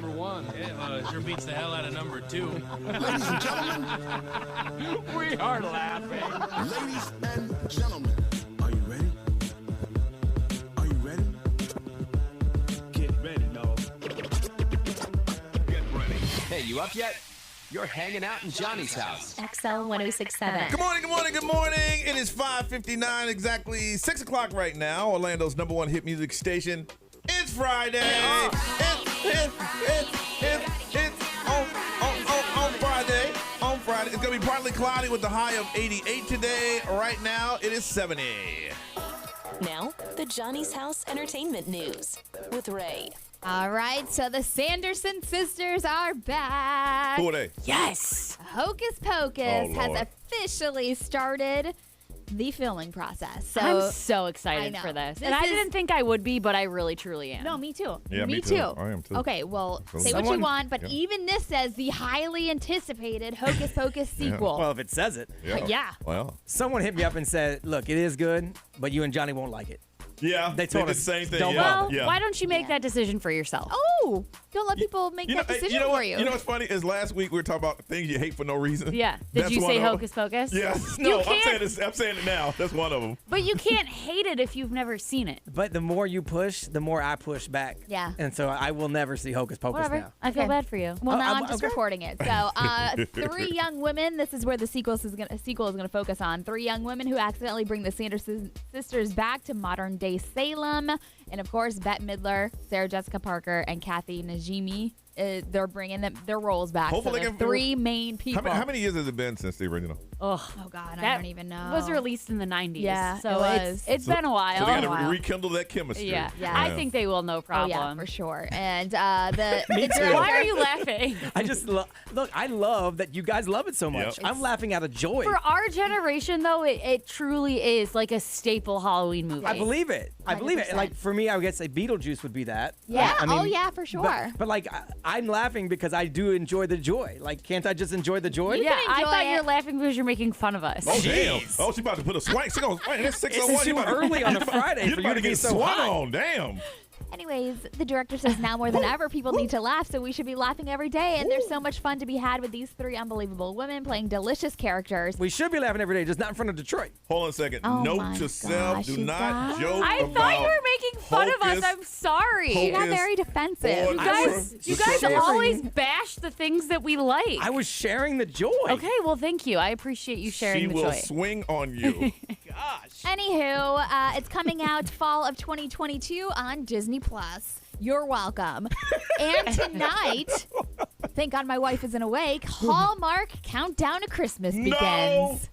number one. Yeah, well, it sure beats the hell out of number two. Ladies and gentlemen. We are laughing. Ladies and gentlemen. Are you ready? Are you ready? Get ready, dog. Get ready. Hey, you up yet? You're hanging out in Johnny's house. XL 1067. Good morning, good morning, good morning. It is 5:59, exactly 6 o'clock right now. Orlando's number one hit music station. It's Friday. It's on Friday. On Friday. It's going to be partly cloudy with the high of 88 today. Right now, it is 70. Now, the Johnny's House Entertainment News with Ray. All right, so the Sanderson sisters are back. Who are they? Yes. Hocus Pocus has Lord. officially started the filming process. So I'm so I excited know. for this. This And I is- didn't think I would be, but I really, truly am. No, me too. Yeah, me too. I am too. Okay, well, say Someone- what you want, but yeah. even this says the highly anticipated Hocus Pocus sequel. Well, if it says it. Yeah. Well, Someone hit me up and said, look, it is good, but you and Johnny won't like it. yeah. They told did us, the same thing. don't Yeah. Well, yeah. why don't you make Yeah. that decision for yourself? Oh, don't let people make that decision you know for what? you. You know what's funny is last week we were talking about things you hate for no reason. Yeah. Did That's you one say of 'em. Hocus Pocus? Yes. You No, I'm can't- saying it now. That's one of them. But you can't hate it if you've never seen it. But the more you push, the more I push back. Yeah. And so I will never see Hocus Pocus Whatever. now. I feel Okay. bad for you. Well, now Oh, I'm just okay. reporting it. So, three young women. This is where the sequel is going to focus on. Three young women who accidentally bring the Sanderson sisters back to modern day Salem, and of course, Bette Midler, Sarah Jessica Parker, and Kathy Najimy. They're bringing their roles back. Hopefully so they the can- three main people. How many years has it been since the original? Ugh. Oh God, I That don't even know. was released in the 90s. Yeah, so it was. it's been a while. So they got wow. to rekindle that chemistry. yeah. Yeah. I think they will, no Oh problem. yeah, for sure. And the Me too. director- Why are you laughing? I just look, I love that you guys love it so much. Yep. I'm laughing out of joy. For our generation, though, it truly is like a staple Halloween movie. I believe it. I believe it. 100%. Like for me, I would guess a Beetlejuice would be that. Yeah. I mean, oh yeah, for sure. But like I'm laughing because I do enjoy the joy. Like can't I just enjoy the joy? Yeah, can I enjoy thought it. you were laughing because you're making fun of us. Oh, damn. Jeez. Oh, she about to put a swank. She goes, wait, that's 6:01. It's too early on a Friday You for about you to get be so swung hot. on. Damn. Anyways, the director says now more than ever, people need to laugh, so we should be laughing every day. And there's so much fun to be had with these three unbelievable women playing delicious characters. We should be laughing every day, just not in front of Detroit. Hold on a second. Oh Note my to self, gosh, do you not guys. joke I about thought you were making fun of us. Hocus I'm sorry. She got Pocus very defensive. on You guys, the you guys surface. always bash the things that we like. I was sharing the joy. Okay, well, thank you. I appreciate you sharing She the will joy. swing on you. Anywho, it's coming out fall of 2022 on Disney Plus. You're welcome. And tonight, thank God my wife isn't awake, Hallmark Countdown to Christmas begins.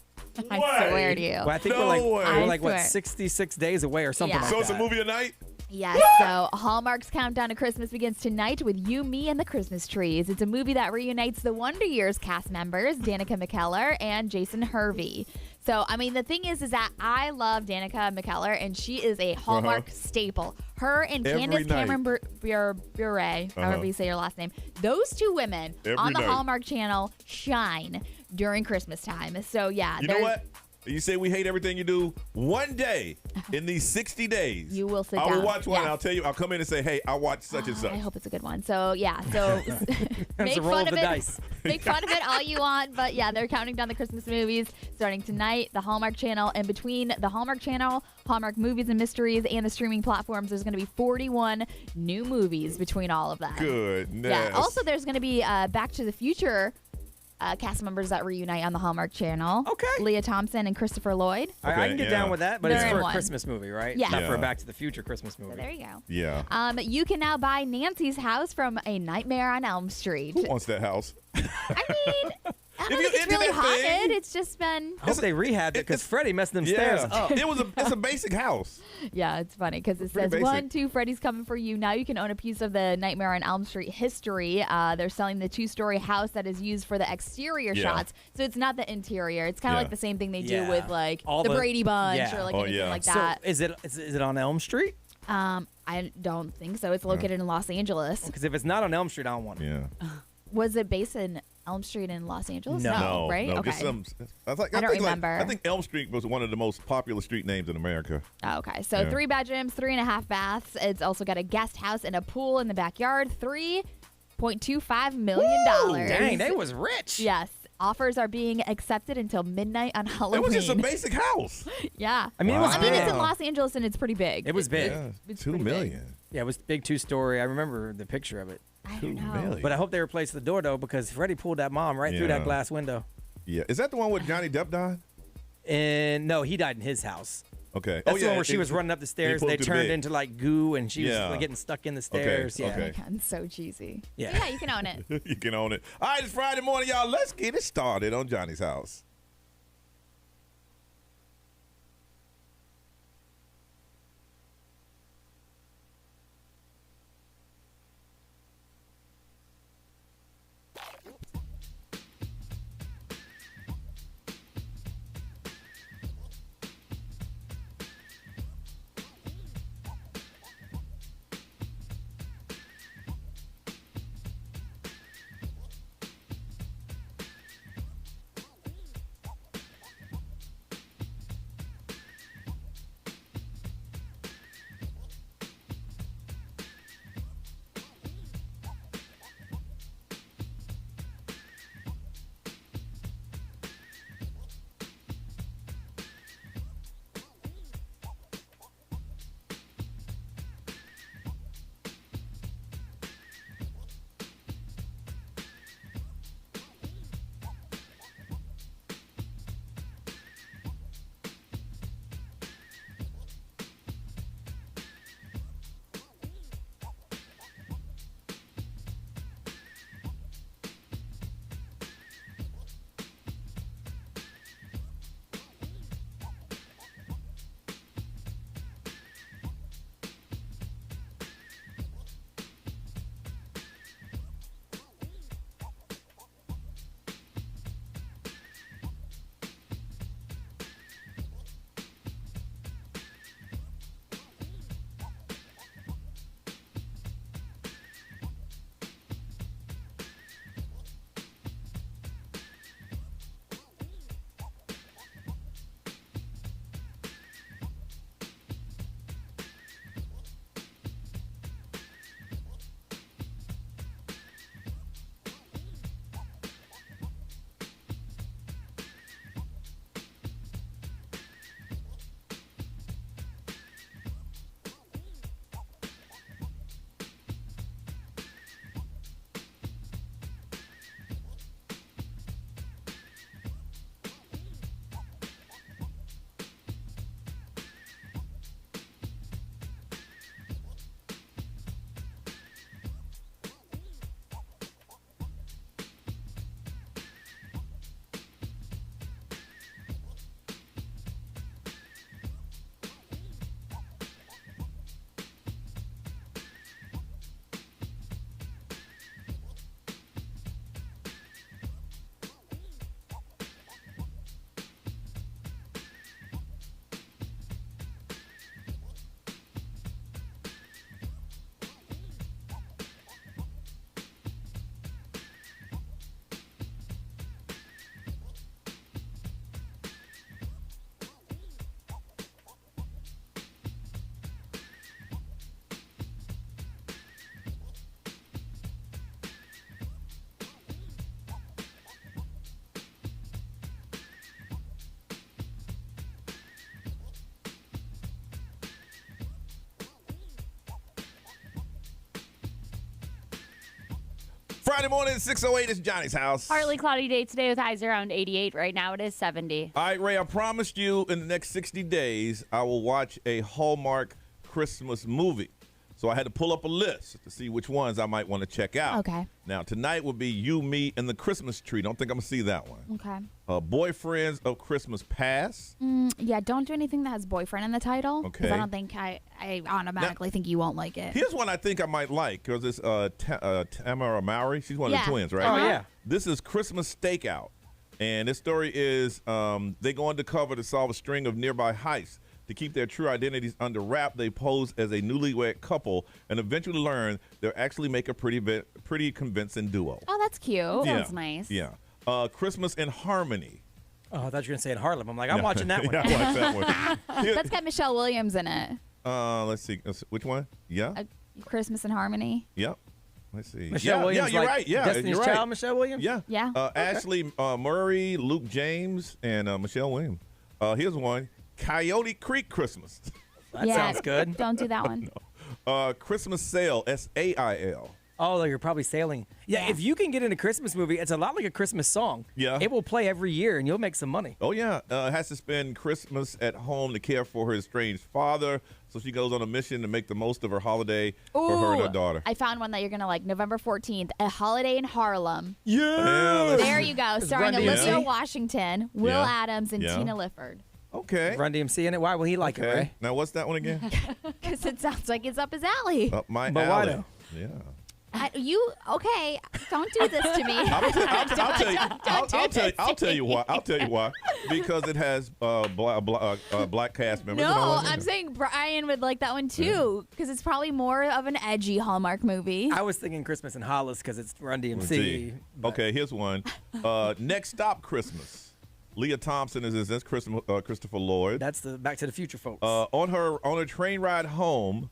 I way. swear to you. Well, I think No way. we're like I what swear. 66 days away or something Yeah. like So that. it's a movie a night? Yes, so Hallmark's Countdown to Christmas begins tonight with You, Me, and the Christmas Trees. It's a movie that reunites the Wonder Years cast members, Danica McKellar and Jason Hervey. So, I mean, the thing is that I love Danica McKellar, and she is a Hallmark staple. Her and Every Candace night. Cameron Bure, however you say your last name, those two women Every on the night. Hallmark Channel shine during Christmas time. So, yeah. You know there's- what? You say we hate everything you do. One day in these 60 days, You will sit I will down. watch one and Yes. I'll tell you, I'll come in and say, hey, I watched such and such. I hope it's a good one. So yeah, so make a roll fun of of the it. dice. Make fun of it all you want, but yeah, they're counting down the Christmas movies starting tonight. The Hallmark Channel, and between the Hallmark Channel, Hallmark Movies and Mysteries, and the streaming platforms, there's going to be 41 new movies between all of that. Goodness. Yeah. Also, there's going to be Back to the Future. Cast members that reunite on the Hallmark Channel. Okay. Leah Thompson and Christopher Lloyd. I can get yeah. down with that, but They're it's in for a one. Christmas movie, right? Yeah. Not for a Yeah. Back to the Future Christmas movie. So there you go. Yeah. You can now buy Nancy's house from A Nightmare on Elm Street. Who wants that house? I mean, I don't If think you it's into really that haunted. thing- It's just been, I hope they rehabbed it because it's- Freddie messed them stairs Yeah. up. It's a basic house. yeah, it's funny because it Pretty says, basic. 1, 2, Freddy's coming for you. Now you can own a piece of the Nightmare on Elm Street history. They're selling the 2-story house that is used for the exterior Yeah. shots. So it's not the interior. It's kind of Yeah. like the same thing they do Yeah. with like All the the- Brady Bunch yeah. or like Oh, anything yeah. like So that. is it on Elm Street? I don't think so. It's located in Los Angeles. Because if it's not on Elm Street, I don't want it. Yeah. Was it based in Elm Street in Los Angeles? No. right? No, Okay. just some. I don't think, remember. I think Elm Street was one of the most popular street names in America. Oh, okay, so Yeah. 3 bedrooms, 3.5 baths. It's also got a guest house and a pool in the backyard. 3 $6.25 million. Dang, they was rich. Yes. Offers are being accepted until midnight on Halloween. It was just a basic house. Yeah. I mean, it was big. it's in Los Angeles and it's pretty big. It was big. Yeah, It's $2 pretty million. Yeah, it was big 2-story. I remember the picture of it. I $2 don't know. million. But I hope they replaced the door, though, because Freddie pulled that mom right through that Yeah. glass window. Yeah. Is that the one where Johnny Depp died? And no, he died in his house. Okay. That's the one where she was running up the stairs. pulled They through the turned bed. into like goo, and she was Yeah. like, getting stuck in the stairs. Yeah. Oh my God, it's so cheesy. Yeah. Yeah, you can own it. You can own it. All right, it's Friday morning, y'all. Let's get it started on Johnny's house. Friday morning, 6:08. It's Johnny's house. Partly cloudy day today with highs around 88. Right now it is 70. All right, Ray, I promised you in the next 60 days I will watch a Hallmark Christmas movie. So I had to pull up a list to see which ones I might want to check out. Okay. Now, tonight will be You, Me, and the Christmas Tree. Don't think I'm going to see that one. Okay. Boyfriends of Christmas Past. Yeah, don't do anything that has boyfriend in the title. Okay. Because I don't think I automatically think you won't like it. Here's one I think I might like because it's Tamara Mowry. She's one of Yeah. the twins, right? Oh, yeah. This is Christmas Stakeout. And this story is they go undercover to solve a string of nearby heists. To keep their true identities under wrap, they pose as a newlywed couple and eventually learn they'll actually make a pretty convincing duo. Oh, that's cute. Sounds nice. Yeah. Christmas in Harmony. Oh, I thought you were going to say in Harlem. I'm like, I'm watching that one. Yeah, I watched that one. Here- That's got Michelle Williams in it. let's see. Which one? Yeah. Christmas in Harmony. Yep. Let's see. Michelle yeah, Williams. Yeah, you're like right. Yeah, Destiny's you're Child, right. Michelle Williams. Yeah. Yeah. Ashley Murray, Luke James, and Michelle Williams. Here's one. Coyote Creek Christmas. That sounds good. Don't do that one. Christmas Sale, SAIL. Oh, you're probably sailing. Yeah, if you can get in a Christmas movie, it's a lot like a Christmas song. Yeah. It will play every year, and you'll make some money. Oh, yeah. Has to spend Christmas at home to care for her estranged father. So she goes on a mission to make the most of her holiday for her and her daughter. I found one that you're going to like. November 14th, A Holiday in Harlem. Yeah. There you go. Starring Run Olivia DMC? Washington, Will Yeah. Adams, and Yeah. Tina Lifford. Okay. Run DMC in it. Why will he like it, Okay. Ray? Now, what's that one again? Because it sounds like it's up his alley. Up my But why alley. though? Yeah. Okay, don't do this to me. I'll tell you why. I'll tell you why. Because it has black cast members. and all No, that. I'm saying Brian would like that one too, because it's probably more of an edgy Hallmark movie. I was thinking Christmas in Hollis because it's Run DMC. See. but- Okay, here's one. Next Stop Christmas. Leah Thompson is this Christopher Lloyd. That's the Back to the Future folks. On her train ride home,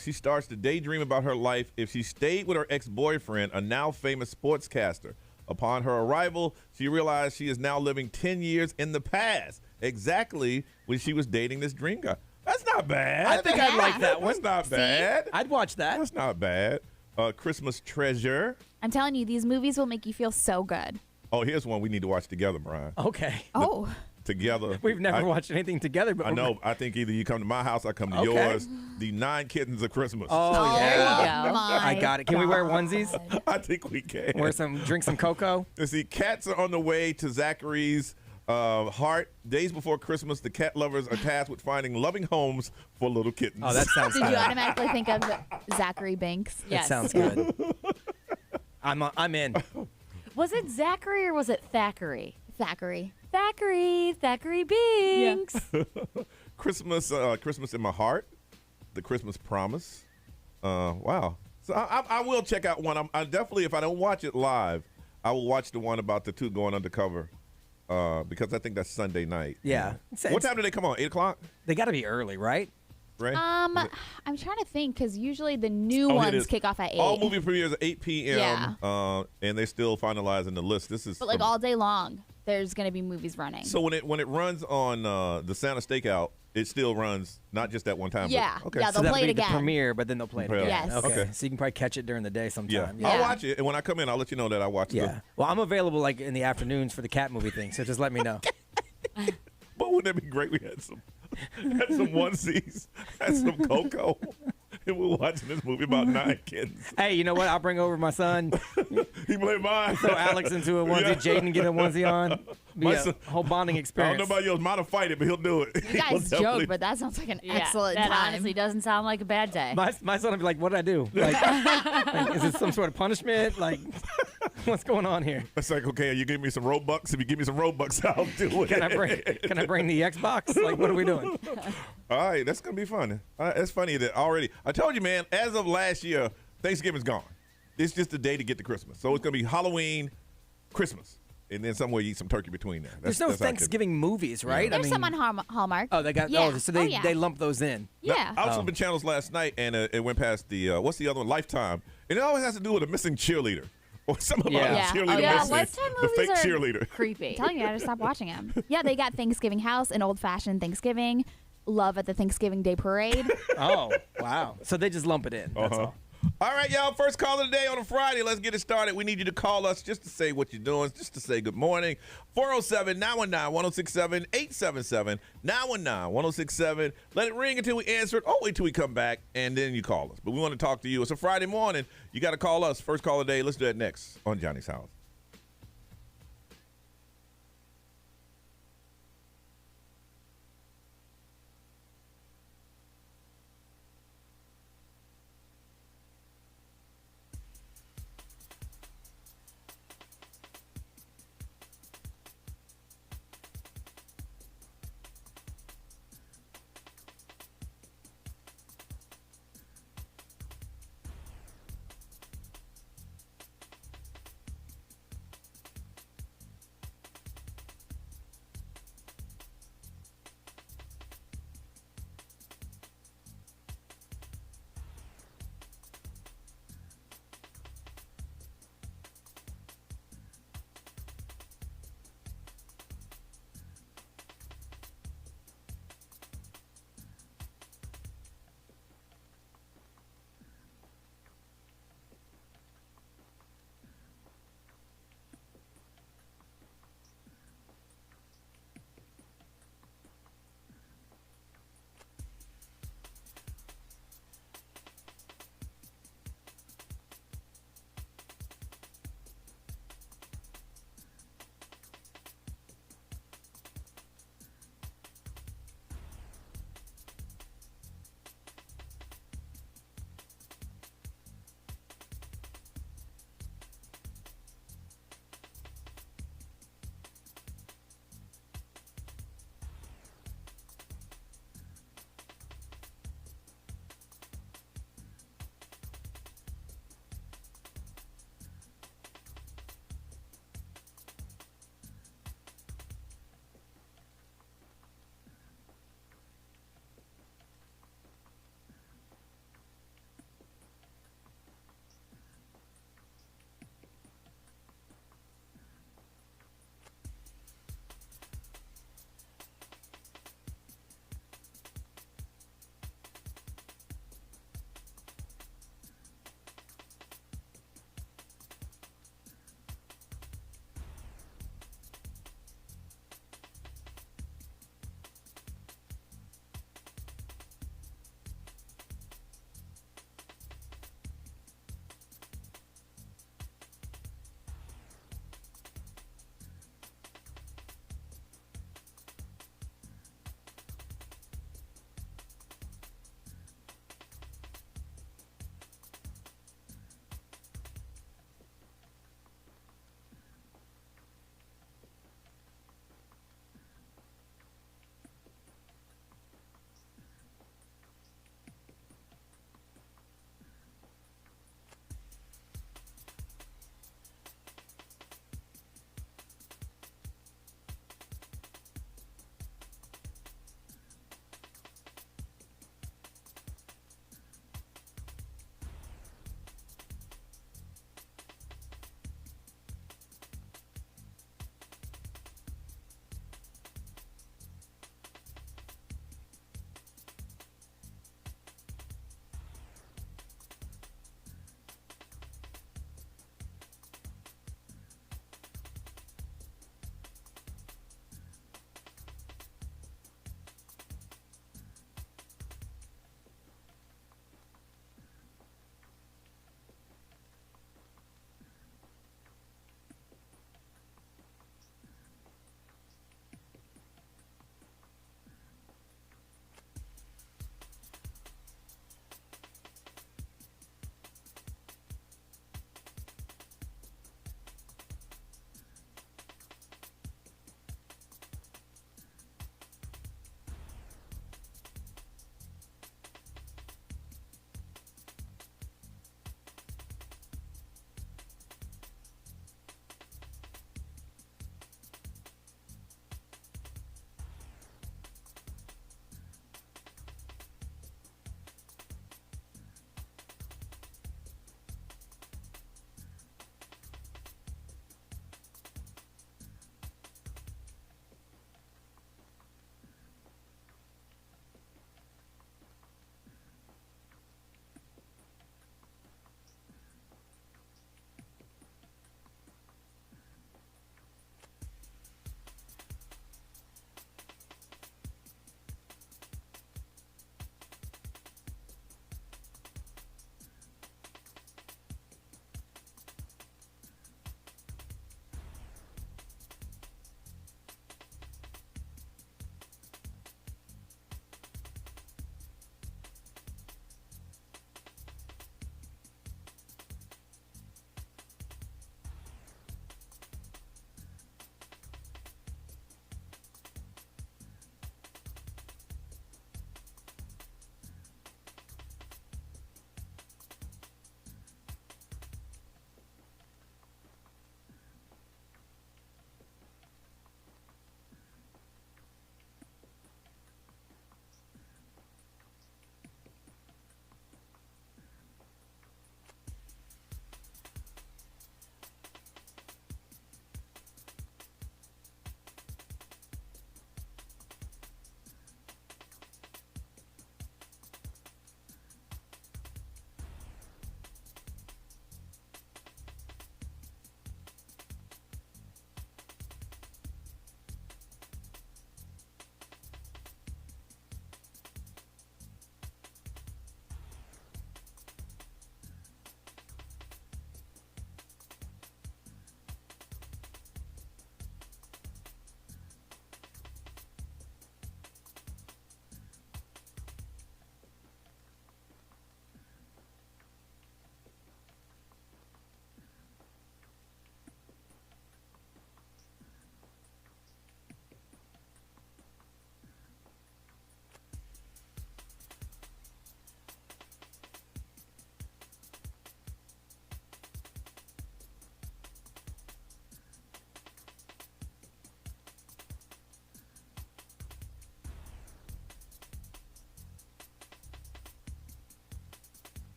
she starts to daydream about her life if she stayed with her ex-boyfriend, a now famous sportscaster. Upon her arrival, she realized she is now living 10 years in the past, exactly when she was dating this dream guy. That's not bad. I think I'd like that one. That's not bad. I'd watch that. That's not bad. Christmas Treasure. I'm telling you, these movies will make you feel so good. Oh, here's one we need to watch together, Brian. Okay. Oh, Together. We've never watched anything together, but I know. I think either you come to my house, I come to Okay. yours. The 9 Kittens of Christmas. Oh, there yeah. you go. I got it. Can we wear onesies? I think we can. Drink some cocoa? You see, cats are on the way to Zachary's heart. Days before Christmas, the cat lovers are tasked with finding loving homes for little kittens. Oh, that sounds did good. you automatically think of Zachary Banks? That Yes. sounds good. I'm in. Was it Zachary or was it Thackeray? Thackeray. Thackeray Binks. Christmas in my heart. The Christmas Promise. Wow. So I will check out one. I definitely, if I don't watch it live, I will watch the one about the two going undercover. Because I think that's Sunday night. Yeah. What time do they come on? 8 o'clock? They got to be early, right? Right? I'm trying to think because usually the new Oh, here it ones is. kick off at 8. All movie premieres at 8 p.m. Yeah. And they're still finalizing the list. This is But like all day long, there's going to be movies running. So when it runs on the Santa Stakeout, it still runs not just that one time. Yeah. But, okay. Yeah, So they'll that'll play be it again. the premiere, but then they'll play it again. Yes. Okay. Okay. So you can probably catch it during the day Yeah. sometime. Yeah. I'll watch it, and when I come in, I'll let you know that I watched it. Yeah. Well, I'm available like in the afternoons for the cat movie thing, so just let me know. But wouldn't that be great? We had some onesies, had some cocoa, and we're watching this movie about 9 kittens. Hey, you know what? I'll bring over my son. He played mine. Throw Alex into a onesie. Yeah. Jaden get a onesie on. Be My a son- whole bonding I don't experience. know about yours. Mine will fight it, but he'll do it. You guys joke, but that sounds like an excellent that time. honestly doesn't sound like a bad day. My son will be like, "What did I do? Like, is it some sort of punishment? Like, what's going on here? It's like, okay, you give me some Robux. If you give me some Robux, I'll do it. Can I bring the Xbox? Like, what are we doing? All right, that's gonna be fun. It's funny that already. I told you, man. As of last year, Thanksgiving's gone. It's just a day to get to Christmas. So it's gonna be Halloween, Christmas, and then somewhere you eat some turkey between there. There's no that's how it could be. Thanksgiving movies, right? There's some on Hallmark. Oh, they got. Yeah. Oh, so Yeah. they lump those in. Yeah. I was flipping channels last night, and it went past the what's the other one? Lifetime, and it always has to do with a missing cheerleader or something about Yeah. a cheerleader Yeah, missing. Lifetime The movies fake are cheerleader. creepy. I'm telling you, I had to stop watching them. Yeah, they got Thanksgiving House, an old-fashioned Thanksgiving, Love at the Thanksgiving Day Parade. Oh, wow. So they just lump it in. That's all. All right, y'all. First call of the day on a Friday. Let's get it started. We need you to call us just to say what you're doing, just to say good morning. 407-919-1067, 877-919-1067. Let it ring until we answer it. Oh, wait till we come back, and then you call us. But we want to talk to you. It's a Friday morning. You got to call us. First call of the day. Let's do that next on Johnny's House.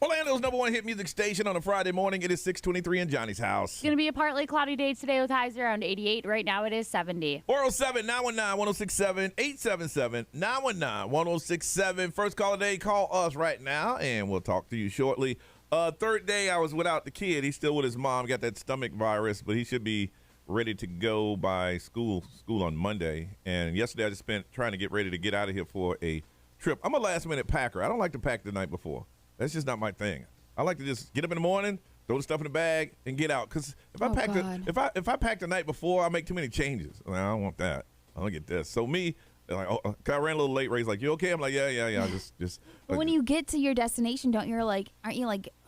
Orlando's #1 hit music station on a Friday morning. It is 6:23 in Johnny's house. It's going to be a partly cloudy day today with highs around 88. Right now it is 70. 407-919-1067, 877-919-1067. First call of the day, call us right now, and we'll talk to you shortly. Third day I was without the kid. He's still with his mom, got that stomach virus, but he should be ready to go by school on Monday. And yesterday I just spent trying to get ready to get out of here for a trip. I'm a last-minute packer. I don't like to pack the night before. That's just not my thing. I like to just get up in the morning, throw the stuff in the bag, and get out. Because if I pack the night before, I make too many changes. I don't want that. I don't get this. So me, like, I ran a little late. Ray's like, "You okay?" I'm like, "Yeah." Just. But when you get to your destination, aren't you like,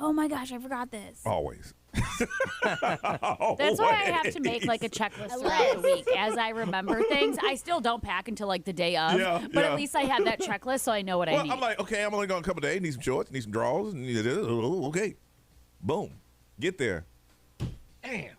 oh my gosh, I forgot this? Always. That's why I have to make like a checklist throughout the week as I remember things. I still don't pack until like the day of, but at least I have that checklist so I know what I need. I'm like, okay, I'm only going a couple days. Need some shorts, need some drawers, and okay, boom, get there. Damn,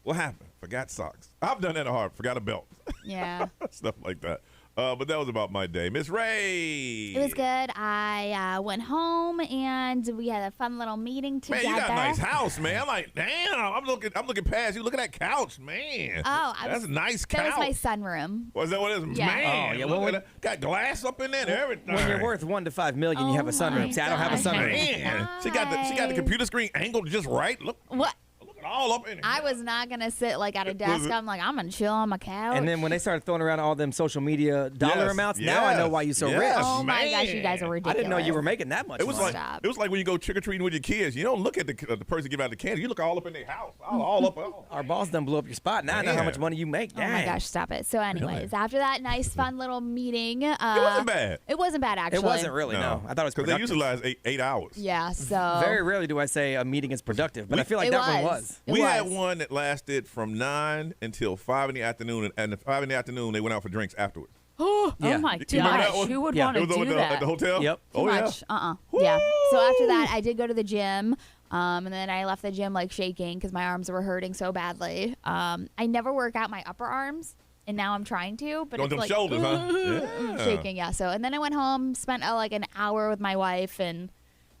what happened? Forgot socks. I've done that hard. Forgot a belt. Yeah, stuff like that. But that was about my day. Miss Ray. It was good. I went home and we had a fun little meeting together. Man, you got a nice house, man. I'm like, damn. I'm looking past you. Look at that couch, man. Oh, that's a nice couch. That was my sunroom. Was that what it is? Yeah. Man. Oh, yeah. Look at that. Got glass up in there and everything. When you're worth $1 to $5 million, you have a sunroom. See, I don't have a sunroom. Man, she got the computer screen angled just right. Look. What? All up in it. I was not going to sit like at a desk. I'm like, I'm going to chill on my couch. And then when they started throwing around all them social media dollar amounts, now I know why you're so rich. Oh my gosh, you guys are ridiculous. I didn't know you were making that much. It was like when you go trick-or-treating with your kids. You don't look at the person giving out the candy. You look all up in their house. All up. Our boss done blew up your spot. Now I know how much money you make. Oh my gosh, stop it. So anyways, after that nice, fun little meeting. It wasn't bad. It wasn't bad, actually. It wasn't really, no. I thought it was because they usually last 8 hours. Yeah, so. Very rarely do I say a meeting is productive, but I feel like that one was. We had one that lasted from 9 until 5 in the afternoon, and at 5 in the afternoon, they went out for drinks afterwards. Oh my gosh, who would want to do that? At the hotel? Yep. Too much. Yeah. So after that, I did go to the gym, and then I left the gym like shaking because my arms were hurting so badly. I never work out my upper arms, and now I'm trying to, but it's like shoulders, huh? shaking. Yeah. So and then I went home, spent like an hour with my wife, and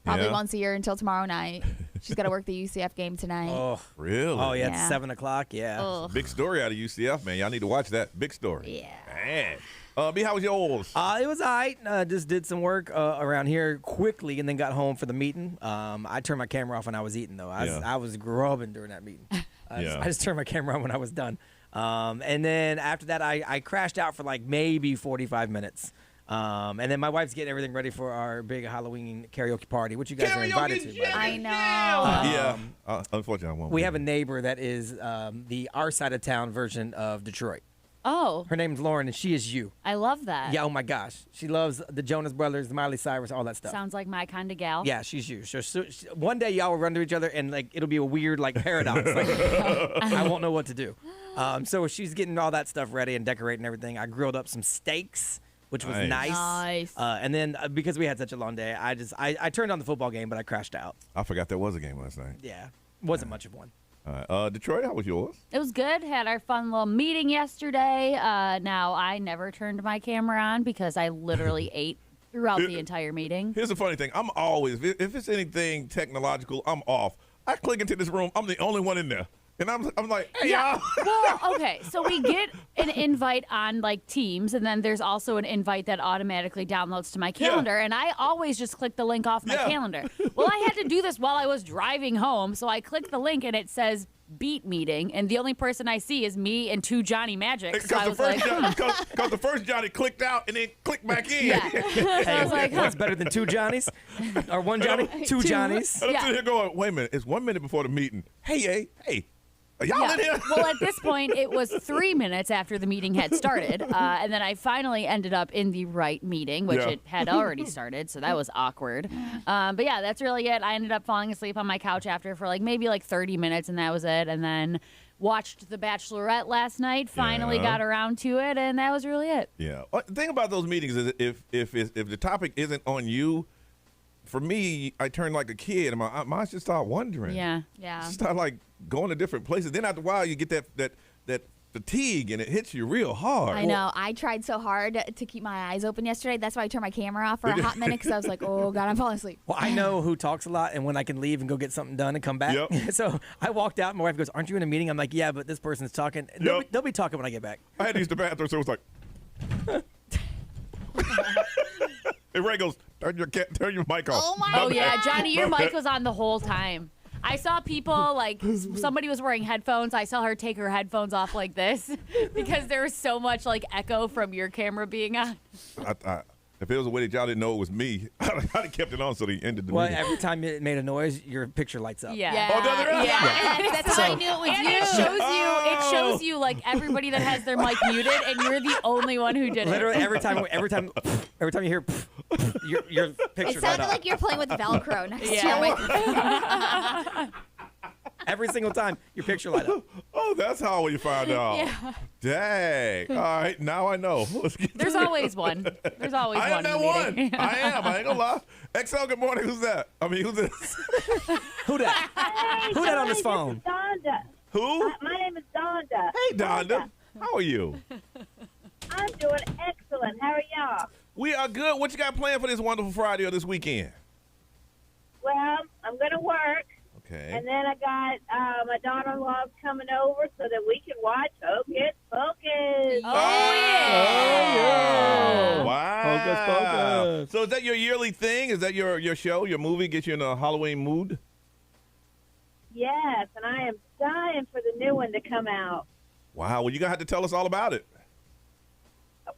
probably once a year until tomorrow night. She's got to work the UCF game tonight. Oh, really? Oh, yeah, it's 7 o'clock. Yeah. Ugh. Big story out of UCF, man. Y'all need to watch that. Big story. Yeah. Man. B, how was yours? It was all right. Just did some work around here quickly and then got home for the meeting. I turned my camera off when I was eating, though. I was grubbing during that meeting. I just turned my camera on when I was done. And then after that, I crashed out for like maybe 45 minutes. And then my wife's getting everything ready for our big Halloween karaoke party, which you guys are invited to. I know. Unfortunately, I won't. We have a neighbor that is the our side of town version of Detroit. Oh. Her name's Lauren, and she is you. I love that. Yeah, oh my gosh. She loves the Jonas Brothers, the Miley Cyrus, all that stuff. Sounds like my kind of gal. Yeah, she's you. So one day y'all will run to each other, and like it'll be a weird like paradox. Like, I won't know what to do. So she's getting all that stuff ready and decorating everything. I grilled up some steaks, which was nice. And then because we had such a long day, I turned on the football game, but I crashed out. I forgot there was a game last night. Yeah, wasn't much of one. Detroit, how was yours? It was good. Had our fun little meeting yesterday. Now, I never turned my camera on because I literally ate throughout the entire meeting. Here's the funny thing. I'm always, if it's anything technological, I'm off. I click into this room. I'm the only one in there. And I'm like, hey, y'all. Well, okay. So we get an invite on like Teams, and then there's also an invite that automatically downloads to my calendar. And I always just click the link off my calendar. Well, I had to do this while I was driving home. So I clicked the link, and it says Beat Meeting. And the only person I see is me and 2 Johnny Magic. So I was like, because the first Johnny clicked out and then clicked back in. Yeah. So I was like, That's better than 2 Johnnies? Or 1 Johnny? 2 Johnnies? I'm sitting here going, wait a minute. It's 1 minute before the meeting. Hey. Are y'all in here? Well, at this point, it was 3 minutes after the meeting had started. And then I finally ended up in the right meeting, which it had already started. So that was awkward. But yeah, that's really it. I ended up falling asleep on my couch after for like maybe like 30 minutes, and that was it. And then watched The Bachelorette last night, finally got around to it, and that was really it. Yeah. The thing about those meetings is if the topic isn't on you, for me, I turn like a kid, and my minds just start wandering. Yeah. Just start like going to different places. Then after a while, you get that fatigue and it hits you real hard. I know. I tried so hard to keep my eyes open yesterday. That's why I turned my camera off for a hot minute because I was like, oh, God, I'm falling asleep. Well, I know who talks a lot and when I can leave and go get something done and come back. Yep. So I walked out and my wife goes, aren't you in a meeting? I'm like, yeah, but this person's talking. They'll be talking when I get back. I had to use the bathroom, so it was like. And Ray goes, turn your mic off. Oh yeah, Johnny, your mic was on the whole time. I saw people, like, somebody was wearing headphones. I saw her take her headphones off like this because there was so much, like, echo from your camera being on. If it was a way that y'all didn't know it was me, I'd have kept it on so they ended the Well, meeting. every time it made a noise, your picture lights up. Yeah. Oh, does it really? Yeah. That's how I knew it was And you. it shows you, like, everybody that has their mic muted, and you're the only one who did it. Literally every time you hear your picture It light sounded up. like you're playing with Velcro next to your Yeah. microphone. Every single time your picture light up. Oh, that's how you found out. Yeah. Dang. All right, now I know. Let's get There's always one. There's always I am one. that in the one. meeting. I am. I ain't gonna lie. XL, good morning. Who's that? I mean, who's this? Who that? Hey, Who that on his Johnny, phone? This is Donda. Who? My name is Donda. Hey, Donda. How are you? I'm doing excellent. How are y'all? We are good. What you got planned for this wonderful Friday or this weekend? Well, I'm going to work, Okay. and then I got my daughter-in-law's coming over so that we can watch Hocus Pocus. Oh, yeah. Wow. Hocus Pocus. So is that your yearly thing? Is that your show, your movie, get you in a Halloween mood? Yes, and I am dying for the new one to come out. Wow. Well, you're going to have to tell us all about it.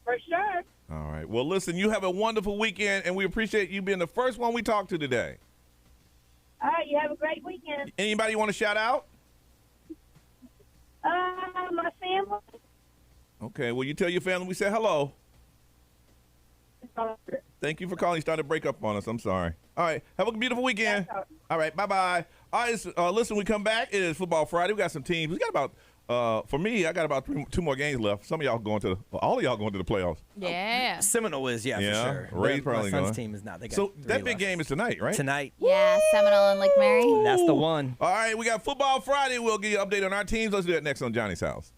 For sure. All right. Well, listen, you have a wonderful weekend, and we appreciate you being the first one we talked to today. All right, you have a great weekend. Anybody want to shout out? My family. Okay. Well, you tell your family we said hello. Thank you for calling. You started to break up on us. I'm sorry. All right. Have a beautiful weekend. All right. Bye-bye. All right. Listen, we come back. It is Football Friday. We got some teams. We got about, for me, I got about two more games left. Some of y'all going to, all of y'all going to the playoffs. Yeah. Seminole is, for sure. Ray's My probably son's going. team is not. They got So 3 that big left. game is tonight, right? Tonight. Yeah, Seminole and Lake Mary. That's the one. All right. We got Football Friday. We'll give you an update on our teams. Let's do that next on Johnny's House.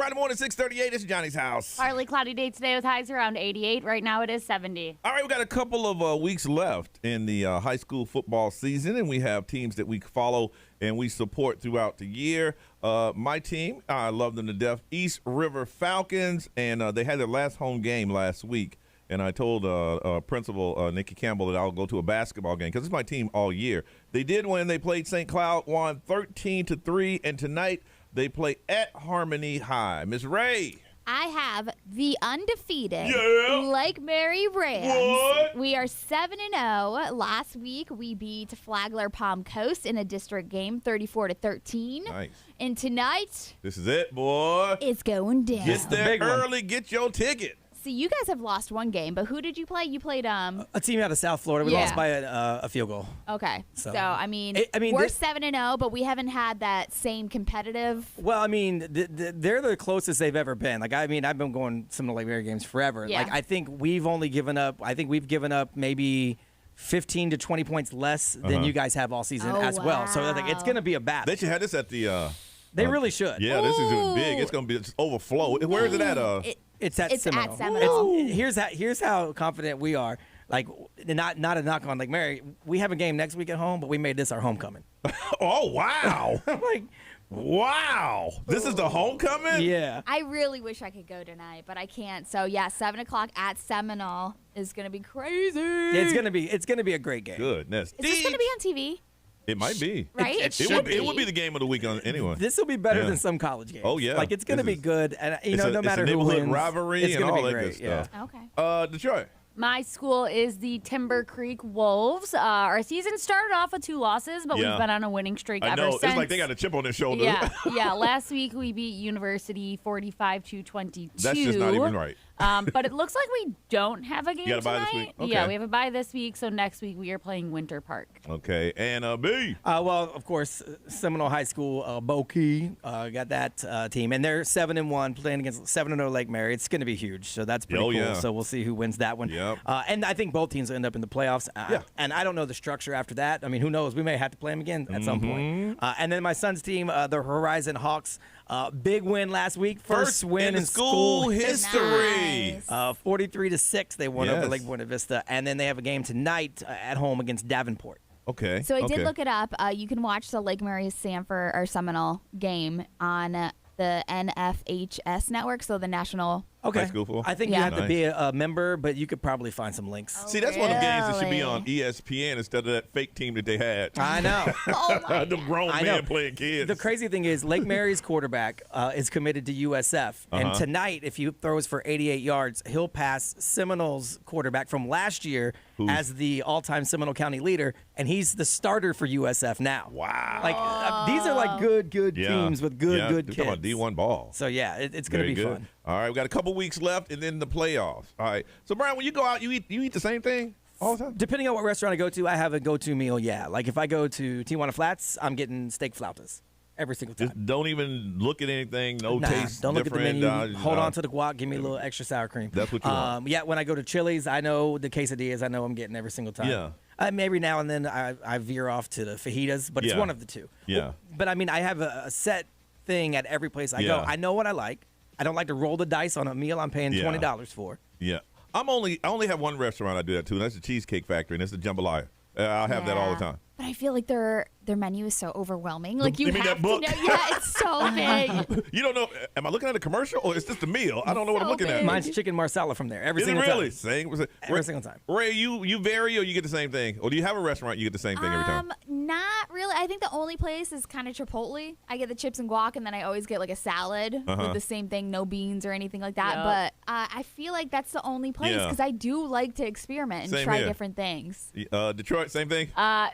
Friday morning, 6:38. It's Johnny's house. Partly cloudy day today with highs around 88. Right now it is 70. All right, we got a couple of weeks left in the high school football season, and we have teams that we follow and we support throughout the year. My team, I love them to death, East River Falcons, and they had their last home game last week. And I told Principal Nikki Campbell that I'll go to a basketball game because it's my team all year. They did win. They played St. Cloud, won 13-3, and tonight they play at Harmony High. Miss Ray. I have the undefeated Lake Mary Rams. What? We are 7-0. Last week we beat Flagler Palm Coast in a district game, 34-13. Nice. And tonight, This is it, boy. it's going down. Get there early. Get your ticket. See, you guys have lost one game, but who did you play? You played a team out of South Florida. We lost by a field goal. Okay. So I mean, we're we're 7-0, but we haven't had that same competitive. Well, I mean, they're the closest they've ever been. Like, I mean, I've been going some of the Lake Mary games forever. Yeah. Like, I think we've given up maybe 15 to 20 points less than you guys have all season as well. So like, it's going to be a battle. They should have this at the. They really should. Yeah, this is big. It's going to be just overflow. Where is it at? It's at Seminole. At Seminole. Here's how confident we are. Like, not a knock on Lake Mary. We have a game next week at home, but we made this our homecoming. Oh, wow. I'm like, wow. This is the homecoming? yeah. I really wish I could go tonight, but I can't. So yeah, 7 o'clock at Seminole is gonna be crazy. It's gonna be a great game. Goodness. Is this gonna be on TV? It might be. Right? It would be the game of the week anyway. This will be better than some college games. Oh, yeah. Like, it's gonna be good, and no matter it's a who neighborhood wins, rivalry it's and gonna all be that great. good stuff. Okay. Detroit. My school is the Timber Creek Wolves. Our season started off with 2 losses, but we've been on a winning streak I ever know. since. It's like they got a chip on their shoulder. Yeah. Last week we beat University 45-22. That's just not even right. But it looks like we don't have a game You got a bye tonight. this week? Okay. Yeah, we have a bye this week, so next week we are playing Winter Park. Okay. And B. Well, of course, Seminole High School, Bokeh, got that team, and they're 7-1 playing against 7-0 Lake Mary. It's going to be huge, so that's pretty cool. Yeah. So we'll see who wins that one. Yep. And I think both teams will end up in the playoffs. And I don't know the structure after that. I mean, who knows? We may have to play them again at some point. And then my son's team, the Horizon Hawks, big win last week. First win in school history. Nice. 43-6 they won over Lake Buena Vista, and then they have a game tonight at home against Davenport. Okay. So I did look it up. You can watch the Lake Mary Sanford or Seminole game on the NFHS network, so the National. High school football? I think you have to be a member, but you could probably find some links. See, that's one of the games that should be on ESPN instead of that fake team that they had. I know. The grown men playing kids. The crazy thing is Lake Mary's quarterback is committed to USF. And tonight, if he throws for 88 yards, he'll pass Seminole's quarterback from last year as the all-time Seminole County leader, and he's the starter for USF now. Wow. Like, these are like good teams with good kids. Talking about D1 ball. So, yeah, it's going to be fun. All right, we got a couple weeks left and then the playoffs. All right. So, Brian, when you go out, you eat the same thing all the time? Depending on what restaurant I go to, I have a go-to meal, yeah. Like, if I go to Tijuana Flats, I'm getting steak flautas every single time. Just don't even look at anything, taste don't look at the menu. different. Hold on to the guac. Give me a little extra sour cream. That's what you want. Yeah, when I go to Chili's, I know the quesadillas. I know I'm getting every single time. Yeah. Maybe now and then I veer off to the fajitas, but it's one of the two. Yeah. But, I mean, I have a set thing at every place I go. I know what I like. I don't like to roll the dice on a meal I'm paying $20 for. Yeah. I only have one restaurant I do that to, and that's the Cheesecake Factory, and it's the Jambalaya. I'll have that all the time. But I feel like their mean is so overwhelming. Like you mean have that book? to know. Yeah, it's so big. You don't know. Am I looking at a commercial or is this the meal? I don't know what I'm looking at. Mine's chicken marsala from there every single really? time. Every single time. Ray, you vary or you get the same thing? Or do you have a restaurant you get the same thing every time? Not really. I think the only place is kind of Chipotle. I get the chips and guac, and then I always get like a salad with the same thing, no beans or anything like that. Yep. But I feel like that's the only place because I do like to experiment and Same try here. different things. Detroit, same thing?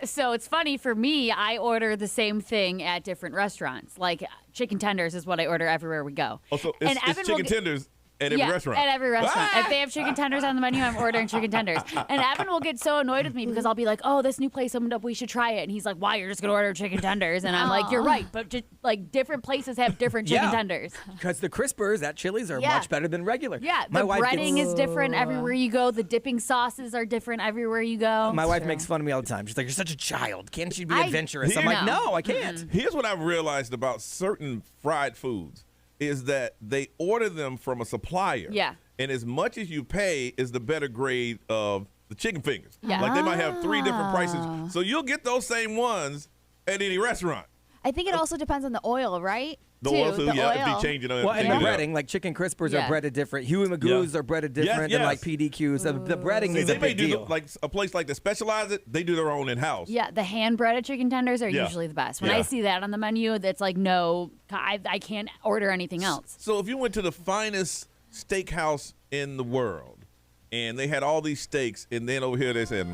So it's funny for me, I order the same thing at different restaurants. Like chicken tenders is what I order everywhere we go. Oh, so it's chicken tenders at every restaurant? At every restaurant. If they have chicken tenders on the menu, I'm ordering chicken tenders. And Evan will get so annoyed with me because I'll be like, oh, this new place opened up, we should try it. And he's like, why, you're just going to order chicken tenders? And I'm like, you're right, but just like different places have different chicken tenders. Because the crispers at Chili's are much better than regular. Yeah, the breading is different everywhere you go. The dipping sauces are different everywhere you go. My wife makes fun of me all the time. She's like, you're such a child. Can't you be adventurous? I'm like, no, I can't. Here's what I've realized about certain fried foods. is that they order them from a supplier. Yeah. And as much as you pay is the better grade of the chicken fingers. Yeah. Like they might have 3 different prices. So you'll get those same ones at any restaurant. I think it also depends on the oil, right? The oil, too, yeah, if you change it. Well, and the breading, like chicken crispers are breaded different. Huey Magoo's are breaded different than like PDQs. So the breading is a big deal. Like a place like that specialize it, they do their own in-house. Yeah, the hand-breaded chicken tenders are usually the best. When I see that on the menu, that's like, no, I can't order anything else. So if you went to the finest steakhouse in the world, and they had all these steaks, and then over here they said,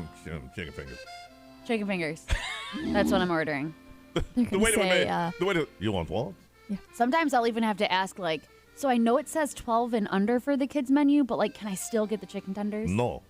chicken fingers. Chicken fingers. That's what I'm ordering. The way you want what? Yeah. Sometimes I'll even have to ask, like, so I know it says 12 and under for the kids menu, but like, can I still get the chicken tenders? No.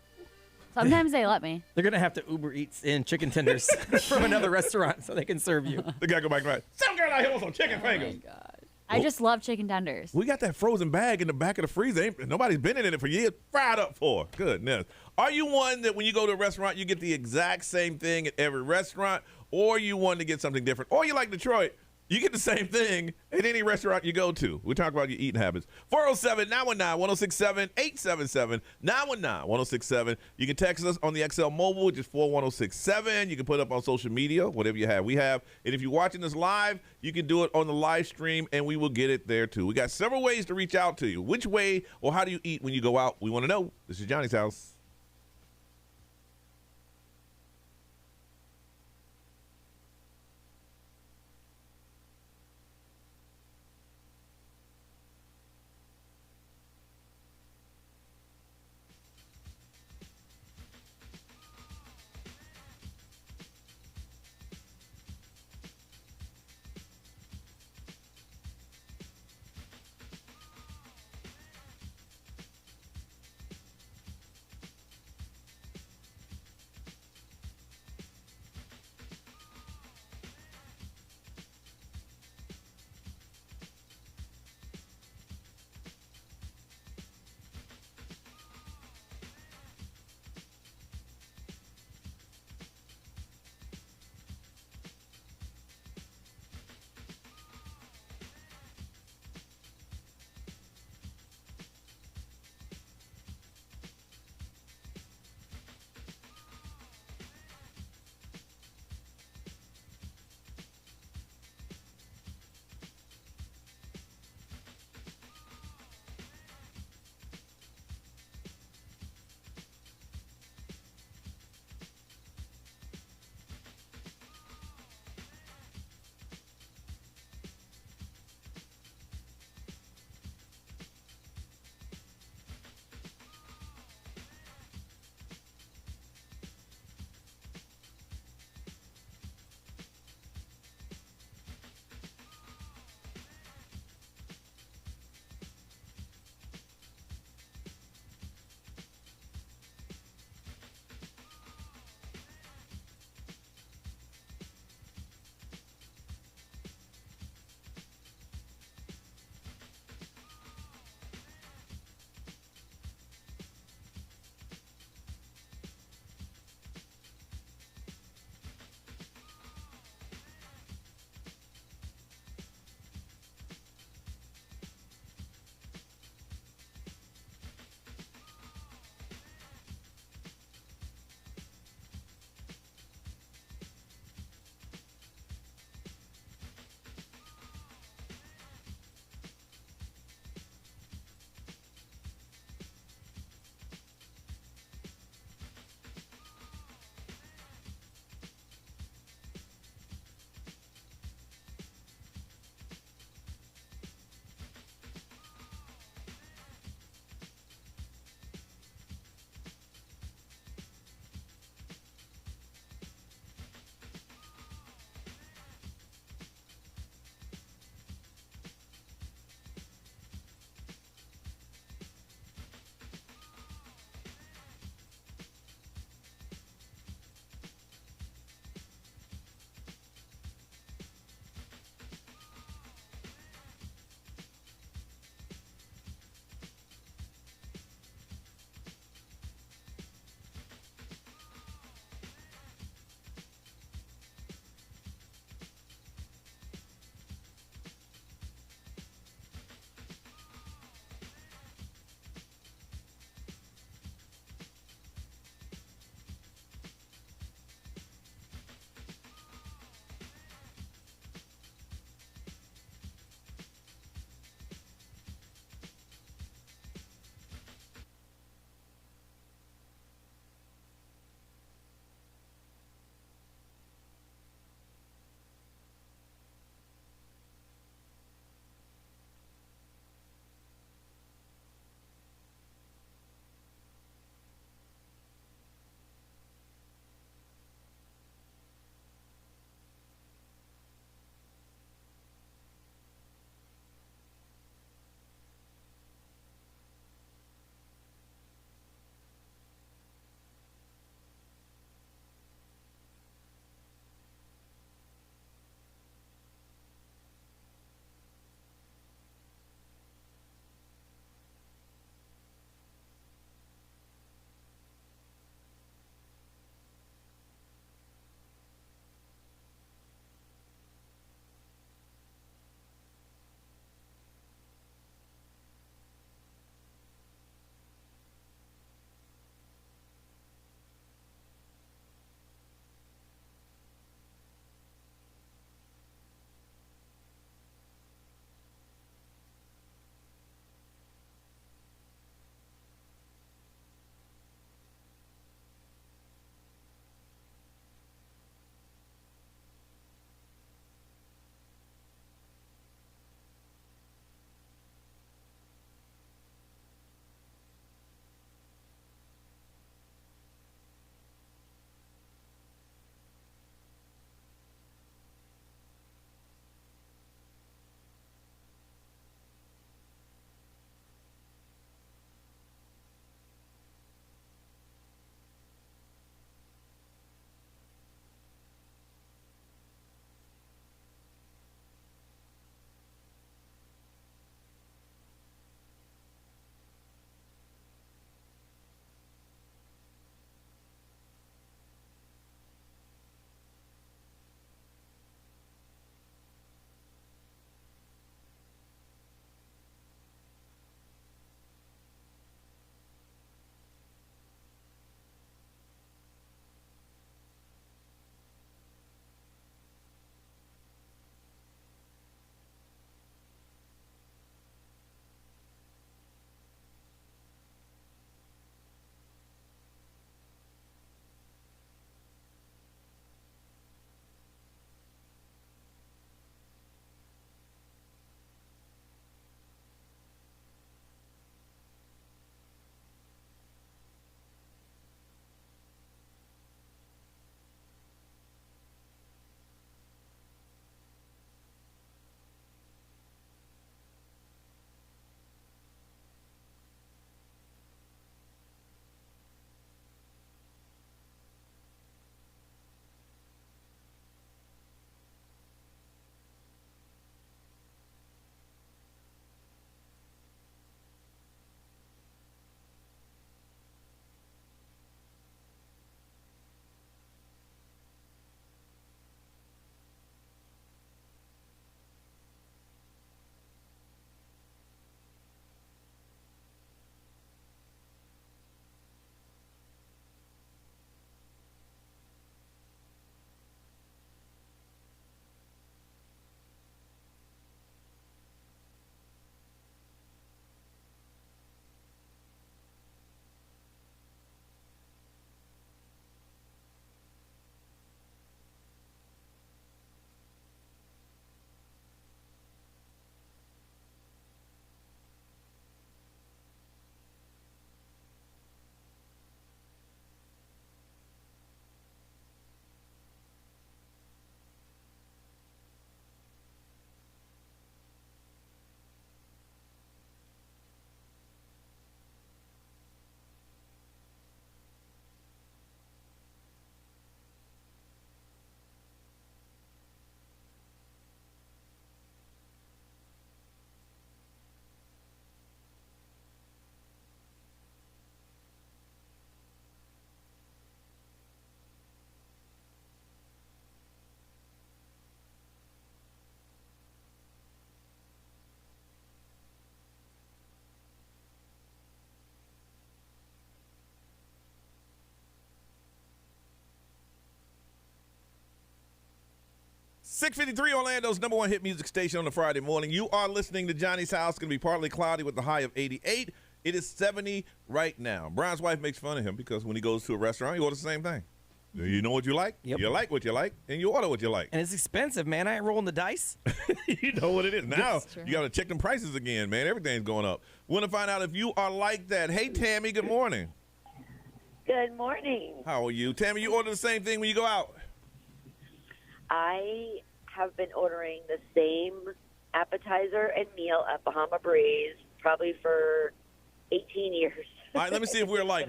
Sometimes they let me. They're gonna have to Uber Eats in chicken tenders from another restaurant so they can serve you. The guy go back and like, some girl out here with some chicken fingers. My God. I just love chicken tenders. We got that frozen bag in the back of the freezer. Nobody's been in it for years. Fried up for. Goodness. Are you one that when you go to a restaurant, you get the exact same thing at every restaurant? Or you want to get something different? Or you like Detroit, you get the same thing at any restaurant you go to. We talk about your eating habits. 407-919-1067, 877-919-1067. You can text us on the XL Mobile, which is 41067. You can put it up on social media, whatever you have. We have. And if you're watching this live, you can do it on the live stream, and we will get it there, too. We got several ways to reach out to you. Which way or how do you eat when you go out? We want to know. This is Johnny's House. 653 Orlando's number one hit music station on a Friday morning. You are listening to Johnny's House. It's going to be partly cloudy with the high of 88. It is 70 right now. Brian's wife makes fun of him because when he goes to a restaurant, he orders the same thing. You know what you like? Yep. You like what you like, and you order what you like. And it's expensive, man. I ain't rolling the dice. You know what it is. Now, you got to check them prices again, man. Everything's going up. Want to find out if you are like that. Hey, Tammy, good morning. Good morning. How are you? Tammy, you order the same thing when you go out? I have been ordering the same appetizer and meal at Bahama Breeze probably for 18 years. All right, let me see if we're alike.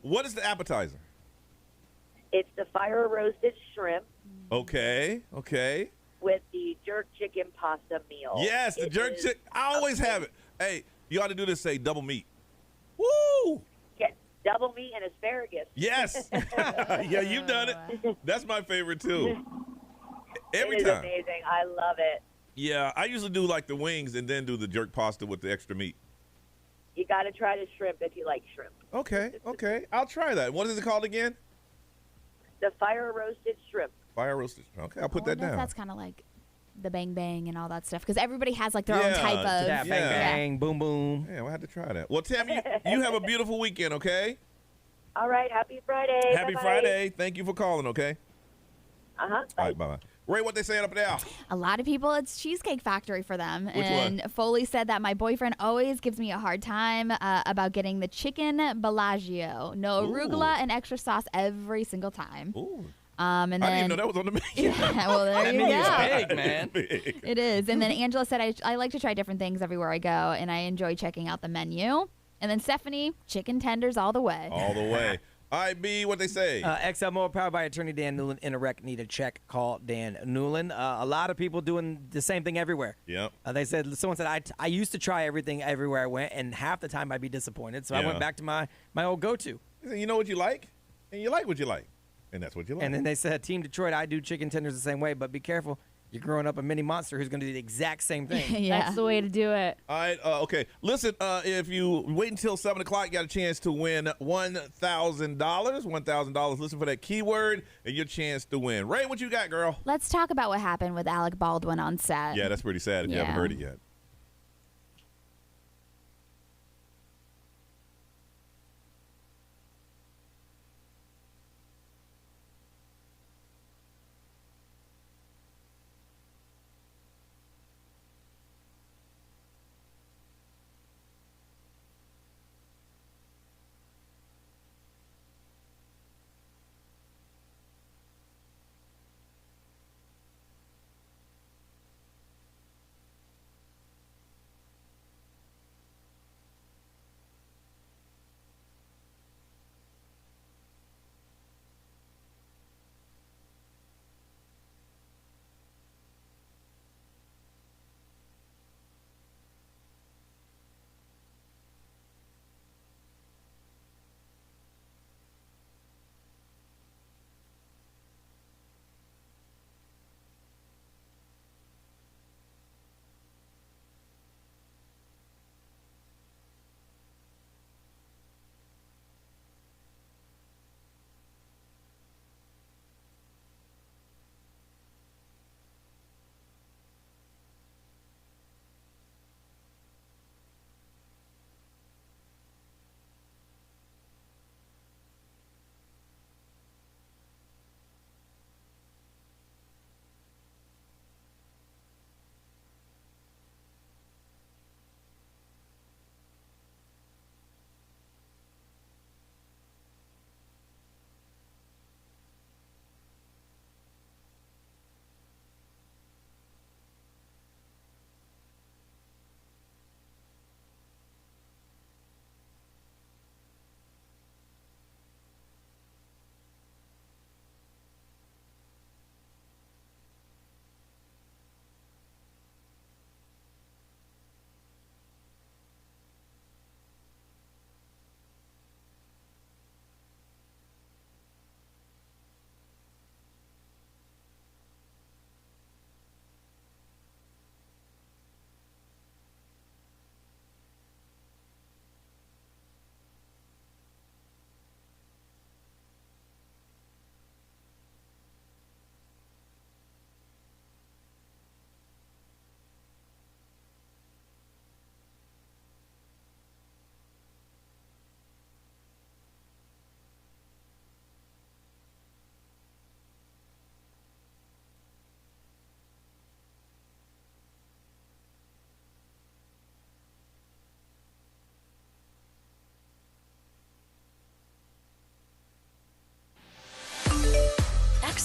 What is the appetizer? It's the fire roasted shrimp. Okay. With the jerk chicken pasta meal. Yes, the jerk chicken. I always have it. Hey, you ought to do this, say double meat. Woo! Yeah, double meat and asparagus. Yes. Yeah, you've done it. That's my favorite, too. Every it is time. Amazing. I love it. Yeah, I usually do like the wings and then do the jerk pasta with the extra meat. You got to try the shrimp if you like shrimp. Okay. I'll try that. What is it called again? The fire roasted shrimp. Fire roasted. Okay, I'll put that down. That's kind of like the bang bang and all that stuff because everybody has like their own type of bang bang, boom boom. Yeah, we'll have to try that. Well, Tammy, you have a beautiful weekend, okay? All right, happy Friday. Happy Friday. Thank you for calling, okay? Uh-huh. All right, bye-bye. Ray, what they saying up there? A lot of people, it's Cheesecake Factory for them. Which and one? Foley said that my boyfriend always gives me a hard time about getting the chicken Bellagio. No arugula and extra sauce every single time. Ooh. And then, I didn't even know that was on the menu. Yeah, well, there you go. It's big, man. It is. And then Angela said, I like to try different things everywhere I go, and I enjoy checking out the menu. And then Stephanie, chicken tenders all the way. All the way. All right, B, what they say? XL Moore, powered by attorney Dan Newland. In a wreck, need a check, call Dan Newland. A lot of people doing the same thing everywhere. Yep. They said, someone said, I used to try everything everywhere I went, and half the time I'd be disappointed. So I went back to my old go-to. You know what you like, and you like what you like. And that's what you like. And then they said, Team Detroit, I do chicken tenders the same way, but be careful. You're growing up a mini monster who's going to do the exact same thing. That's the way to do it. All right, okay. Listen, if you wait until 7 o'clock, you got a chance to win $1,000. $1,000. Listen for that keyword and your chance to win. Ray, what you got, girl? Let's talk about what happened with Alec Baldwin on set. Yeah, that's pretty sad if you haven't heard it yet.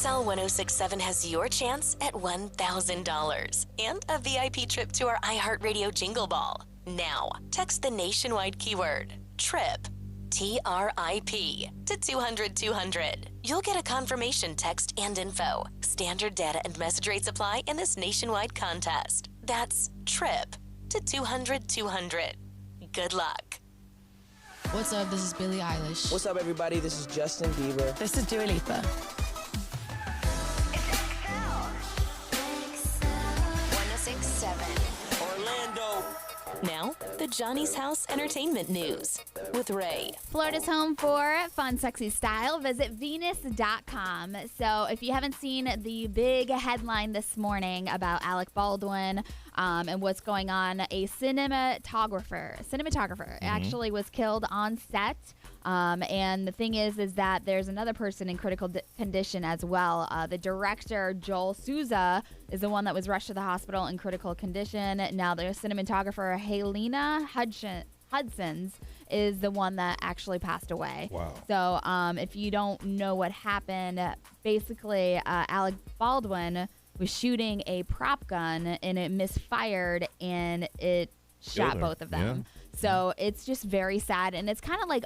XL 1067 has your chance at $1,000 and a VIP trip to our iHeartRadio Jingle Ball. Now, text the nationwide keyword TRIP, TRIP, to 200-200. You'll get a confirmation text and info. Standard data and message rates apply in this nationwide contest. That's TRIP to 200-200. Good luck. What's up? This is Billie Eilish. What's up, everybody? This is Justin Bieber. This is Dua Lipa. 1067. Orlando. Now, the Johnny's House Entertainment News with Ray. Florida's home for fun, sexy style. Visit Venus.com. So if you haven't seen the big headline this morning about Alec Baldwin and what's going on, a cinematographer actually was killed on set. And the thing is that there's another person in critical condition as well. The director, Joel Souza, is the one that was rushed to the hospital in critical condition. Now, the cinematographer, Helena Hudson's, is the one that actually passed away. Wow. So if you don't know what happened, basically, Alec Baldwin was shooting a prop gun, and it misfired, and it shot both of them. Yeah. So it's just very sad, and it's kind of like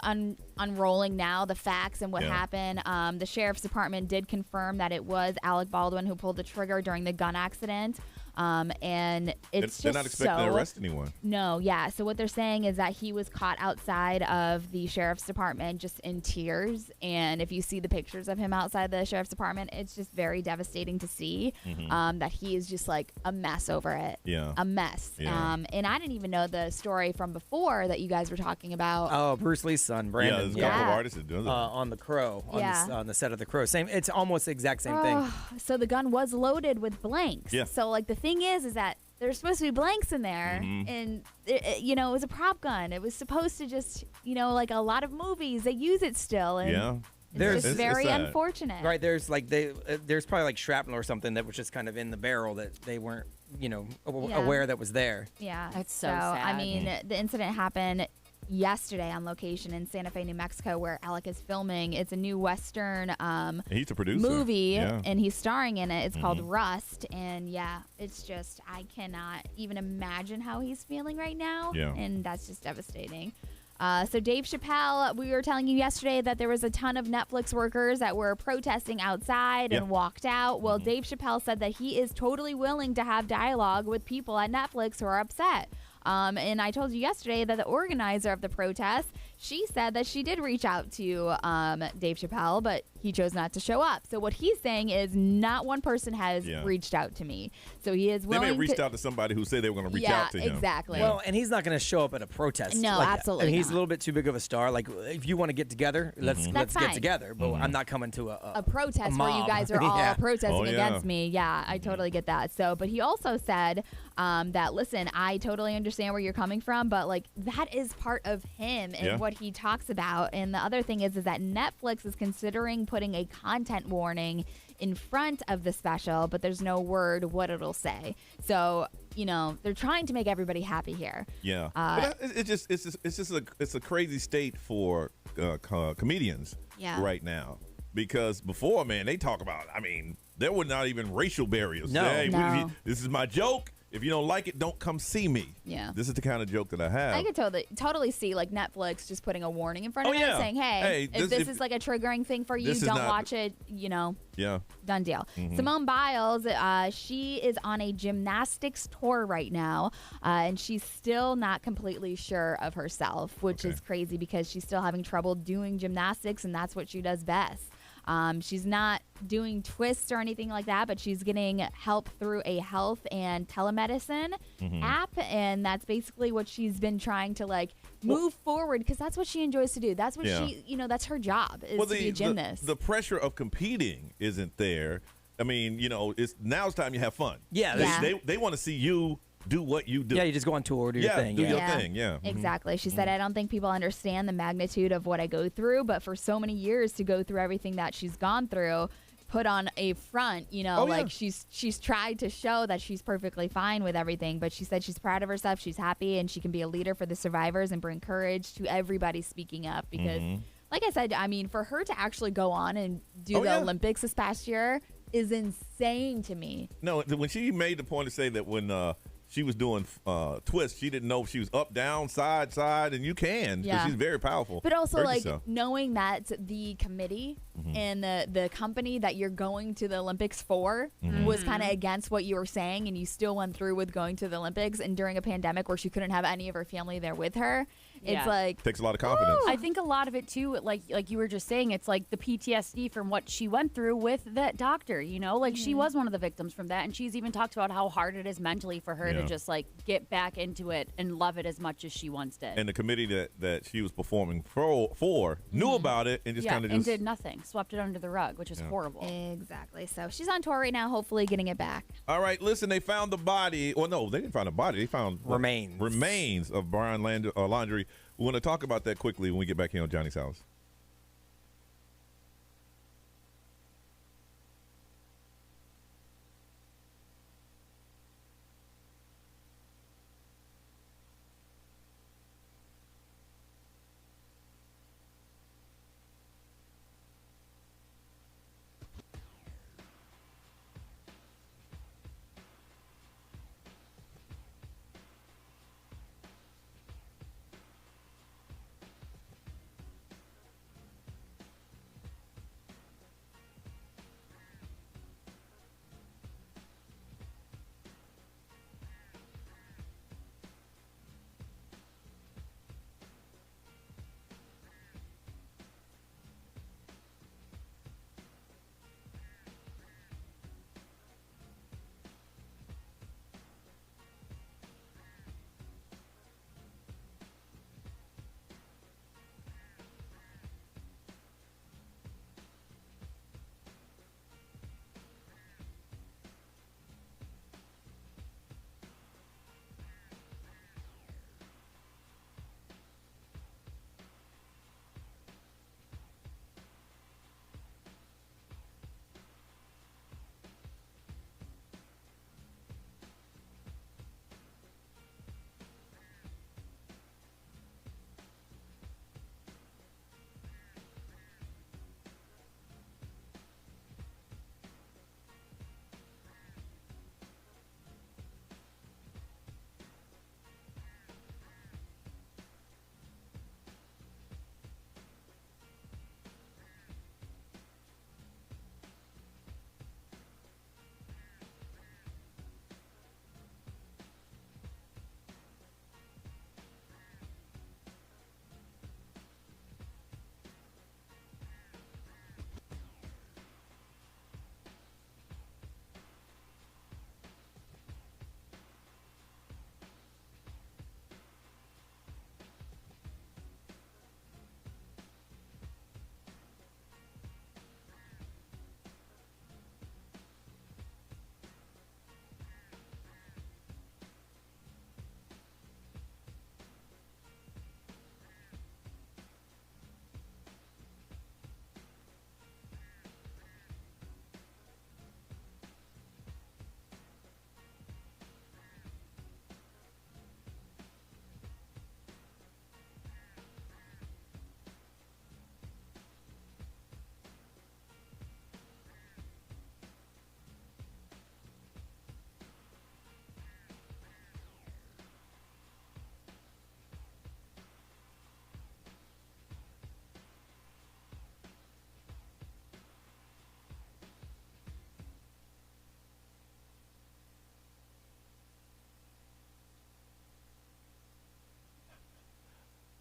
unrolling now the facts and what happened. The sheriff's department did confirm that it was Alec Baldwin who pulled the trigger during the gun accident. And they're not expecting to arrest anyone. No, yeah. So what they're saying is that he was caught outside of the sheriff's department just in tears. And if you see the pictures of him outside the sheriff's department, it's just very devastating to see that he is just like a mess over it. Yeah. A mess. Yeah. And I didn't even know the story from before that you guys were talking about. Oh, Bruce Lee's son, Brandon. Yeah, there's a couple of artists that do that. On The Crow, on the set of The Crow. Same. It's almost the exact same thing. So the gun was loaded with blanks. Yeah. So like the thing is that there's supposed to be blanks in there, and it was a prop gun. It was supposed to just, like a lot of movies, they use it still. And it's just very unfortunate. Right, there's probably like shrapnel or something that was just kind of in the barrel that they weren't, aware that was there. Yeah, that's so sad. I mean, the incident happened yesterday on location in Santa Fe, New Mexico, where Alec is filming. It's a new Western he's a producer. movie, and he's starring in it. It's called Rust, and it's just, I cannot even imagine how he's feeling right now, and that's just devastating. So Dave Chappelle, we were telling you yesterday that there was a ton of Netflix workers that were protesting outside and walked out. Well, Dave Chappelle said that he is totally willing to have dialogue with people at Netflix who are upset. And I told you yesterday that the organizer of the protest, she said that she did reach out to Dave Chappelle, but he chose not to show up. So what he's saying is not one person has reached out to me. So he is willing They may have reached out to somebody who said they were going to reach out to him. Exactly. Well, and he's not going to show up at a protest. No, absolutely I mean, he's not. a little bit too big of a star. Like, if you want to get together, let's get together. But I'm not coming to a protest where you guys are all protesting against me. Yeah, I totally get that. So, but he also said that, listen, I totally understand where you're coming from, but like that is part of him and what he talks about. And the other thing is that Netflix is considering putting a content warning in front of the special, but there's no word what it'll say. So, they're trying to make everybody happy here. Yeah. But it's a crazy state for comedians right now. Because before, man, they talk about, there were not even racial barriers. No. Hey, this is my joke. If you don't like it, don't come see me. Yeah. This is the kind of joke that I have. I could totally see like Netflix just putting a warning in front of it saying, hey, if this is like a triggering thing for you, don't watch it, Yeah. Done deal. Simone Biles, she is on a gymnastics tour right now, and she's still not completely sure of herself, which is crazy because she's still having trouble doing gymnastics, and that's what she does best. She's not doing twists or anything like that, but she's getting help through a health and telemedicine app, and that's basically what she's been trying to move forward because that's what she enjoys to do. That's what that's her job is to be a gymnast. The pressure of competing isn't there. Now it's time you have fun. Yeah. They want to see you do what you do. Yeah, you just go on tour, do your thing. Do your thing, Exactly. She said, I don't think people understand the magnitude of what I go through, but for so many years to go through everything that she's gone through, put on a front, she's tried to show that she's perfectly fine with everything, but she said she's proud of herself, she's happy, and she can be a leader for the survivors and bring courage to everybody speaking up because Like I said, I mean, for her to actually go on and do the Olympics this past year is insane to me. No, when she made the point to say that when she was doing twists, she didn't know if she was up, down, side, and you can, because she's very powerful. But also, like, knowing that the committee and the company that you're going to the Olympics for was kind of against what you were saying, and you still went through with going to the Olympics, and during a pandemic where she couldn't have any of her family there with her, it's like... Takes a lot of confidence. I think a lot of it, too, like you were just saying, it's like the PTSD from what she went through with that doctor, you know? Like, she was one of the victims from that, and she's even talked about how hard it is mentally for her to just, like, get back into it and love it as much as she once did. And the committee that she was performing for knew about it and just kind of and did nothing. Swept it under the rug, which is horrible. Exactly. So she's on tour right now, hopefully getting it back. All right, listen, they found the body. Well, no, they didn't find the body. They found remains of Brian Laundrie. We want to talk about that quickly when we get back here on Johnny's House.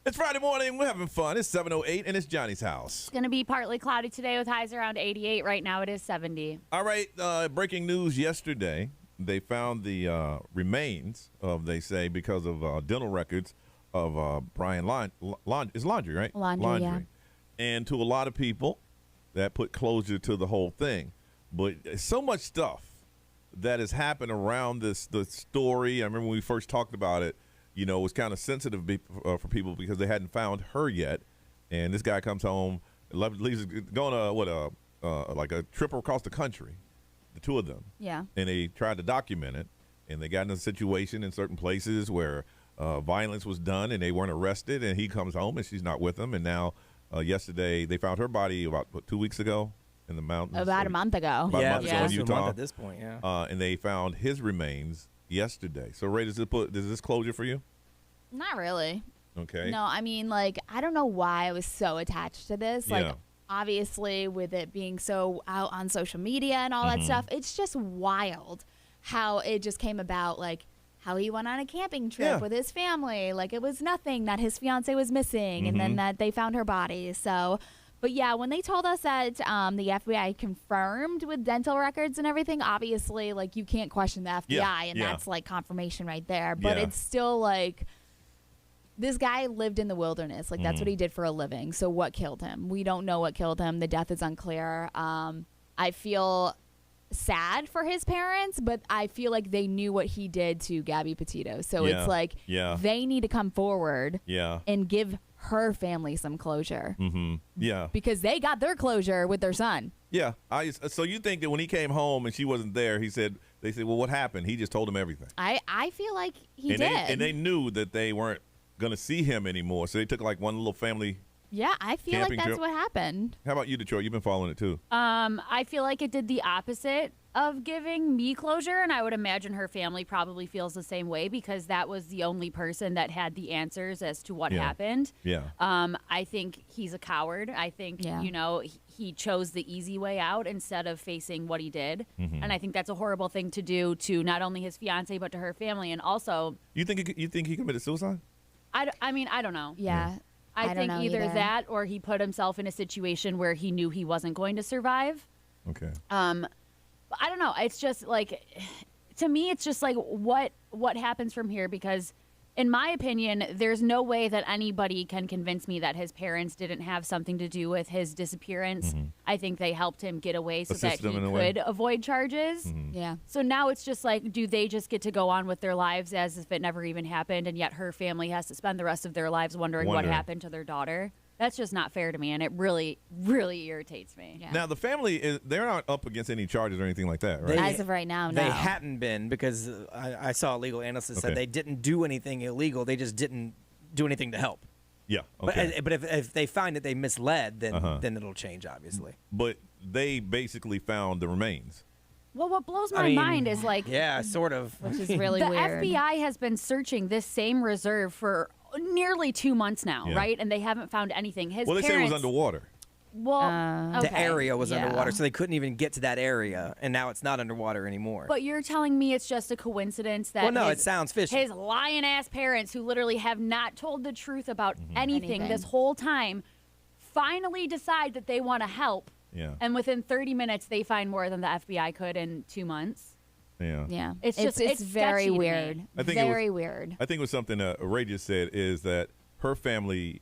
It's Friday morning. We're having fun. It's 7:08, and it's Johnny's House. It's going to be partly cloudy today with highs around 88. Right now it is 70. All right. Breaking news yesterday. They found the remains of, they say, because of dental records of Brian Laundrie. It's Laundrie, right? Laundrie, yeah. And to a lot of people, that put closure to the whole thing. But so much stuff that has happened around the story. I remember when we first talked about it. You know, it was kind of sensitive for people because they hadn't found her yet. And this guy comes home, leaves, going on like a trip across the country, the two of them. Yeah. And they tried to document it. And they got in a situation in certain places where violence was done and they weren't arrested. And he comes home and she's not with him. And now Yesterday, they found her body about 2 weeks ago in the mountains. About a month ago. About a month ago in Utah. A month at this point, yeah. And they found his remains yesterday. So, Ray, does this closure for you? Not really. Okay. No, I mean, like, I don't know why I was so attached to this. Like, obviously, with it being so out on social media and all that stuff, it's just wild how it just came about, like, how he went on a camping trip with his family. Like, it was nothing that his fiance was missing, and then that they found her body. So, but yeah, when they told us that the FBI confirmed with dental records and everything, obviously, like, you can't question the FBI, and that's, like, confirmation right there. But it's still, like, this guy lived in the wilderness. Like, that's what he did for a living. So what killed him? We don't know what killed him. The death is unclear. I feel sad for his parents, but I feel like they knew what he did to Gabby Petito. So it's like they need to come forward and give her family some closure. Yeah. Because they got their closure with their son. Yeah. So you think that when he came home and she wasn't there, they said, well, what happened? He just told them everything. I feel like he did. And they knew that they weren't going to see him anymore. So they took like one little family. Yeah, I feel like that's trip. what happened. How about you, Detroit? You've been following it too. I feel like it did the opposite of giving me closure, and I would imagine her family probably feels the same way because that was the only person that had the answers as to what happened. Yeah. I think he's a coward. I think, he chose the easy way out instead of facing what he did. And I think that's a horrible thing to do to not only his fiance but to her family. And also, you think he committed suicide? I mean, I don't know. Yeah. I think either that or he put himself in a situation where he knew he wasn't going to survive. Okay. But I don't know. It's just like, to me, it's just like what happens from here, because in my opinion, there's no way that anybody can convince me that his parents didn't have something to do with his disappearance. I think they helped him get away so that he could avoid charges. Yeah. So now it's just like, do they just get to go on with their lives as if it never even happened, and yet her family has to spend the rest of their lives wondering what happened to their daughter? That's just not fair to me, and it really, really irritates me. Yeah. Now, the family, they're not up against any charges or anything like that, right? As of right now, no. They hadn't been, because I saw a legal analyst that said they didn't do anything illegal. They just didn't do anything to help. Yeah, okay. But if they find that they misled, then it'll change, obviously. But they basically found the remains. Well, what blows my mind is like... Yeah, sort of. Which is really weird. The FBI has been searching this same reserve for nearly 2 months now, right? And they haven't found anything. His they parents, said it was underwater. Well, the area was underwater, so they couldn't even get to that area, and now it's not underwater anymore. But you're telling me it's just a coincidence that it sounds fishy. His lying-ass parents, who literally have not told the truth about anything this whole time, finally decide that they want to help, and within 30 minutes, they find more than the FBI could in 2 months. Yeah. It's very weird. Very weird. I think it was something Ray just said, is that her family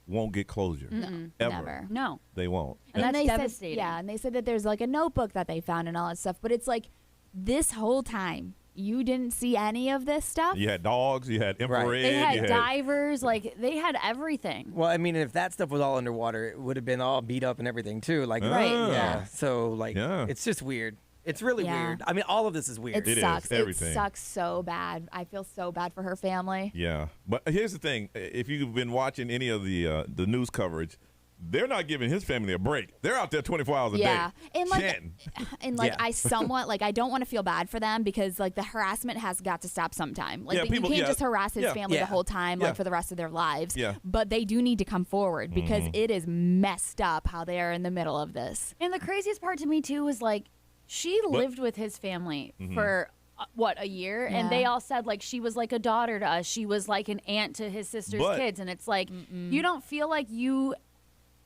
won't get closure. Ever. Never. No. They won't. And that's they devastating. Said, and they said that there's like a notebook that they found and all that stuff, but it's like this whole time you didn't see any of this stuff. You had dogs, you had infrared. They had divers, like they had everything. Well, I mean, if that stuff was all underwater, it would have been all beat up and everything too. Like, Yeah. So like, it's just weird. It's really weird. I mean, all of this is weird. It sucks. Everything. It sucks so bad. I feel so bad for her family. Yeah. But here's the thing. If you've been watching any of the news coverage, they're not giving his family a break. They're out there 24 hours a day. I somewhat, like, I don't want to feel bad for them because, like, the harassment has got to stop sometime. Like, you can't just harass his family the whole time, like, for the rest of their lives. Yeah. But they do need to come forward because it is messed up how they are in the middle of this. And the craziest part to me, too, was, like, she lived with his family for, a year? Yeah. And they all said, like, she was like a daughter to us. She was like an aunt to his sister's kids. And it's like, you don't feel like you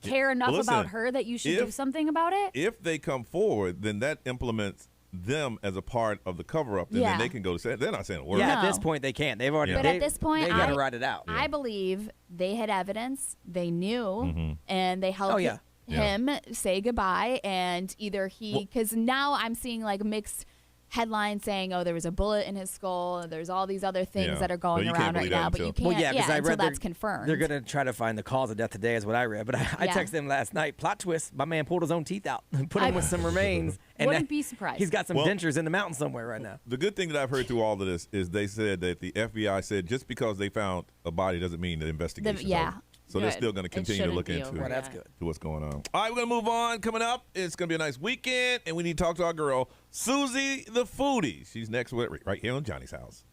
care enough about her that you should do something about it? If they come forward, then that implements them as a part of the cover-up, and then they can go to say, they're not saying a word. Yeah, at this point, they can't. They've already, But at this point, they got to write it out. I believe they had evidence, they knew, and they helped him say goodbye, and either because now I'm seeing like mixed headlines saying, there was a bullet in his skull, and there's all these other things that are going around right now, but you can't, until that's confirmed. They're going to try to find the cause of death today is what I read, but I texted him last night, plot twist, my man pulled his own teeth out and put them with some remains. And wouldn't be surprised. He's got some dentures in the mountain somewhere right now. The good thing that I've heard through all of this is they said that the FBI said just because they found a body doesn't mean the investigation's over. So they're Good. still going to It continue to shouldn't look be into over Well, that's yet. good. to what's going on. All right, we're going to move on. Coming up, it's going to be a nice weekend, and we need to talk to our girl, Susie the Foodie. She's next with right here on Johnny's House.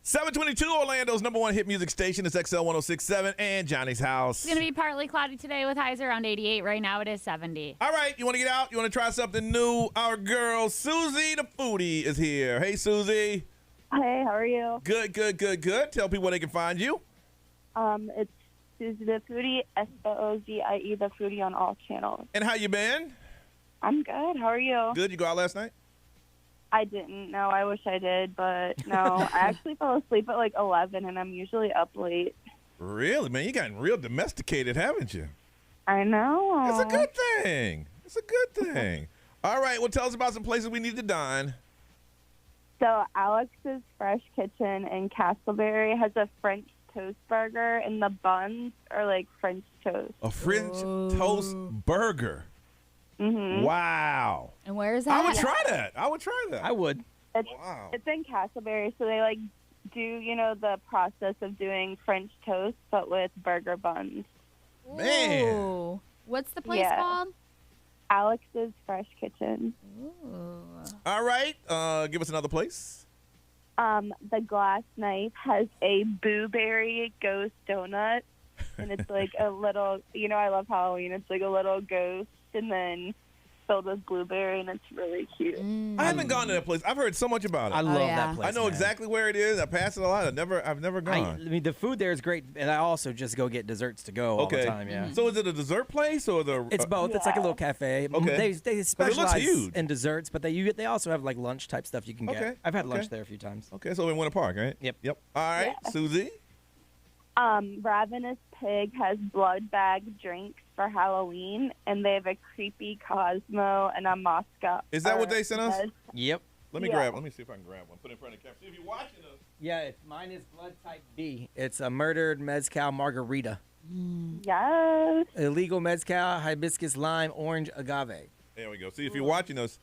722 Orlando's number one hit music station is XL 106.7 and Johnny's house. It's going to be partly cloudy today with highs around 88. Right now it is 70. All right, you want to get out? You want to try something new? Our girl, Susie the Foodie, is here. Hey, Susie. Hey, how are you? Good. Tell people where they can find you. It's Susie the Foodie, SOOZIE the Foodie on all channels. And how you been? I'm good. How are you? Good. You go out last night? I didn't. No, I wish I did, but no. I actually fell asleep at like 11, and I'm usually up late. Really, man? You gotten real domesticated, haven't you? I know. It's a good thing. All right, well, tell us about some places we need to dine. So Alex's Fresh Kitchen in Castleberry has a French toast burger, and the buns are like French toast. A French toast burger. Mm-hmm. Wow. And where is that? I would try that. I would. It's in Castleberry, so they like do, the process of doing French toast, but with burger buns. Man. Ooh. What's the place called? Alex's Fresh Kitchen. Ooh. All right. Give us another place. The Glass Knife has a Boo-Berry Ghost donut, and it's like a little, I love Halloween. It's like a little ghost, and then filled with blueberry, and it's really cute. I haven't gone to that place. I've heard so much about it. I love that place. I know exactly where it is. I pass it a lot. I've never gone. I mean, the food there is great, and I also just go get desserts to go all the time. Yeah. So is it a dessert place or the? It's both. It's like a little cafe. Okay. They specialize in desserts, but they also have like lunch type stuff you can get. Okay. I've had lunch there a few times. Okay, so in Winter Park, right? Yep. All right, Susie. Ravenous Pig has blood bag drinks for Halloween, and they have a creepy Cosmo and a Moscow. Is that what they sent us? Yep. Let me see if I can grab one. Put it in front of the camera. See if you're watching us. Yeah, mine is blood type B. It's a murdered mezcal margarita. Yes. Illegal mezcal, hibiscus, lime, orange, agave. There we go. See, if you're watching us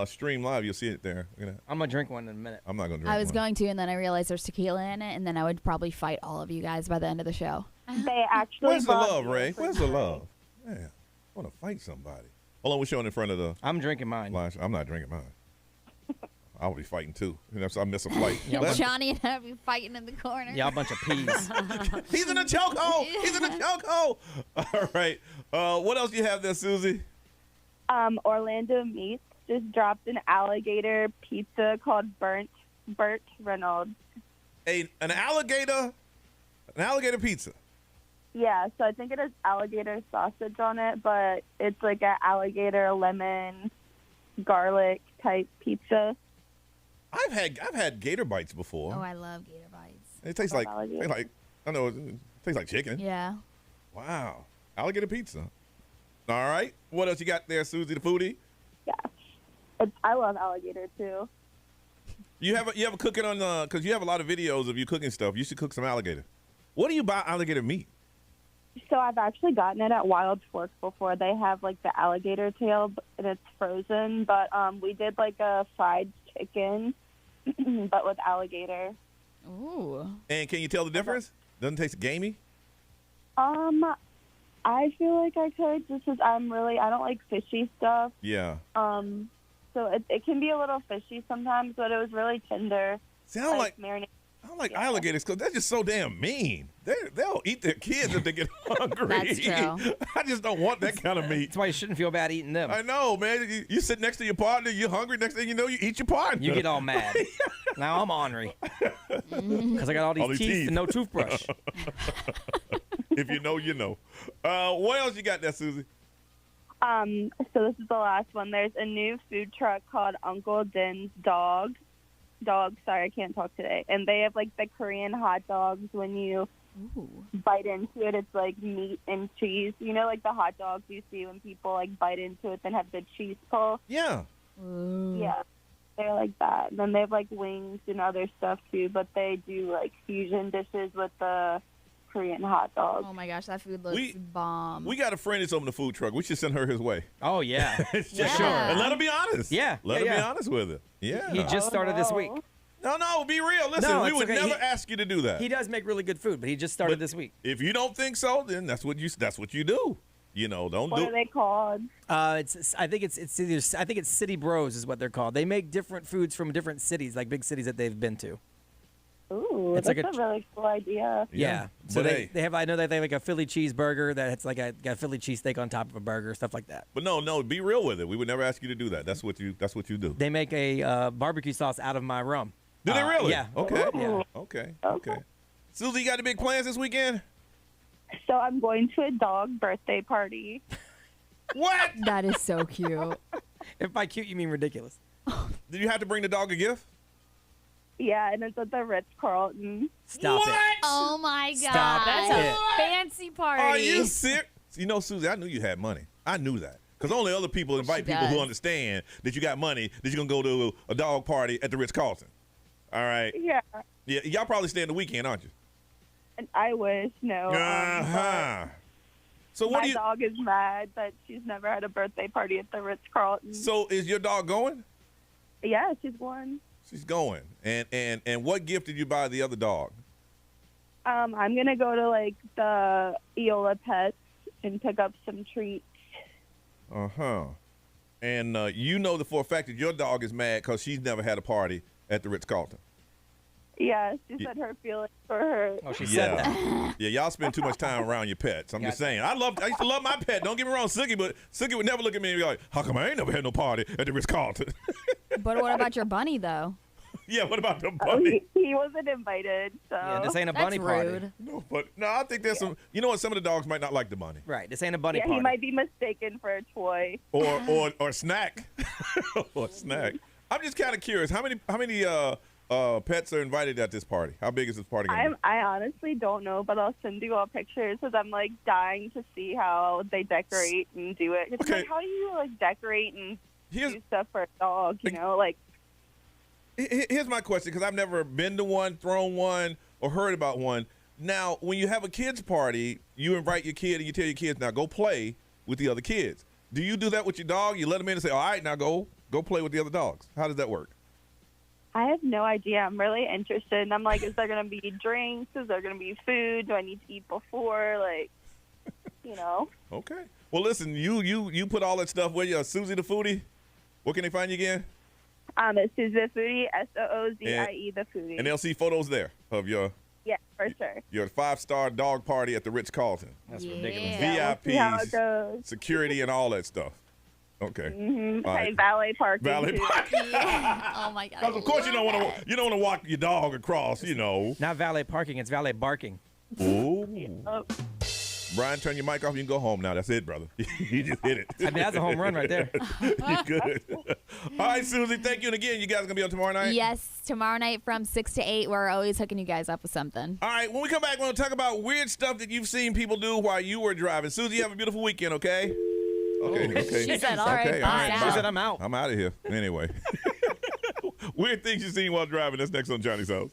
stream live, you'll see it there. I'm going to drink one in a minute. I'm not going to drink I was going to, and then I realized there's tequila in it, and then I would probably fight all of you guys by the end of the show. They actually Where's the love, Ray? Where's the love? Man, I want to fight somebody. Hold on, we're showing in front of the... I'm drinking mine. I'm not drinking mine. I'll be fighting, too. If I miss a flight. Johnny and I be fighting in the corner. Y'all a bunch of peas. He's in a chokehold. He's in a chokehold. All right. What else do you have there, Susie? Orlando Meats just dropped an alligator pizza called Burt Reynolds. An alligator pizza. Yeah, so I think it has alligator sausage on it, but it's like an alligator lemon garlic type pizza. I've had gator bites before. Oh, I love gator bites. It tastes like it tastes like chicken. Yeah. Wow. Alligator pizza. All right. What else you got there, Susie the Foodie? Yeah. I love alligator too. You have a cooking on because you have a lot of videos of you cooking stuff. You should cook some alligator. What do you buy alligator meat? So I've actually gotten it at Wild Fork before. They have like the alligator tail, and it's frozen. But we did like a fried chicken, but with alligator. Ooh. And can you tell the difference? Doesn't it taste gamey? I feel like I could just because I don't like fishy stuff. Yeah. So it can be a little fishy sometimes, but it was really tender. See, I don't like alligators because they're just so damn mean. They'll eat their kids if they get hungry. That's true. I just don't want that kind of meat. That's why you shouldn't feel bad eating them. I know, man. You sit next to your partner, you're hungry. Next thing you know, you eat your partner. You get all mad. Now I'm ornery because I got all these teeth and no toothbrush. If you know, you know. What else you got there, Susie? So this is the last one. There's a new food truck called Uncle Din's Dog. Sorry, I can't talk today. And they have like the Korean hot dogs. When you bite into it, it's like meat and cheese. You know, like the hot dogs you see when people like bite into it, then have the cheese pull. Yeah. Yeah, they're like that. And then they have like wings and other stuff too. But they do like fusion dishes with the Korean hot dogs. Oh my gosh, that food looks bomb. We got a friend that's opening the food truck. We should send her his way. Oh yeah, for sure. And let her be honest. Yeah, let her be honest with it. Yeah, he just started this week. No, be real. Listen, we would never ask you to do that. He does make really good food, but he just started this week. If you don't think so, then that's what you do. You know, don't what do. What are they called? I think it's City Bros is what they're called. They make different foods from different cities, like big cities that they've been to. Ooh. Ooh, It's that's like a really cool idea. Yeah. So But they have, I know that they have like a Philly cheeseburger that's like got Philly cheesesteak on top of a burger, stuff like that. But no, be real with it. We would never ask you to do that. That's what you do. They make a barbecue sauce out of my rum. Do they really? Yeah. Okay. Yeah. Okay. Susie, you got any big plans this weekend? So I'm going to a dog birthday party. What? That is so cute. If by cute you mean ridiculous. Did you have to bring the dog a gift? Yeah, and it's at the Ritz-Carlton. Stop it. Oh my God. Stop That's it. a fancy party. Are you serious? You know, Susie, I knew you had money. I knew that. Because only other people invite people who understand that you got money, that you're going to go to a dog party at the Ritz-Carlton. All right? Yeah. Yeah, y'all probably stay in the weekend, aren't you? And I wish, no. Uh-huh. So what my do you... dog is mad that she's never had a birthday party at the Ritz-Carlton. So is your dog going? Yeah, she's going. She's going. And what gift did you buy the other dog? I'm going to go to, like, the Eola Pets and pick up some treats. Uh-huh. And you know for a fact that your dog is mad because she's never had a party at the Ritz-Carlton. Yeah, she said her feelings for her. Oh, she said that. Yeah, y'all spend too much time around your pets. I'm just saying. I used to love my pet. Don't get me wrong, Sookie, but Sookie would never look at me and be like, how come I ain't never had no party at the Ritz-Carlton? But what about your bunny, though? Yeah, what about the bunny? He wasn't invited, so. Yeah, this ain't a bunny party. No, I think there's some, you know what, some of the dogs might not like the bunny. Right, this ain't a bunny Yeah, party. he might be mistaken for a toy. Or snack. Or snack. I'm just kind of curious. How many pets are invited at this party? How big is this party gonna be? I honestly don't know, but I'll send you all pictures because I'm like dying to see how they decorate and do it. It's like, how do you like decorate and do stuff for a dog? You know, like. Here's my question, because I've never been to one, thrown one, or heard about one. Now, when you have a kids party, you invite your kid and you tell your kids, now go play with the other kids. Do you do that with your dog? You let them in and say, all right, now go play with the other dogs. How does that work? I have no idea. I'm really interested. And I'm like, is there going to be drinks? Is there going to be food? Do I need to eat before? Like, you know. Okay. Well, listen, you put all that stuff with you. Susie the Foodie. Where can they find you again? It's Susie the Foodie, SOOZIE the Foodie. And they'll see photos there of your for sure. Your 5-star dog party at the Ritz-Carlton. That's ridiculous. Yeah, we'll see how it VIPs, goes. security, and all that stuff. Okay. Mm-hmm. All Hey, right. valet parking. Valet too. parking. Oh my God. Because of course you don't want to walk your dog across. You know. Not valet parking, it's valet barking. Ooh. Oh. Brian, turn your mic off. You can go home now. That's it, brother. You just hit it. I mean, that's a home run right there. You good. All right, Susie, thank you. And again, you guys going to be on tomorrow night? Yes, tomorrow night from 6 to 8. We're always hooking you guys up with something. All right, when we come back, we're going to talk about weird stuff that you've seen people do while you were driving. Susie, you have a beautiful weekend, okay? Okay. She said, all right, bye. She said, I'm out. I'm out of here. Anyway. Weird things you've seen while driving. That's next on Johnny's House.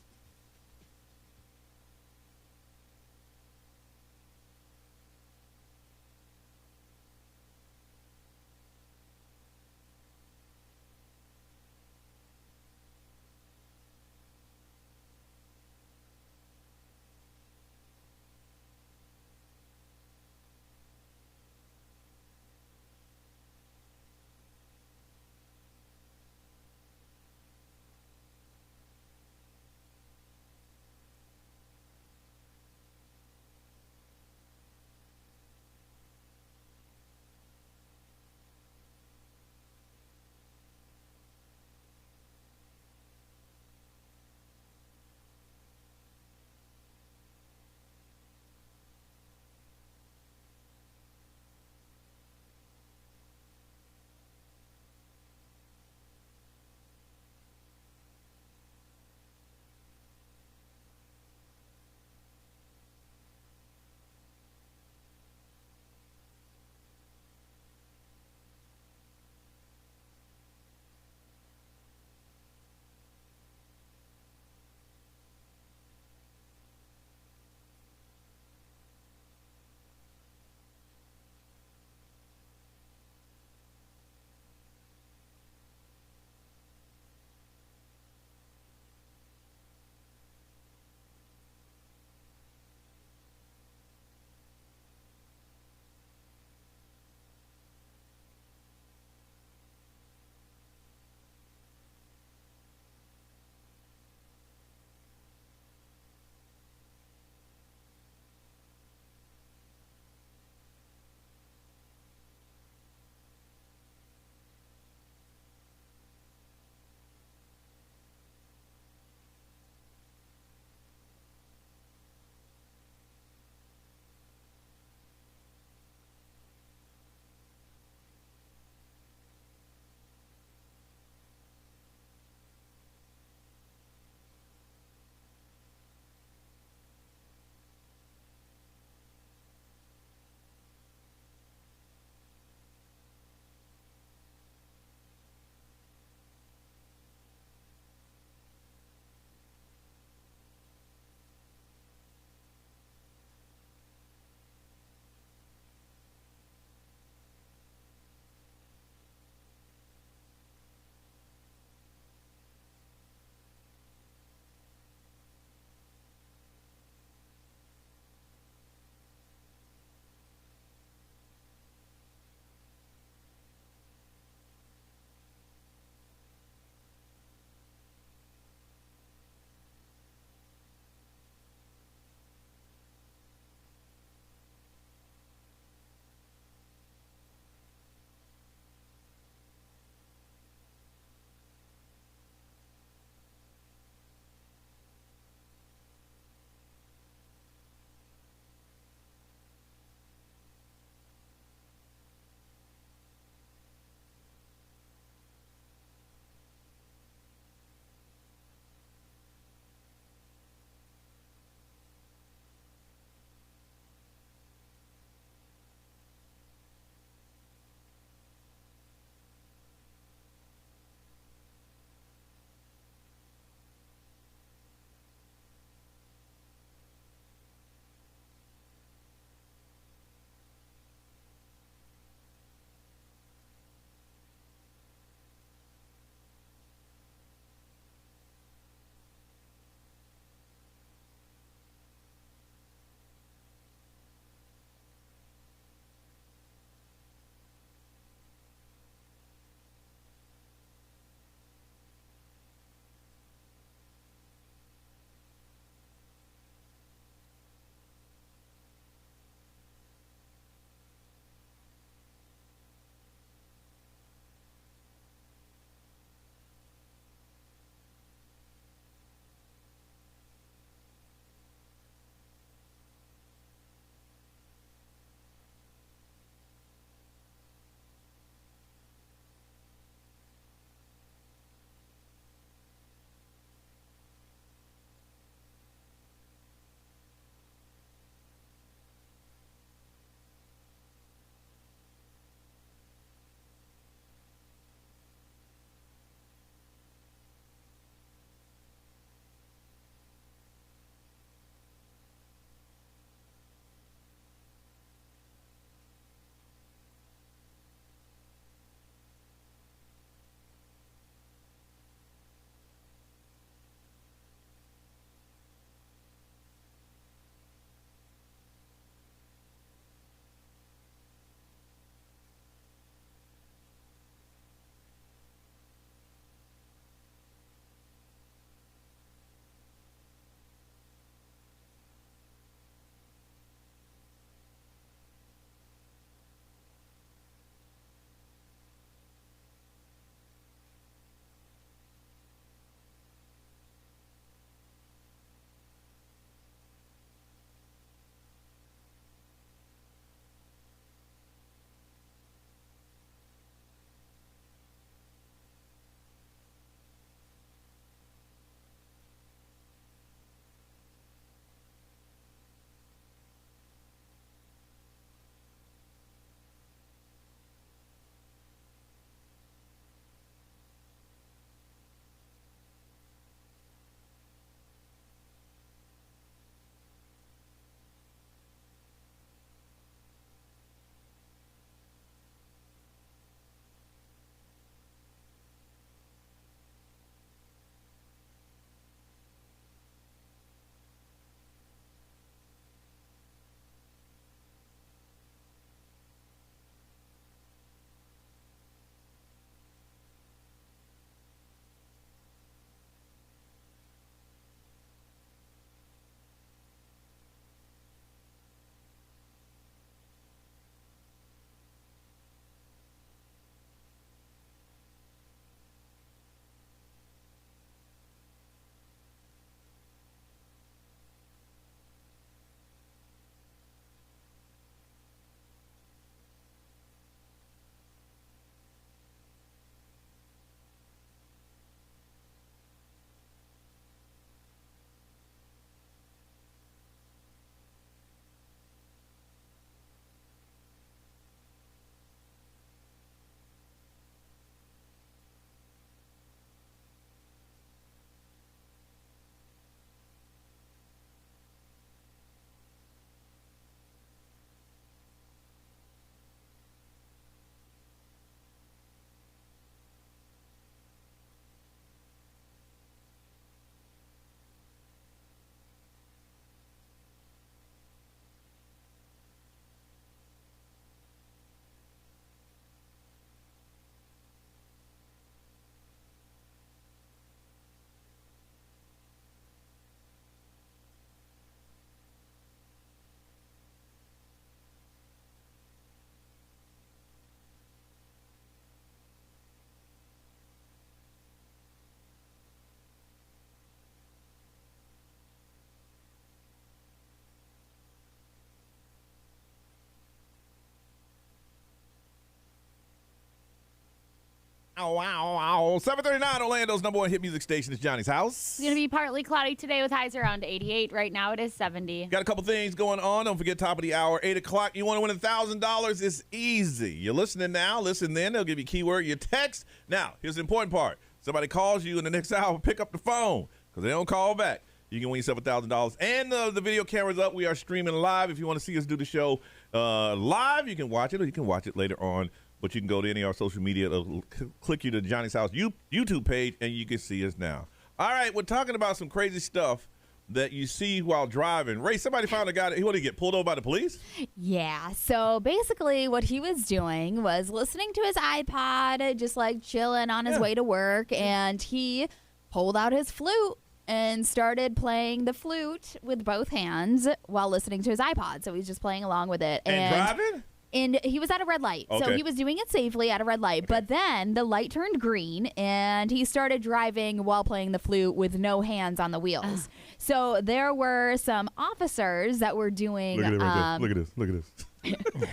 Wow. 739 Orlando's number one hit music station is Johnny's House. It's going to be partly cloudy today with highs around 88. Right now it is 70. Got a couple things going on. Don't forget, top of the hour, 8 o'clock. You want to win $1,000? It's easy. You're listening now. Listen then. They'll give you a keyword, your text. Now, here's the important part. Somebody calls you in the next hour, pick up the phone because they don't call back. You can win yourself $1,000. And the video camera's up. We are streaming live. If you want to see us do the show live, you can watch it, or you can watch it later on. But you can go to any of our social media. It'll click you to Johnny's House YouTube page, and you can see us now. All right, we're talking about some crazy stuff that you see while driving. Ray, somebody found a guy that he wanted to get pulled over by the police? Yeah, so basically what he was doing was listening to his iPod, just like chilling on his way to work, and he pulled out his flute and started playing the flute with both hands while listening to his iPod. So he's just playing along with it. And driving? And he was at a red light. Okay. So he was doing it safely at a red light. Okay. But then the light turned green, and he started driving while playing the flute with no hands on the wheels. So there were some officers that were doing... Look at this.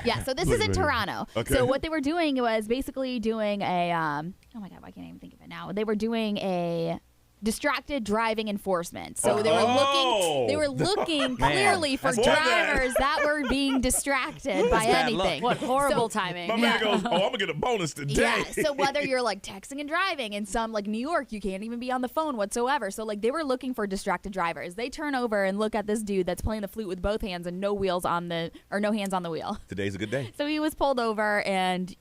Yeah, so this is in Toronto. Okay. So what they were doing was basically doing a... oh, my God, I can't even think of it now. They were doing a... distracted driving enforcement. So they were looking clearly for drivers that were being distracted by anything. What horrible timing. My man goes, I'm going to get a bonus today. Yeah, so whether you're like texting and driving, in some like New York, you can't even be on the phone whatsoever. So like they were looking for distracted drivers. They turn over and look at this dude that's playing the flute with both hands and no hands on the wheel. Today's a good day. So he was pulled over and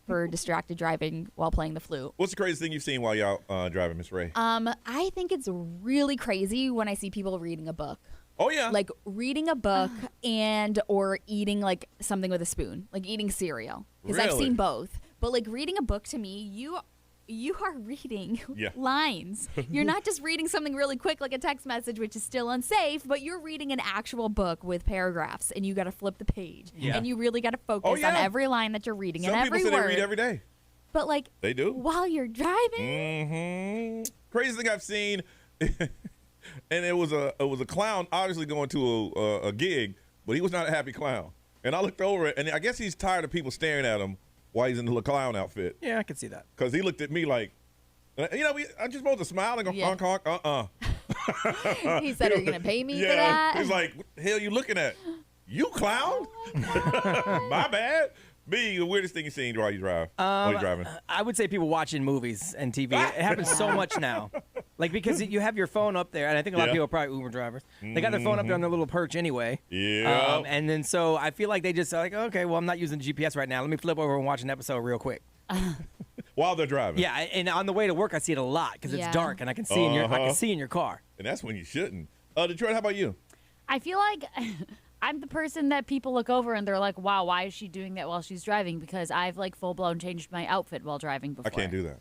for distracted driving while playing the flute. What's the craziest thing you've seen while y'all driving, Miss Ray? I think it's really crazy when I see people reading a book. Oh, yeah. Like reading a book or eating like something with a spoon, like eating cereal. Because I've seen both. But like reading a book to me, you are reading lines. You're not just reading something really quick like a text message, which is still unsafe, but you're reading an actual book with paragraphs, and you got to flip the page. Yeah. And you really got to focus on every line that you're reading and every word. Some people say they read every day. But like they do while you're driving. Mm-hmm. Craziest thing I've seen, and it was a clown obviously going to a gig, but he was not a happy clown. And I looked over, and I guess he's tired of people staring at him while he's in the clown outfit. Yeah, I can see that. Because he looked at me like, I'm just supposed to smile and go, honk, honk, He said, are you going to pay me for that? He's like, what the hell you looking at? You clown? Oh my bad. B, the weirdest thing you've seen while you drive? While you're driving? I would say people watching movies and TV. It happens so much now. Like, because you have your phone up there, and I think a lot of people are probably Uber drivers. They got their phone up there on their little perch anyway. Yeah. And then so I feel like they just are like, okay, well, I'm not using GPS right now. Let me flip over and watch an episode real quick. While they're driving. Yeah, and on the way to work, I see it a lot because it's dark, and I can see I can see in your car. And that's when you shouldn't. Detroit, how about you? I feel like I'm the person that people look over and they're like, wow, why is she doing that while she's driving? Because I've like full blown changed my outfit while driving before. I can't do that.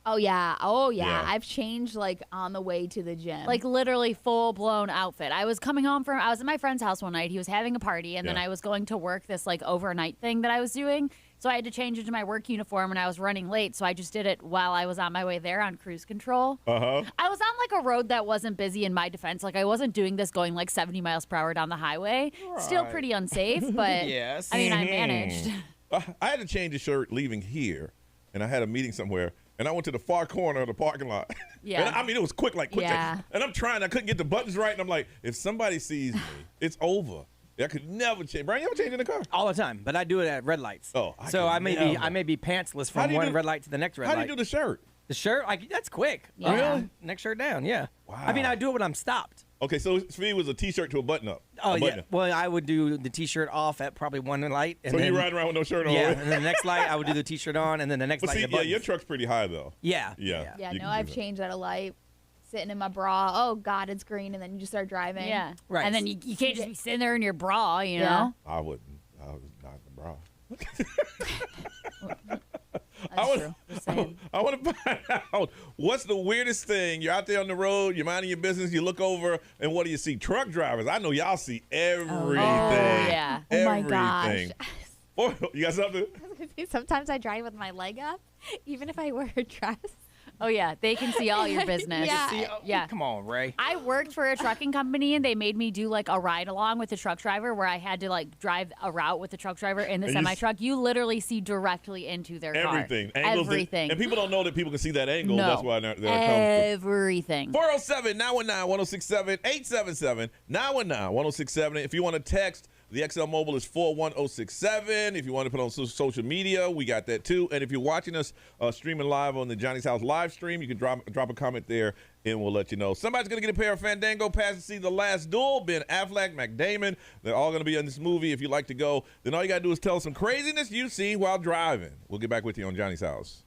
Oh yeah. I've changed like on the way to the gym. Like literally full blown outfit. I was at my friend's house one night. He was having a party, and then I was going to work this like overnight thing that I was doing. So I had to change into my work uniform, and I was running late. So I just did it while I was on my way there on cruise control. I was on like a road that wasn't busy in my defense. Like I wasn't doing this going like 70 miles per hour down the highway. Right. Still pretty unsafe, but yes. I mean, I managed. I had to change the shirt leaving here, and I had a meeting somewhere. And I went to the far corner of the parking lot. Yeah. And I mean, it was quick. Yeah. And I'm trying. I couldn't get the buttons right. And I'm like, if somebody sees me, it's over. I could never change. Brian, you ever change in the car? All the time. But I do it at red lights. Oh, I may be pantsless from one red light to the next red light. How do you do the shirt? The shirt? That's quick. Yeah. Really? Next shirt down, yeah. Wow. I mean, I do it when I'm stopped. Okay, so for me, it was a T-shirt to a button-up. Oh, yeah. Well, I would do the T-shirt off at probably one light. And so then, you riding around with no shirt on? Yeah, and then the next light, I would do the T-shirt on, and then the next light, the buttons. Your truck's pretty high, though. Yeah. Yeah, I've changed at a light, sitting in my bra. Oh, God, it's green, and then you just start driving. Yeah. Right. And then you can't just be sitting there in your bra, you know? I wouldn't. I was not in the bra. I want to find out what's the weirdest thing. You're out there on the road, you're minding your business, you look over, and what do you see? Truck drivers. I know y'all see everything. Oh, yeah. Everything. Oh, my gosh. Oh, you got something? Sometimes I drive with my leg up, even if I wear a dress. Oh, yeah. They can see all your business. Yeah. Come on, Ray. I worked for a trucking company, and they made me do, like, a ride-along with the truck driver where I had to, like, drive a route with the truck driver in the semi-truck. You literally see directly into their car. Everything. And people don't know that people can see that angle. No. That's why they're Everything. 407-919-1067, 877-919-1067. If you want to text, the XL Mobile is 41067. If you want to put on social media, we got that too. And if you're watching us streaming live on the Johnny's House live stream, you can drop a comment there and we'll let you know. Somebody's going to get a pair of Fandango passes to see The Last Duel. Ben Affleck, Matt Damon, they're all going to be in this movie. If you'd like to go, then all you got to do is tell us some craziness you've seen while driving. We'll get back with you on Johnny's House.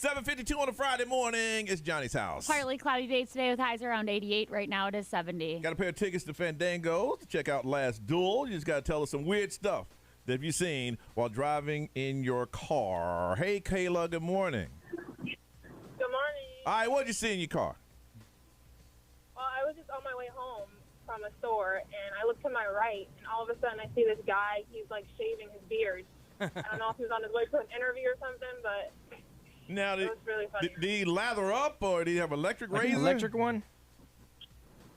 7:52 on a Friday morning. It's Johnny's house. Partly cloudy days today with highs around 88. Right now it is 70. Got a pair of tickets to Fandango to check out Last Duel. You just got to tell us some weird stuff that you've seen while driving in your car. Hey, Kayla, good morning. Good morning. All right, what did you see in your car? Well, I was just on my way home from a store, and I looked to my right, and all of a sudden I see this guy. He's, like, shaving his beard. I don't know if he was on his way to an interview or something, but now, it was really funny. Did he lather up, or did he have electric razor? Electric one?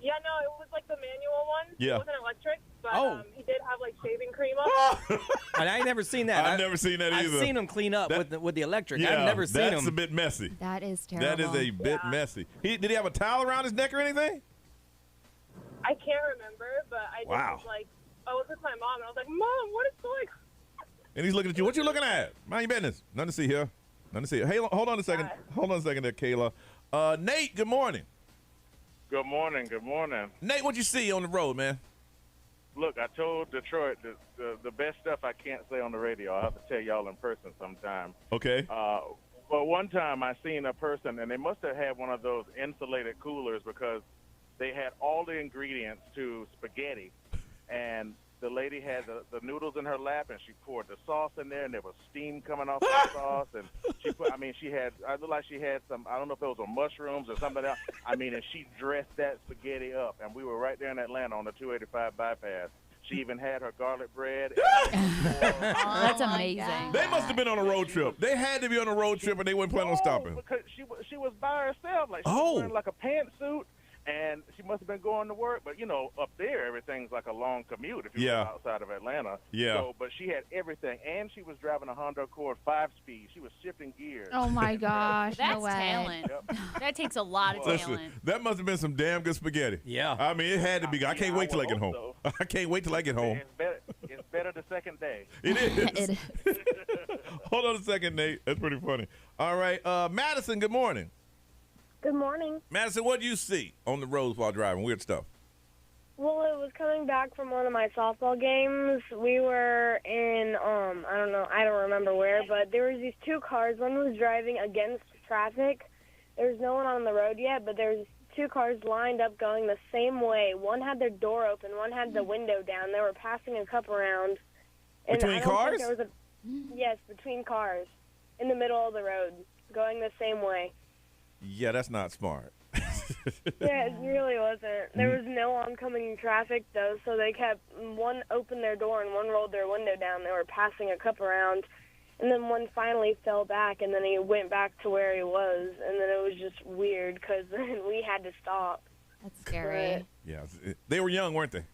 Yeah, no, it was, like, the manual one. Yeah. It wasn't electric, but he did have, like, shaving cream Ah! on. And I ain't never seen that. I've never seen that either. I've seen him clean up with the electric. Yeah, I've never seen him. That's a bit messy. That is terrible. That is a bit messy. Did he have a towel around his neck or anything? I can't remember, but I just was like, I was with my mom, and I was like, Mom, what is going on? And he's looking at you. What you looking at? Mind your business. Nothing to see here. Nothing to see here. Hey, hold on a second. Hold on a second there, Kayla. Nate, good morning. Good morning. Good morning. Nate, what you see on the road, man? Look, I told Detroit the best stuff I can't say on the radio. I'll have to tell y'all in person sometime. Okay. But one time I seen a person, and they must have had one of those insulated coolers because they had all the ingredients to spaghetti, and the lady had the noodles in her lap, and she poured the sauce in there, and there was steam coming off the sauce, and I looked like she had some, I don't know if it was mushrooms or something else. I mean, and she dressed that spaghetti up, and we were right there in Atlanta on the 285 bypass. She even had her garlic bread. That's amazing. They must have been on a road trip. They had to be on a road trip, and they weren't planning on stopping. Because she was by herself. Like, she was wearing like a pantsuit. And she must have been going to work, but up there, everything's like a long commute if you're outside of Atlanta. Yeah. So, but she had everything, and she was driving a Honda Accord 5-speed. She was shifting gears. Oh my gosh, that's no way. talent. Yep. That takes a lot of talent. Listen, that must have been some damn good spaghetti. Yeah. I mean, it had to be. I can't wait till I get home. So. I can't wait till I get home. It's better the second day. It is. It is. Hold on a second, Nate. That's pretty funny. All right, Madison. Good morning. Good morning. Madison, what do you see on the roads while driving? Weird stuff. Well, it was coming back from one of my softball games. We were in, I don't remember where, but there was these two cars. One was driving against traffic. There was no one on the road yet, but there was two cars lined up going the same way. One had their door open, one had the window down. They were passing a cup around. And between cars? Yes, between cars, in the middle of the road, going the same way. Yeah, that's not smart. Yeah, it really wasn't. There was no oncoming traffic, though, so they kept, one opened their door and one rolled their window down. They were passing a cup around, and then one finally fell back, and then he went back to where he was, and then it was just weird because we had to stop. That's scary. Yeah, they were young, weren't they?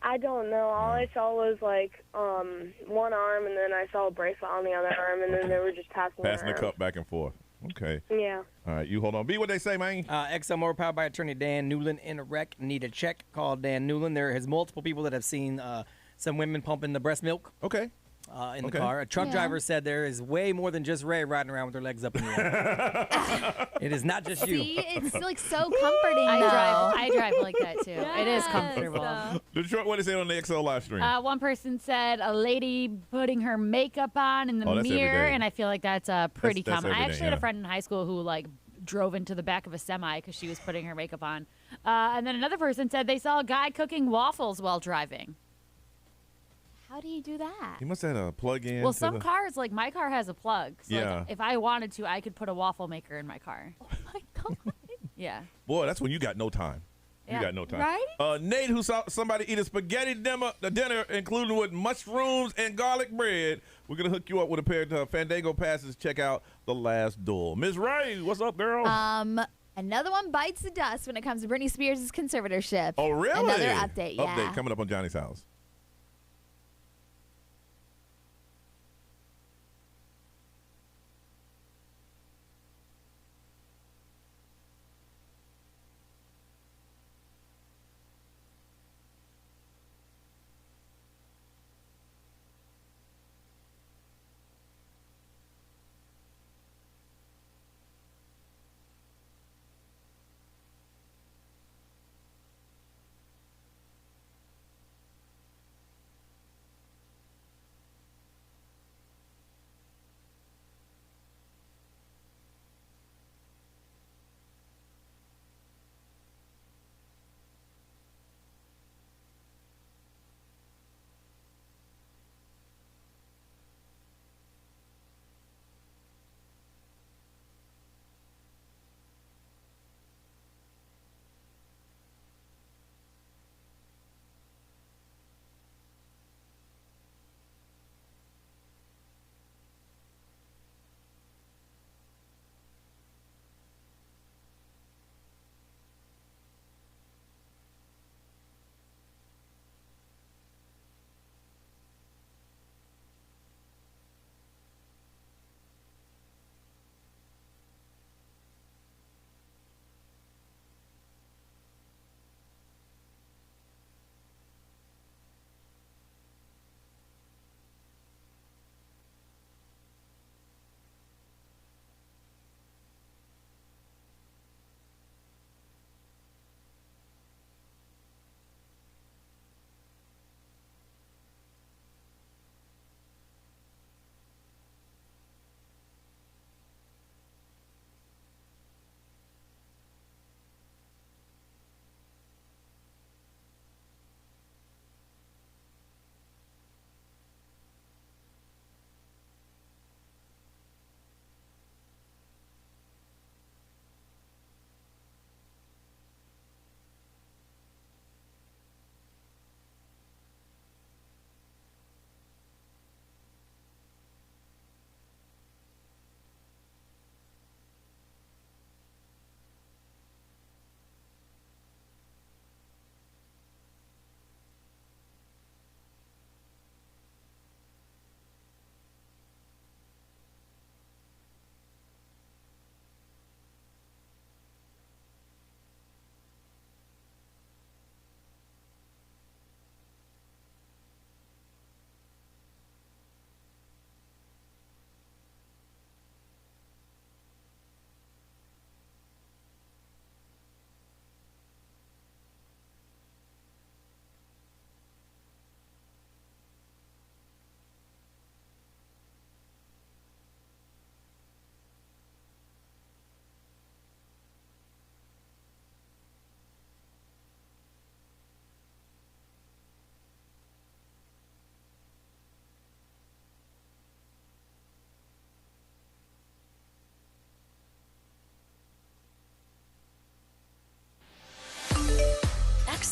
I don't know. All I saw was, like, one arm, and then I saw a bracelet on the other arm, and then they were just passing the around. cup back and forth. Okay. Yeah. All right, you hold on. B, what they say, man? XL Motor powered by attorney Dan Newland in a wreck. Need a check. Call Dan Newland. There is multiple people that have seen some women pumping the breast milk. Okay. In the car. A truck driver said there is way more than just Ray riding around with her legs up in the air. It is not just you. See, it's like so comforting. I drive like that too. It is comfortable. Detroit, what did they say on the XL live stream? One person said a lady putting her makeup on in the that's every mirror, day. and I feel like that's pretty That's common. every I day, actually had a friend in high school who drove into the back of a semi because she was putting her makeup on. And then another person said they saw a guy cooking waffles while driving. How do you do that? He must have had a plug-in. Well, some cars, like my car has a plug. So Yeah. if I wanted to, I could put a waffle maker in my car. Oh my God. Yeah. Boy, that's when you got no time. You Yeah. got no time. Right? Nate, who saw somebody eat a spaghetti dinner, including with mushrooms and garlic bread. We're going to hook you up with a pair of Fandango passes. Check out The Last Duel. Ms. Ray, what's up, girl? Another one bites the dust when it comes to Britney Spears' conservatorship. Oh, really? Another update, yeah. Update coming up on Johnny's house.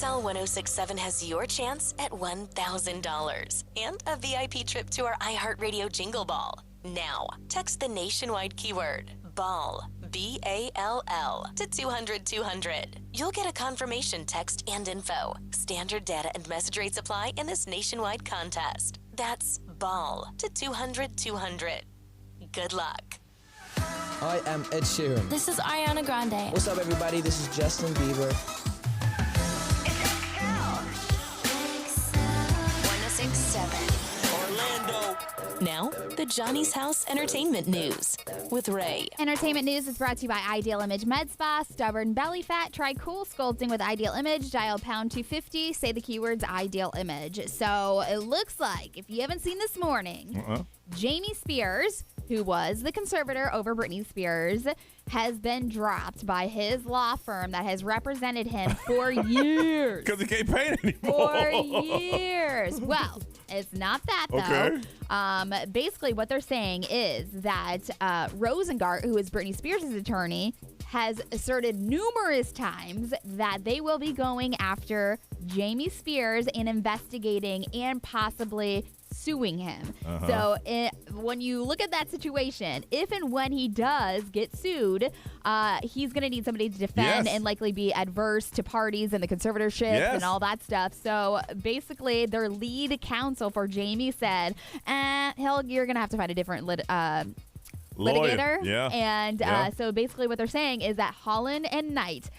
Channel 1067 has your chance at $1,000 and a VIP trip to our iHeartRadio Jingle Ball. Now, text the nationwide keyword BALL, B-A-L-L, to 200-200. You'll get a confirmation text and info. Standard data and message rates apply in this nationwide contest. That's BALL to 200-200. Good luck. I am Ed Sheeran. This is Ariana Grande. What's up, everybody? This is Justin Bieber. 1067 Orlando. Now, the Johnny's House Entertainment News with Ray. Entertainment news is brought to you by Ideal Image Med Spa. Stubborn belly fat? Try cool sculpting with Ideal Image. Dial pound 250. Say the keywords Ideal Image. So it looks like, if you haven't seen this morning, Jamie Spears, who was the conservator over Britney Spears, has been dropped by his law firm that has represented him for years. Because he can't pay it anymore. For years. Well, it's not that, though. Okay. Basically, what they're saying is that Rosengart, who is Britney Spears' attorney, has asserted numerous times that they will be going after Jamie Spears and investigating and possibly suing him. So when you look at that situation, if and when he does get sued, he's going to need somebody to defend and likely be adverse to parties and the conservatorship and all that stuff. So basically, their lead counsel for Jamie said, you're going to have to find a different litigator. And so basically what they're saying is that Holland and Knight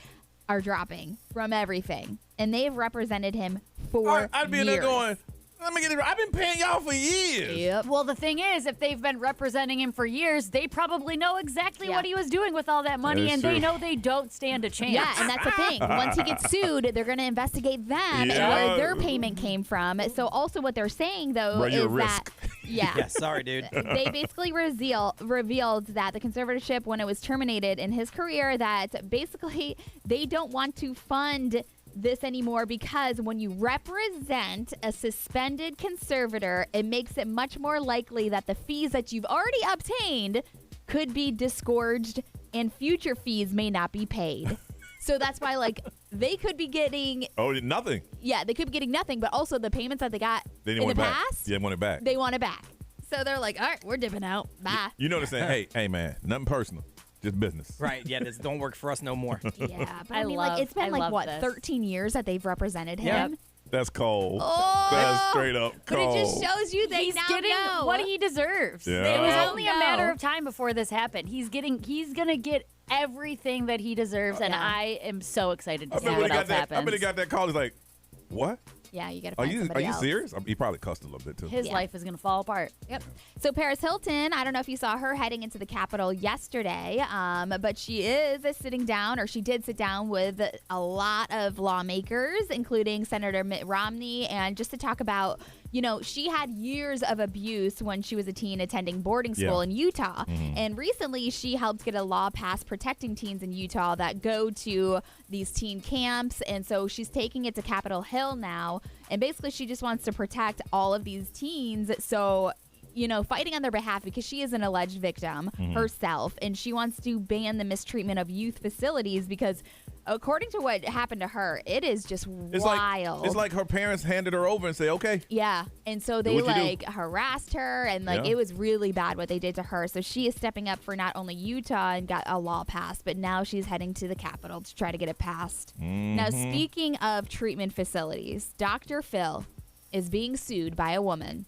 are dropping from everything. And they've represented him for I'd be years. in there going, let me get it. I've been paying y'all for years. Yep. Well, the thing is, if they've been representing him for years, they probably know exactly what he was doing with all that money, and they know they don't stand a chance. Yeah, and that's the thing. Once he gets sued, they're going to investigate them and where their payment came from. So also what they're saying, though, is that... Yeah, sorry, dude. They basically revealed that the conservatorship, when it was terminated in his career, that basically they don't want to fund this anymore because when you represent a suspended conservator, it makes it much more likely that the fees that you've already obtained could be disgorged and future fees may not be paid. So that's why, like, they could be getting... nothing. Yeah, they could be getting nothing, but also the payments that they got in the past... They want it back. They want it back. So they're like, all right, we're dipping out. Bye. You know what I'm saying? Hey, man, nothing personal. Just business. Right. Yeah, this don't work for us no more. Yeah, but I mean, like, it's been, like, what, 13 years that they've represented him? That's cold. Oh, that's straight up cold. But it just shows you he's getting know what he deserves. Yeah. It was only a matter of time before this happened. He's gonna get everything that he deserves, and I am so excited to see what else happens. I bet he got that call. He's like, what? Yeah, you got to Are find you somebody else. serious? He probably cussed a little bit, too. His life is going to fall apart. Yep. So Paris Hilton, I don't know if you saw her heading into the Capitol yesterday, but she is sitting down, or she did sit down with a lot of lawmakers, including Senator Mitt Romney, and just to talk about, you know, she had years of abuse when she was a teen attending boarding school in Utah. And recently she helped get a law passed protecting teens in Utah that go to these teen camps. And so she's taking it to Capitol Hill now. And basically she just wants to protect all of these teens. So, you know, fighting on their behalf because she is an alleged victim herself. And she wants to ban the mistreatment of youth facilities because according to what happened to her, it is just wild. It's like her parents handed her over and say, okay. Yeah. And so they harassed her and it was really bad what they did to her. So she is stepping up for not only Utah and got a law passed, but now she's heading to the Capitol to try to get it passed. Now, speaking of treatment facilities, Dr. Phil is being sued by a woman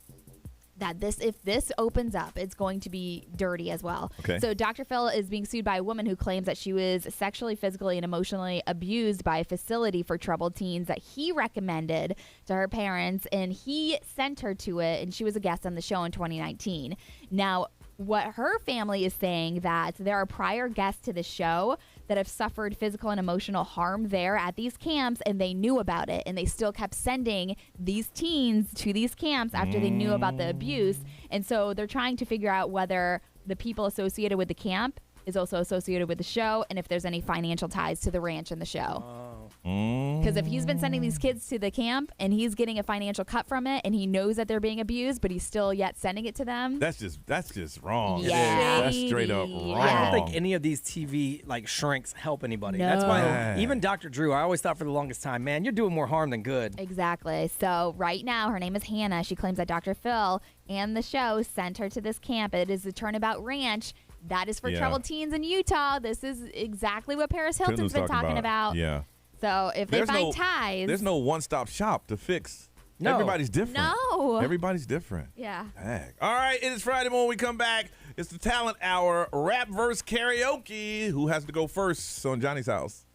that if this opens up, it's going to be dirty as well. Okay. So Dr. Phil is being sued by a woman who claims that she was sexually, physically, and emotionally abused by a facility for troubled teens that he recommended to her parents, and he sent her to it, and she was a guest on the show in 2019. Now, what her family is saying that there are prior guests to the show that have suffered physical and emotional harm there at these camps, and they knew about it, and they still kept sending these teens to these camps after they knew about the abuse. And so they're trying to figure out whether the people associated with the camp is also associated with the show, and if there's any financial ties to the ranch and the show. Because if he's been sending these kids to the camp and he's getting a financial cut from it and he knows that they're being abused, but he's still yet sending it to them. That's just wrong. Yeah. That's straight up wrong. I don't think any of these TV shrinks help anybody. No. That's why even Dr. Drew, I always thought for the longest time, man, you're doing more harm than good. Exactly. So right now, her name is Hannah. She claims that Dr. Phil and the show sent her to this camp. It is the Turnabout Ranch. That is for troubled teens in Utah. This is exactly what Paris Hilton's been talking about. Yeah. So if they find ties. There's no one-stop shop to fix. No. Everybody's different. No. Everybody's different. Yeah. Dang. All right, it is Friday morning. We come back. It's the Talent Hour, rap versus karaoke. Who has to go first on Johnny's House?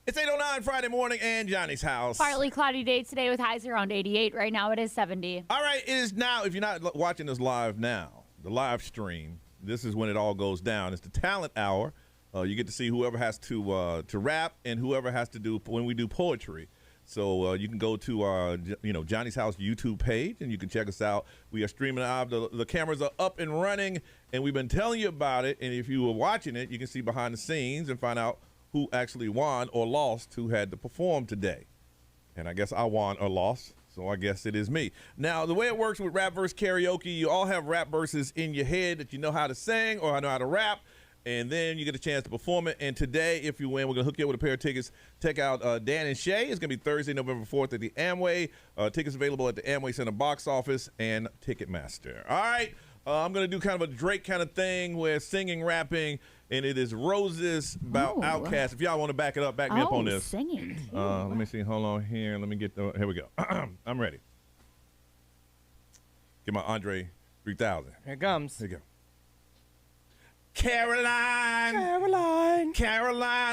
It's 8:09 Friday morning and Johnny's house. Partly cloudy day today with highs around 88. Right now it is 70. All right, it is now, if you're not watching this live now, the live stream, this is when it all goes down. It's the Talent Hour. You get to see whoever has to rap and whoever has to do when we do poetry. So you can go to our, Johnny's House YouTube page, and you can check us out. We are streaming live. The cameras are up and running, and we've been telling you about it. And if you were watching it, you can see behind the scenes and find out who actually won or lost, who had to perform today. And I guess I won or lost. So I guess it is me. Now, the way it works with rap verse karaoke, you all have rap verses in your head that you know how to sing or know how to rap, and then you get a chance to perform it. And today, if you win, we're going to hook you up with a pair of tickets. Check out Dan and Shay. It's going to be Thursday, November 4th at the Amway. Tickets available at the Amway Center box office and Ticketmaster. All right. I'm going to do kind of a Drake kind of thing where singing, rapping, and it is Roses about Outkast. If y'all want to back it up, back me up on this. Singing. Let me see. Hold on here. Let me get the. Here we go. I'm ready. Get my Andre 3000. Here it comes. Here you go. Caroline,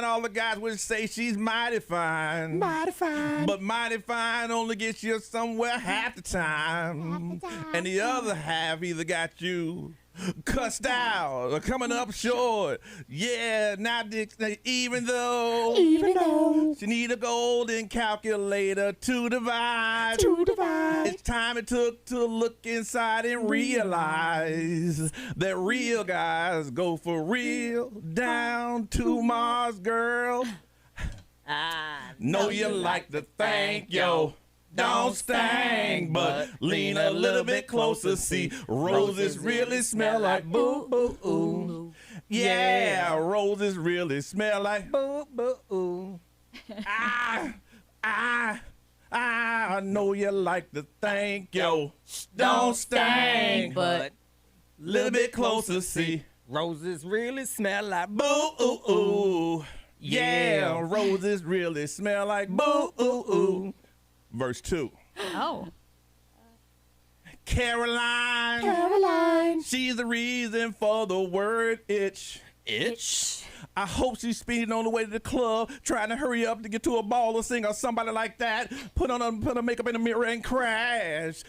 all the guys would say she's mighty fine. But mighty fine only gets you somewhere half the time. And the other half either got you cussed out or coming up short. Yeah, now even though she need a golden calculator to divide. It's time it took to look inside and realize that real guys go for real down to Mars, girl. Know you like to thank yo. Don't stank, but lean a little bit closer. See, roses really smell like boo boo ooh. Yeah, roses really smell like boo boo ooh. I know you like to thank yo. Don't stank, but little bit closer. See, roses really smell like boo ooh ooh. Yeah, roses really smell like boo ooh ooh. Verse 2. Oh. Caroline. She's the reason for the word itch. I hope she's speeding on the way to the club, trying to hurry up to get to a ball or sing or somebody like that. Put her makeup in the mirror and crash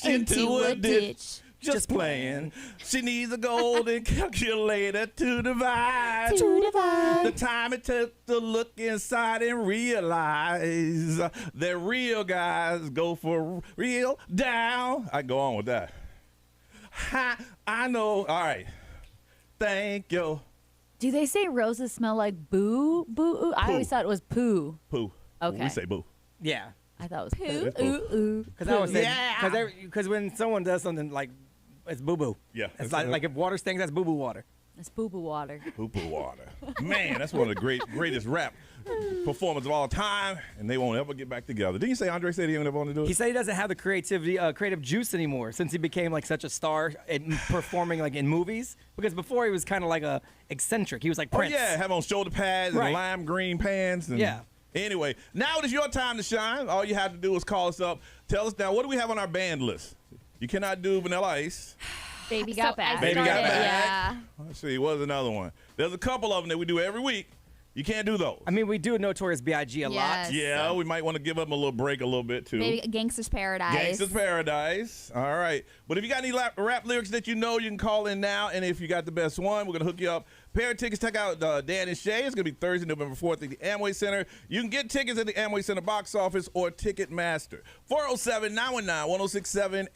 into a ditch. Just playing. She needs a golden calculator to divide. The time it took to look inside and realize that real guys go for real down. I go on with that. I know. All right. Thank you. Do they say roses smell like boo? Boo? I always thought it was poo. Poo. Okay. We say boo. Yeah. I thought it was poo. It's poo. Ooh. Because I was saying, because when someone does something like, it's boo boo. Yeah. It's like if water stinks, that's boo boo water. It's boo boo water. Boo boo water. Man, that's one of the greatest rap performers of all time, and they won't ever get back together. Didn't you say Andre said he never want to do it? He said he doesn't have the creative juice anymore since he became like such a star in performing like in movies. Because before he was kind of like a eccentric. He was like Prince. Oh yeah, have on shoulder pads and lime green pants. And yeah. Anyway, now it is your time to shine. All you have to do is call us up. Tell us now, what do we have on our band list? You cannot do Vanilla Ice. Baby Got Back. Baby Got Back. Yeah. Let's see, what's another one? There's a couple of them that we do every week. You can't do those. I mean, we do Notorious B.I.G. a lot. Yeah, we might want to give them a little break a little bit, too. Maybe Gangsta's Paradise. Gangsta's Paradise. All right. But if you got any rap lyrics that you know, you can call in now. And if you got the best one, we're going to hook you up. Pair of tickets. Check out Dan and Shay. It's going to be Thursday, November 4th at the Amway Center. You can get tickets at the Amway Center box office or Ticketmaster. 407-919-1067,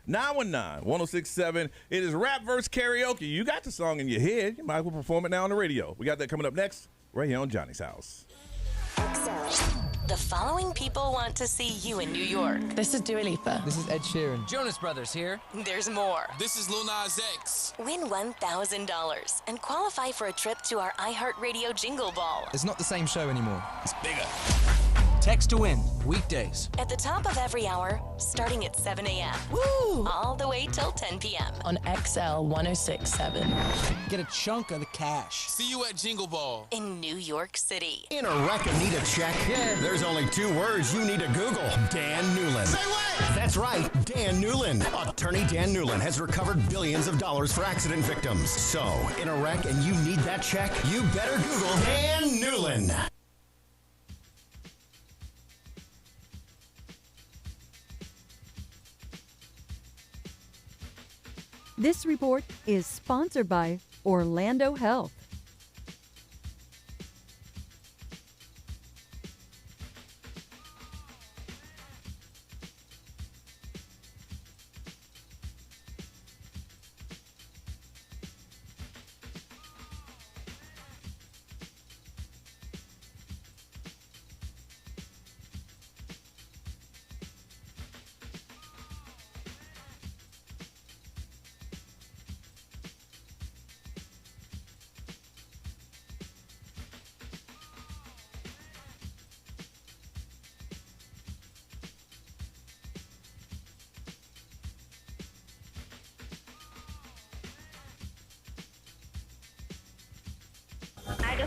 877-919-1067. It is rap versus karaoke. You got the song in your head. You might as well perform it now on the radio. We got that coming up next right here on Johnny's House. The following people want to see you in New York. This is Dua Lipa. This is Ed Sheeran. Jonas Brothers here. There's more. This is Lil Nas X. Win $1,000 and qualify for a trip to our iHeartRadio Jingle Ball. It's not the same show anymore. It's bigger. Text to win, weekdays. At the top of every hour, starting at 7 a.m. Woo! All the way till 10 p.m. On XL 1067. Get a chunk of the cash. See you at Jingle Ball. In New York City. In a wreck and need a check? Yeah. There's only 2 words you need to Google. Dan Newland. Say what? That's right, Dan Newland. Attorney Dan Newland has recovered billions of dollars for accident victims. So, in a wreck and you need that check, you better Google Dan Newland. This report is sponsored by Orlando Health.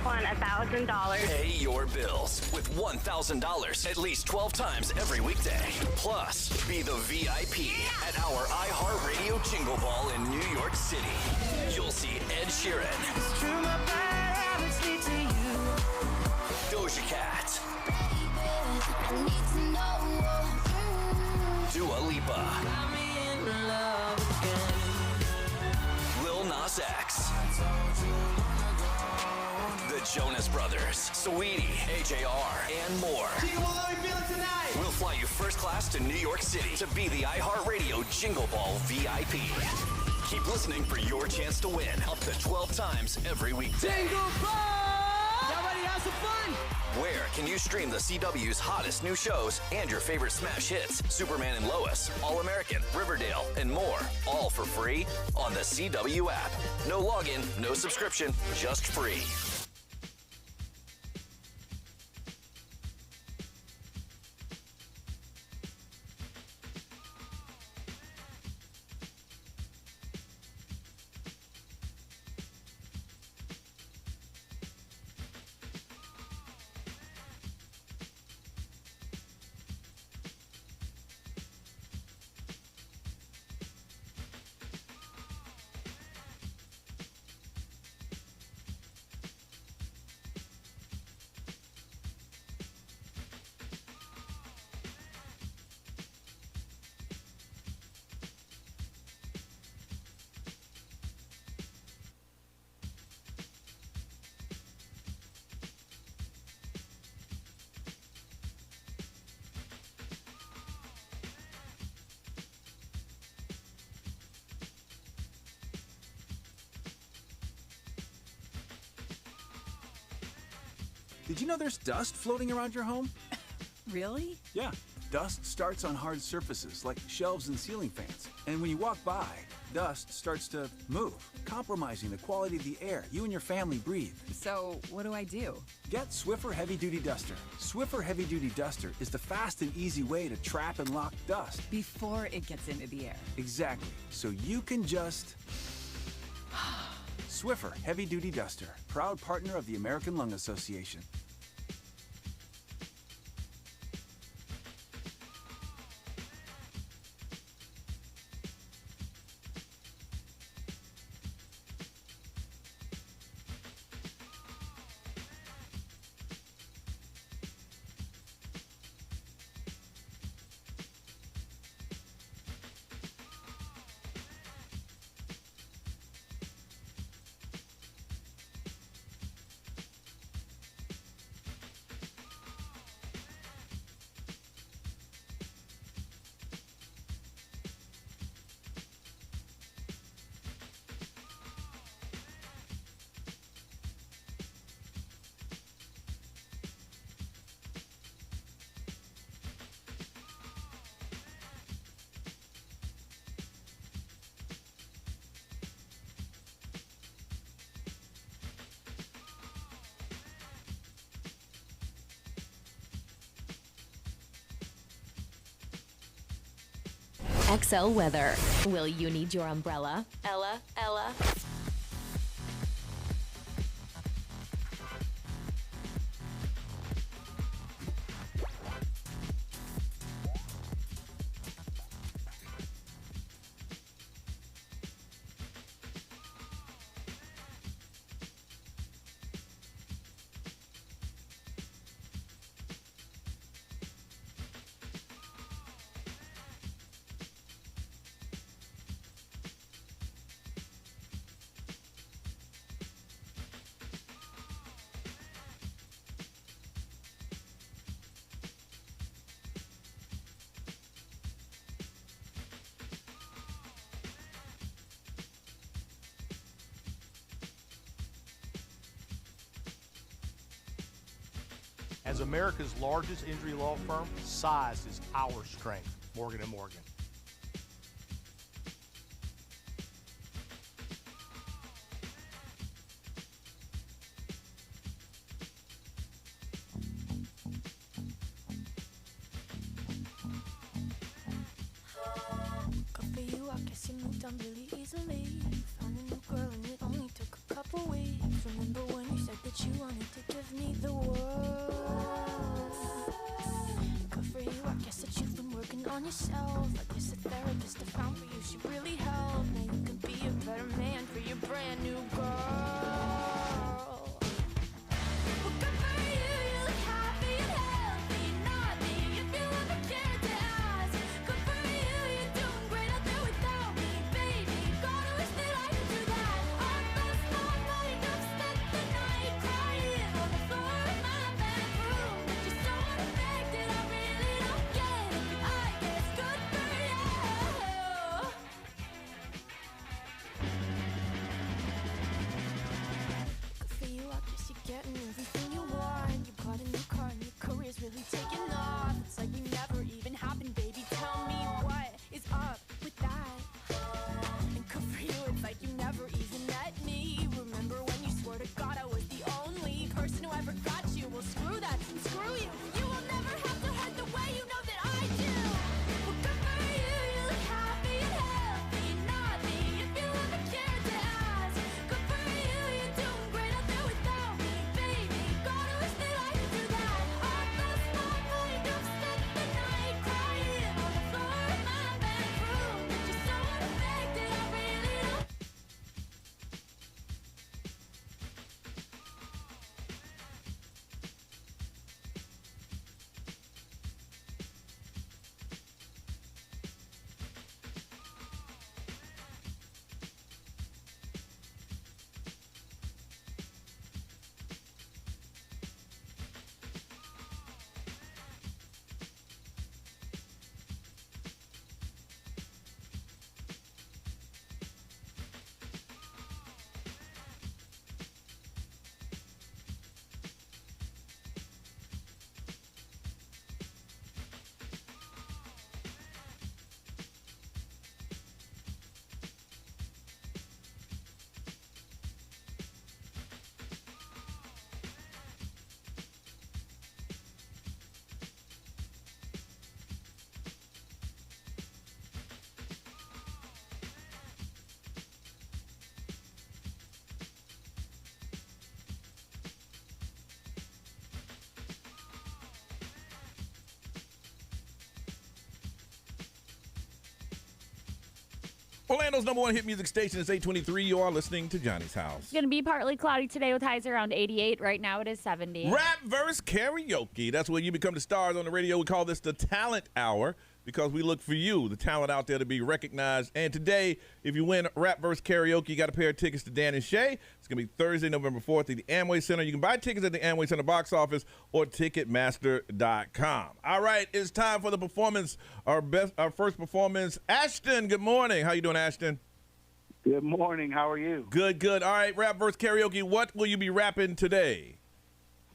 just won $1,000. Pay your bills with $1,000 at least 12 times every weekday. Plus, be the VIP at our iHeartRadio Jingle Ball in New York City. You'll see Ed Sheeran, Doja Cat, Dua Lipa, Lil Nas X, the Jonas Brothers, Saweetie, AJR, and more. We'll fly you first class to New York City to be the iHeartRadio Jingle Ball VIP. Keep listening for your chance to win up to 12 times every weekday. Jingle Ball! Y'all ready to have some fun? Where can you stream the CW's hottest new shows and your favorite smash hits, Superman and Lois, All American, Riverdale, and more, all for free on the CW app. No login, no subscription, just free. Did you know there's dust floating around your home? Really? Yeah. Dust starts on hard surfaces like shelves and ceiling fans. And when you walk by, dust starts to move, compromising the quality of the air you and your family breathe. So, what do I do? Get Swiffer Heavy Duty Duster. Swiffer Heavy Duty Duster is the fast and easy way to trap and lock dust. Before it gets into the air. Exactly. So you can just... Swiffer Heavy Duty Duster, proud partner of the American Lung Association. XL Weather. Will you need your umbrella? Ella. As America's largest injury law firm, size is our strength. Morgan & Morgan. Good for you, I guess you moved on really easily. Found a new girl and it only took a couple weeks. Remember when you said that that you wanted to give me the world. Good for you, I guess that you've been working on yourself. I guess the therapist I found for you should really help. Now you can be a better man for your brand new girl. Well, good for you, you look happy and healthy. Not me, if you ever cared to ask. Good for you, you're doing great out there without me, baby. Gotta wish that I could do that. I lost my mind, I've spent the night crying on the floor of my bedroom. Just so unaffected, I really don't get it. I guess good for you. Good for you, I guess you're getting everything you want. You bought a new car and your career's really taking off. It's like you never even happened, baby. Tell me what is up with that. And good for you, it's like you never even met me. Remember when you swore to God I was the only person who ever got you? Well, screw that and screw you. You will never have to hurt the way you know that I do. Well, good for you, you look happy and healthy. Not me, if you ever cared to ask. Good for you, you're doing great out there without me, baby. Gotta wish that I could do that. I lost my mind, I've spent the night crying on the floor of my bedroom. Just so unaffected, I really don't. Orlando's number one hit music station is 823. You are listening to Johnny's House. It's going to be partly cloudy today with highs around 88. Right now it is 70. Rap verse karaoke. That's where you become the stars on the radio. We call this the Talent Hour because we look for you, the talent out there, to be recognized. And today, if you win rap verse karaoke, you got a pair of tickets to Dan and Shay. It's going to be Thursday, November 4th at the Amway Center. You can buy tickets at the Amway Center box office or Ticketmaster.com. All right, it's time for the performance, our first performance. Ashton, good morning. How you doing, Ashton? Good morning. How are you? Good, good. All right, rap verse karaoke. What will you be rapping today?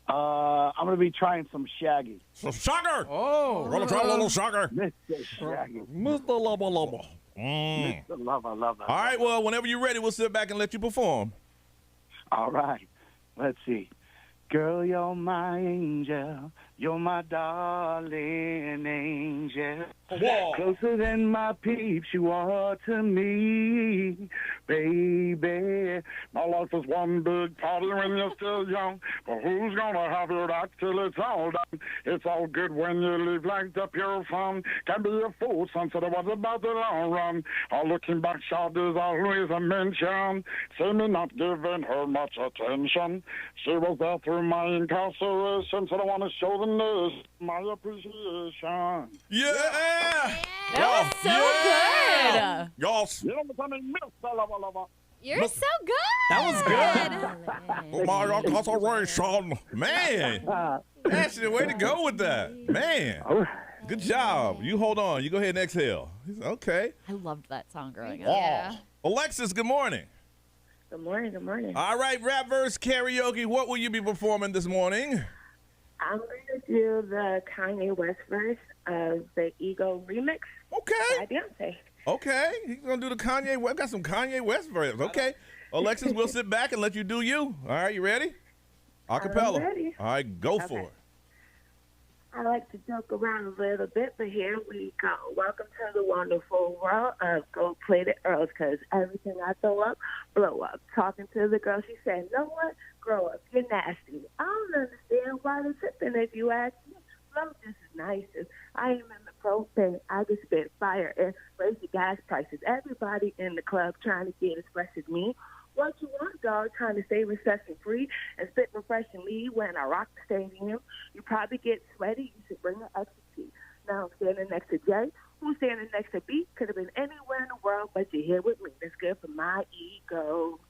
I'm going to be trying some Shaggy. Some Sugar! Oh. We're going to try a little Sugar. Mr. Shaggy. Mr. Lubba Lubba. Mr. Lubba Lubba. All right, well, whenever you're ready, we'll sit back and let you perform. All right. Let's see. Girl, you're my angel. You're my darling angel. Whoa. Closer than my peeps you are to me, baby. My life is one big party when you're still young, but who's gonna have your back till it's all done? It's all good when you live like the pure fun. Can be a fool, sensitive was about the long run. All looking back shot is always a mention. See me not giving her much attention. She was there through my incarceration, so I want to show the nurse my appreciation. Yeah! That was so good. You're so good. That was good. Oh, my incarceration. Man. Ashton, way to go with that. Man. Good job. You hold on. You go ahead and exhale. Okay. I loved that song growing up. Yeah. Alexis, good morning. Good morning. Good morning. All right, rap verse karaoke. What will you be performing this morning? I'm going to do the Kanye West verse of the Ego remix by Beyonce. Okay. He's going to do the Kanye West. Got some Kanye West verse. Okay. Alexis, we'll sit back and let you do you. All right, you ready? Acapella. I'm ready. All right, go for it. I like to joke around a little bit, but here we go. Welcome to the wonderful world of gold-plated Earls, because everything I throw up, blow up. Talking to the girl, she said, "Know what? Grow up. You're nasty." I don't understand why they're tripping if you ask me. I'm just as nice as I am in the propane. I just spit fire and raise the gas prices. Everybody in the club trying to get as fresh as me. What you want, dog? Trying to stay recession-free and spit refreshingly when I rock the stadium. You probably get sweaty. You should bring an extra tea. Now I'm standing next to Jay. Who's standing next to B? Could have been anywhere in the world, but you're here with me. That's good for my ego.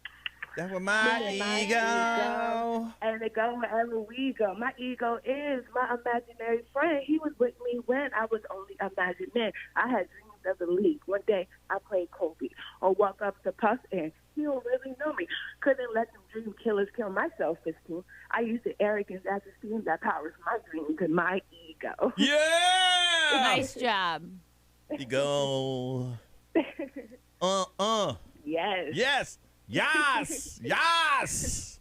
That's what my ego. And it go wherever we go. My ego is my imaginary friend. He was with me when I was only imagining. I had dreams of the league. One day I played Kobe or walk up to Puff and he don't really know me. Couldn't let them dream killers kill my self-esteem. I use the arrogance as a steam that powers my dreams and my ego. Yeah! Nice job. Ego. Yes. Yes. Yes. Yes.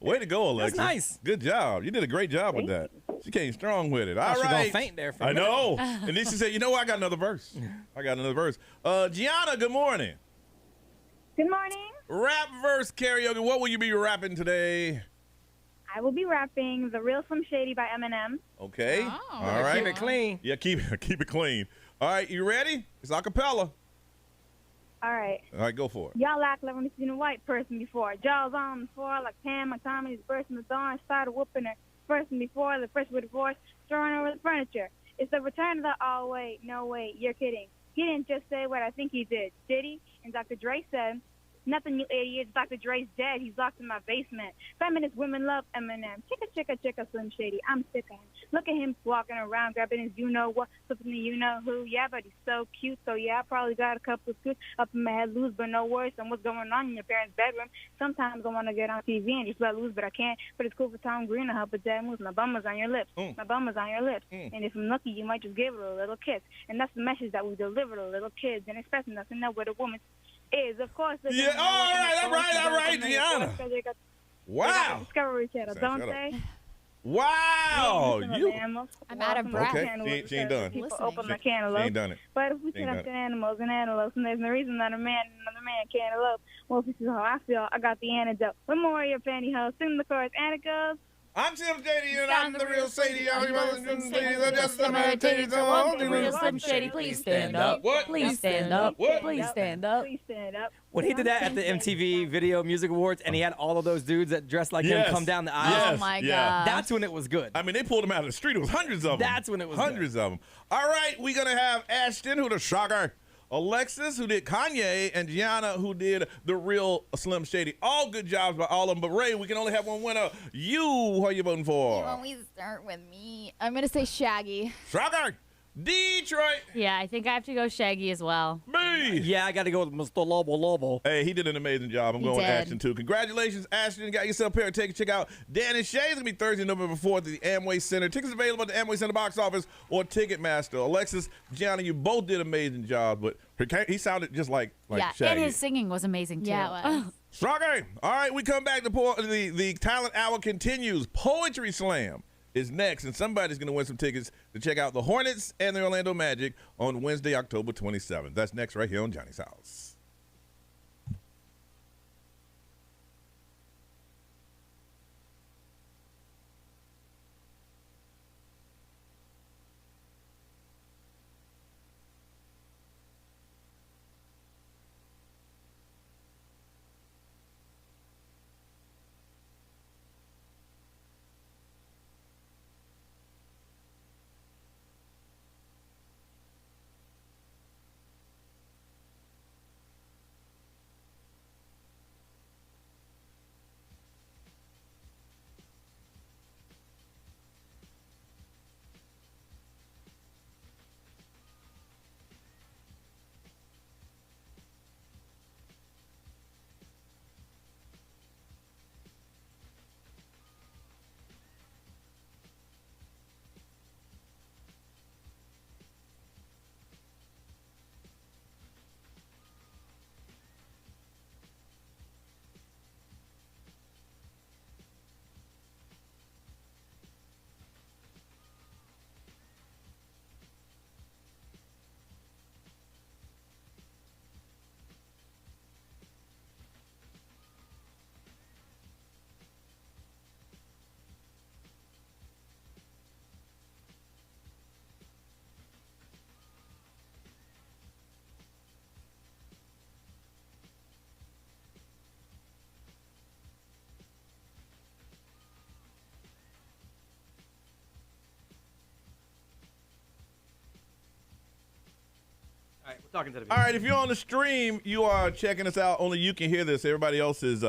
Way to go, Alexis. That's nice. Good job. You did a great job with that. She came strong with it. All She right. gonna faint there for a I minute. know. And then she said, you know what? I got another verse. Gianna, good morning. Good morning. Rap verse karaoke. What will you be rapping today? I will be rapping The Real Slim Shady by Eminem. Okay. All right. Keep it clean. Yeah, keep it clean. All right, you ready? It's a cappella. All right. All right, go for it. Y'all act like when you've seen a white person before. Jaws on the floor like Pam McTominay's bursting the door and started whooping her. Person before, the first with divorce, throwing over the furniture. It's the return of the, oh, wait, no, wait, you're kidding. He didn't just say what I think he did he? And Dr. Dre said, nothing, you idiots. Dr. Dre's dead. He's locked in my basement. Feminist women love Eminem. Chicka, Slim Shady. I'm sick of him. Look at him walking around, grabbing his you-know-what, flipping the you-know-who. Yeah, but he's so cute. So, yeah, I probably got a couple of scoops up in my head loose, but no worries on what's going on in your parents' bedroom. Sometimes I want to get on TV and just let loose, but I can't. But it's cool for Tom Green to help with that moves. My bum is on your lips. My bum is on your lips. And if I'm lucky, you might just give it a little kiss. And that's the message that we deliver to little kids and expecting us to know what a woman is, of course. Yeah, all right, Gianna. Wow. Discovery Channel, don't they? Wow. I'm out of breath. Okay, she ain't done. People open the cantaloupe. She ain't done it. But if we set up to animals and antelopes, and there's no reason that a man and another man can't elope, well, if this is how I feel, I got the antidote. One more of your pantyhose. Sing the chorus, and it goes. I'm Slim Shady, and I'm the real Sadie. I'm just the real Slim Shady. Please stand up. What? Please stand up. What? Please stand up. Please stand up. When he did that at the MTV Video Music Awards, and he had all of those dudes that dressed like him come down the aisle. Yes. Oh my Yeah. God. That's when it was good. I mean, they pulled them out of the street. It was hundreds of them. That's when it was hundreds of them. All right, we're going to have Ashton, who the shocker, Alexis, who did Kanye, and Gianna, who did the real Slim Shady. All good jobs by all of them. But, Ray, we can only have one winner. Who are you voting for? You always start with me. I'm going to say Shaggy. Shocker. Detroit. Yeah, I think I have to go Shaggy as well. Me. Yeah, I got to go with Mr. Lobo. Hey, he did an amazing job. I'm going with did. Ashton, too. Congratulations, Ashton. Got yourself a pair of tickets. Check out Dan and Shay. It's going to be Thursday, November 4th at the Amway Center. Tickets available at the Amway Center box office or Ticketmaster. Alexis, Gianna, you both did amazing jobs, but he sounded just like Shaggy. And his singing was amazing, too. Yeah, it was. Shocker. All right, we come back. The Talent Hour continues. Poetry Slam is next, and somebody's going to win some tickets to check out the Hornets and the Orlando Magic on Wednesday, October 27th. That's next right here on Johnny's House. Talking to the All right, if you're on the stream, you are checking us out. Only you can hear this. Everybody else is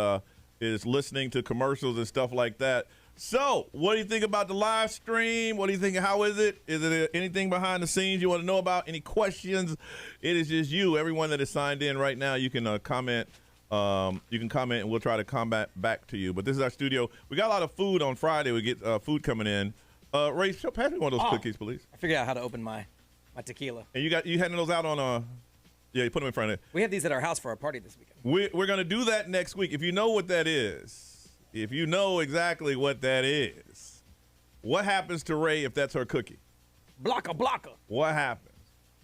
listening to commercials and stuff like that. So, what do you think about the live stream? What do you think? How is it? Is it anything behind the scenes you want to know about? Any questions? It is just you. Everyone that is signed in right now, you can comment. You can comment, and we'll try to comment back to you. But this is our studio. We got a lot of food on Friday. We get food coming in. Ray, pass me one of those cookies, please. I figured out how to open my tequila. And you handing those out on yeah, you put them in front of it. We have these at our house for our party this weekend. We're going to do that next week. If you know what that is, if you know exactly what that is, what happens to Ray if that's her cookie? Blocker. What happens?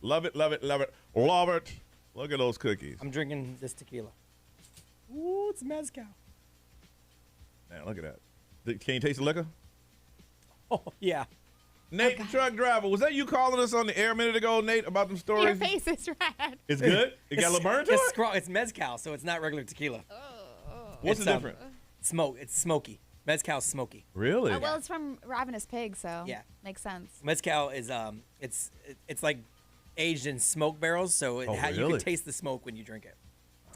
Love it, love it, love it, love it. Look at those cookies. I'm drinking this tequila. Ooh, it's mezcal. Man, look at that. Can you taste the liquor? Oh, yeah. Nate, the truck driver, was that you calling us on the air a minute ago, Nate, about them stories? Your face is red. It's good? It got a little burn to it? It's mezcal, so it's not regular tequila. What's the difference? It's smoky. Mezcal's smoky. Really? Well, it's from Ravenous Pig, so yeah, makes sense. Mezcal is it's like aged in smoke barrels, so you can taste the smoke when you drink it.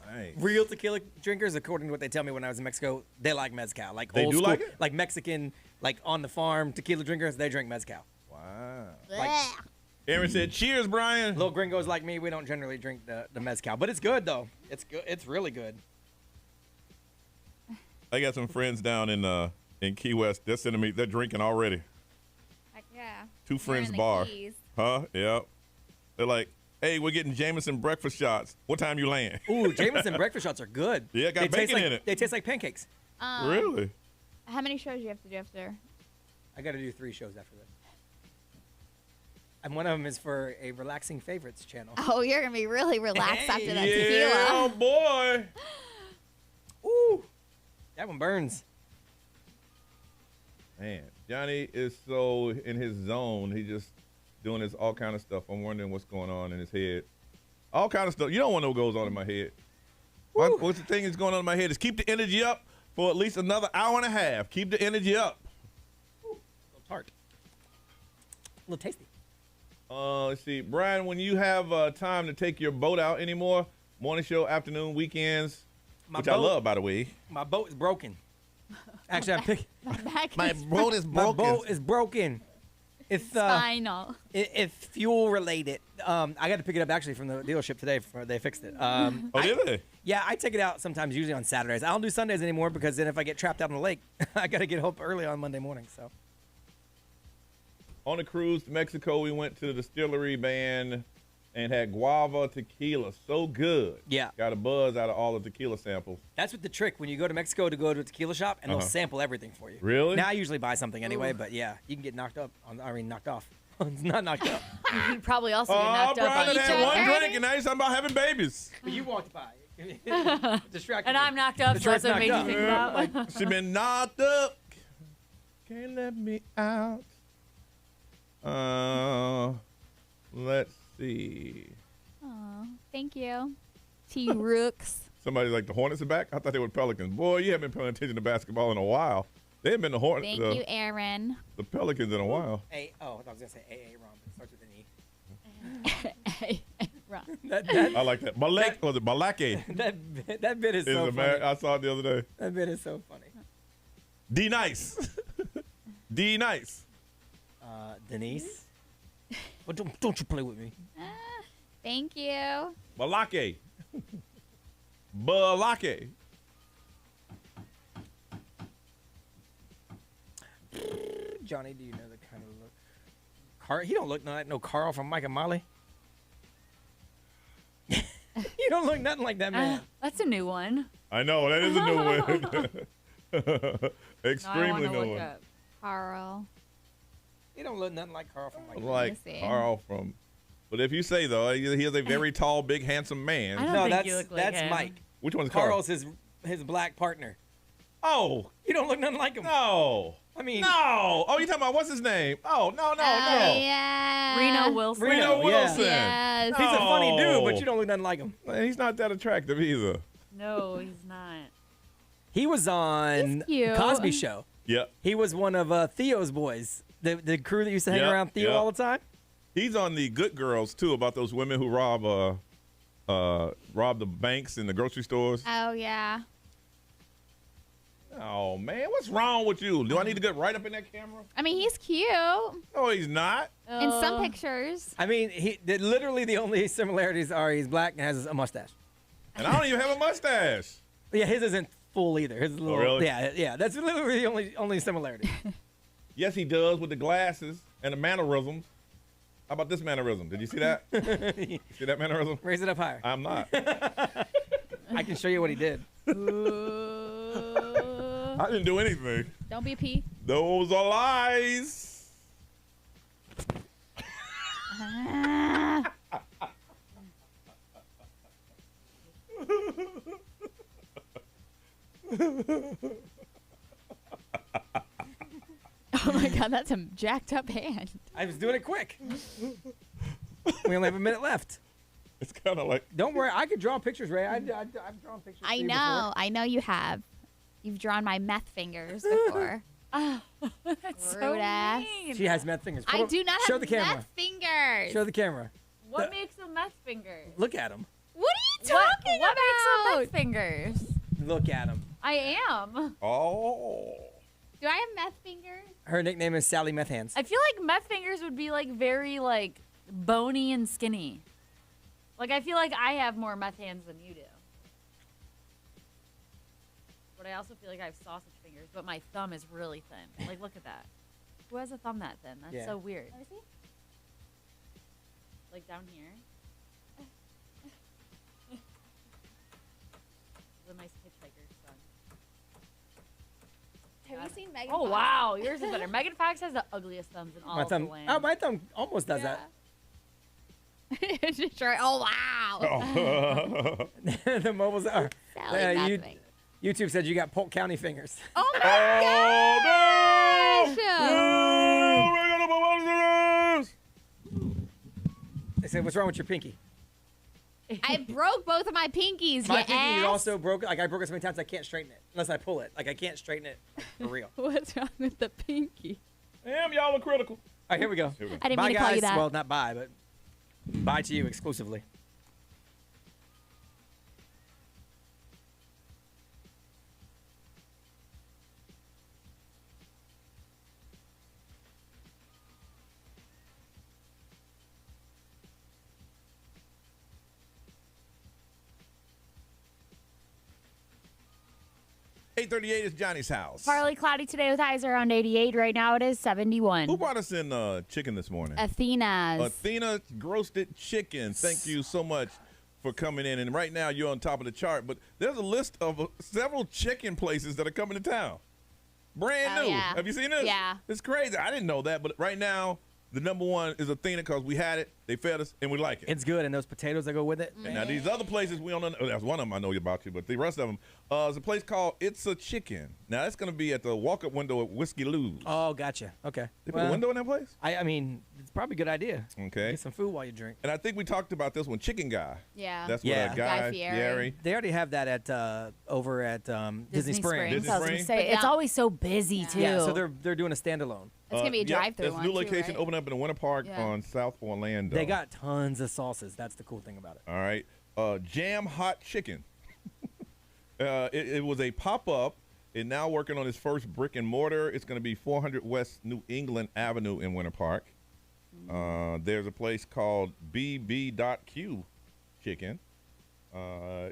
Nice. Real tequila drinkers, according to what they tell me when I was in Mexico, they like mezcal. Like they old do school, like it? like Mexican, like on the farm tequila drinkers, they drink mezcal. Wow. Aaron said, "Cheers, Brian." Little gringos like me, we don't generally drink the mezcal, but it's good though. It's good. It's really good. I got some friends down in Key West. They're sending me. They're drinking already. Heck yeah. Two friends bar. Keys. Huh? Yep. They're like, "Hey, we're getting Jameson breakfast shots. What time you land?" Ooh, Jameson breakfast shots are good. Yeah, got bacon in it. They taste like pancakes. Really? How many shows you have to do after? I got to do 3 shows after this. And one of them is for a Relaxing Favorites channel. Oh, you're going to be really relaxed after that yeah, tequila. Oh, boy. Ooh. That one burns. Man, Johnny is so in his zone. He just doing this all kind of stuff. I'm wondering what's going on in his head. All kind of stuff. You don't want to know what goes on in my head. What's the thing that's going on in my head is keep the energy up for at least another hour and a half. Keep the energy up. Ooh, a little tart. A little tasty. Let's see. Brian, when you have time to take your boat out anymore, morning show, afternoon, weekends, which I love, by the way. My boat is broken. Actually, I'm picking. My boat is broken. My boat is broken. It's final. It's fuel related. I got to pick it up actually from the dealership today. They fixed it. Did they? Yeah, I take it out sometimes, usually on Saturdays. I don't do Sundays anymore because then if I get trapped out on the lake, I got to get home early on Monday morning. So. On a cruise to Mexico, we went to the distillery band and had guava tequila. So good. Yeah. Got a buzz out of all the tequila samples. That's what the trick when you go to Mexico to go to a tequila shop and they'll sample everything for you. Really? Now I usually buy something anyway, but yeah, you can get knocked up. Knocked off. It's not knocked up. You probably also get knocked up on Brian each had other. one drink and now he's talking about having babies. But you walked by. Distracted. And I'm knocked up, so that's what made you think about. She been knocked up. Can't let me out. Let's see. Oh, thank you. T-Rooks. Somebody's like, the Hornets are back? I thought they were Pelicans. Boy, you haven't been paying attention to basketball in a while. They haven't been the Hornets. Thank you, Aaron. The Pelicans in a while. I was going to say A.A. Ron, but it starts with an E. Ron. I like that. Balak, was it Balake? That bit is so funny. I saw it the other day. That bit is so funny. D-Nice. D-Nice. Denise? Well, don't you play with me. Thank you. Balake. Balake. Johnny, do you know the kind of look? He don't look like no Carl from Mike and Molly. You don't look nothing like that man. That's a new one. I know, that is a new one. Extremely new one. Carl. He don't look nothing like Carl from Mike. Like Carl from. But if you say though, he is a very tall, big, handsome man. I don't think you look like that's him. Mike. Which one's Carl? Carl's his black partner. Oh, you don't look nothing like him. No. I mean, no. Oh, you talking about what's his name? Oh, no. Yeah. Reno Wilson. Reno Wilson. Yes. He's a funny dude, but you don't look nothing like him. He's not that attractive either. No, he's not. He was on Cosby Show. Yeah. He was one of Theo's boys, the crew that used to hang around Theo all the time. He's on the Good Girls too, about those women who rob rob the banks and the grocery stores. Oh, yeah. Oh, man, what's wrong with you? Do I need to get right up in that camera? I mean, he's cute. No, he's not. In some pictures. I mean, literally the only similarities are he's black and has a mustache. And I don't even have a mustache. Yeah, his isn't full either. His is a little, really? Yeah. That's literally the only similarity. Yes, he does with the glasses and the mannerisms. How about this mannerism? Did you see that? See that mannerism? Raise it up higher. I'm not. I can show you what he did. I didn't do anything. Don't be a P. Those are lies. Oh my God, that's a jacked up hand. I was doing it quick. We only have a minute left. It's kind of like. Don't worry, I could draw pictures, Ray. I've drawn pictures. I for you know. before. I know you have. You've drawn my meth fingers before. Oh, that's so Rude ass. mean. She has meth fingers. I do not Show have the camera. meth fingers. Show the camera. What makes them meth fingers? Look at him. What are you talking What about? makes them meth fingers? Look at him. I am. Oh. Do I have meth fingers? Her nickname is Sally Meth Hands. I feel like meth fingers would be like very like bony and skinny. Like I feel like I have more meth hands than you do. But I also feel like I have sausage fingers, but my thumb is really thin. Like look at that. Who has a thumb that thin? That's Yeah. so weird. Let me see. Like down here. The nice hitchhiker's thumb. Have you seen Megan Oh Fox? wow, yours is better. Megan Fox has the ugliest thumbs in all My of thumb. the land. Oh, my thumb almost does that. Sure. Oh wow. The mobiles are. Sally meth fingers. YouTube said you got Polk County fingers. Oh my gosh! They said, "What's wrong with your pinky?" I broke both of my pinkies. My you pinky is ass. also broken. Like I broke it so many times I can't straighten it unless I pull it. Like I can't straighten it for real. What's wrong with the pinky? Damn, y'all are critical. All right, here we go. I didn't bye, mean to guys. call you that. Well, not bye, but bye to you exclusively. .38 is Johnny's house. Partly cloudy today with highs around 88. Right now it is 71. Who brought us in chicken this morning? Athena's. Athena roasted chicken. Thank you so much for coming in. And right now you're on top of the chart, but there's a list of several chicken places that are coming to town. Brand new. Yeah. Have you seen this? Yeah. It's crazy. I didn't know that, but right now the number one is Athena because we had it, they fed us, and we like it. It's good, and those potatoes that go with it. And now these other places we don't know. That's one of them I know about you, but the rest of them is a place called It's a Chicken. Now that's going to be at the walk-up window at Whiskey Lou's. Oh, gotcha. Okay. They put a window in that place? I mean, it's probably a good idea. Okay. Get some food while you drink. And I think we talked about this one, Chicken Guy. Yeah. That's Yeah. what Guy Guy Fieri. They already have that at over at Disney Springs. Disney I was gonna Springs? say, it's always so busy too. Yeah, so they're doing a standalone. It's gonna be a drive-through There's a new one, too, location right? opening up in the Winter Park Yeah. on South Orlando. They got tons of sauces. That's the cool thing about it. All right. Jam Hot Chicken. It was a pop-up. And now working on its first brick and mortar. It's going to be 400 West New England Avenue in Winter Park. There's a place called BB.Q Chicken.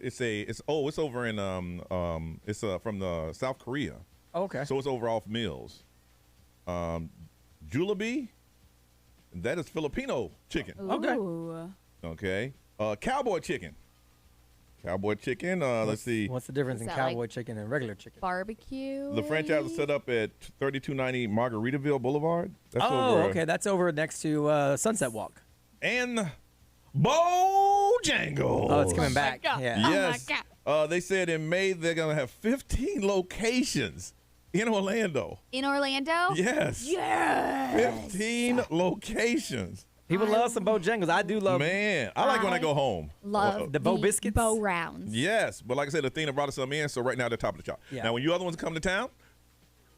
It's over in it's from the South Korea. Oh, okay. So it's over off Mills. Jollibee, that is Filipino chicken. Okay. Ooh. Okay. Cowboy chicken. Cowboy chicken. Let's see. What's the difference in that cowboy like chicken and regular chicken? Barbecue. The franchise is set up at 3290 Margaritaville Boulevard. That's Oh, over, okay. That's over next to Sunset Walk. And Bojangles. Oh, it's coming back. God. Yeah. Yes. They said in May they're going to have 15 locations in Orlando. In Orlando? Yes. Yes. 15 locations. People love some Bojangles. I do love. Man, I like when I go home. Love the Bo biscuits? Bo rounds. Yes, but like I said, Athena brought us some in, so right now they're top of the chart. Yeah. Now, when you other ones come to town,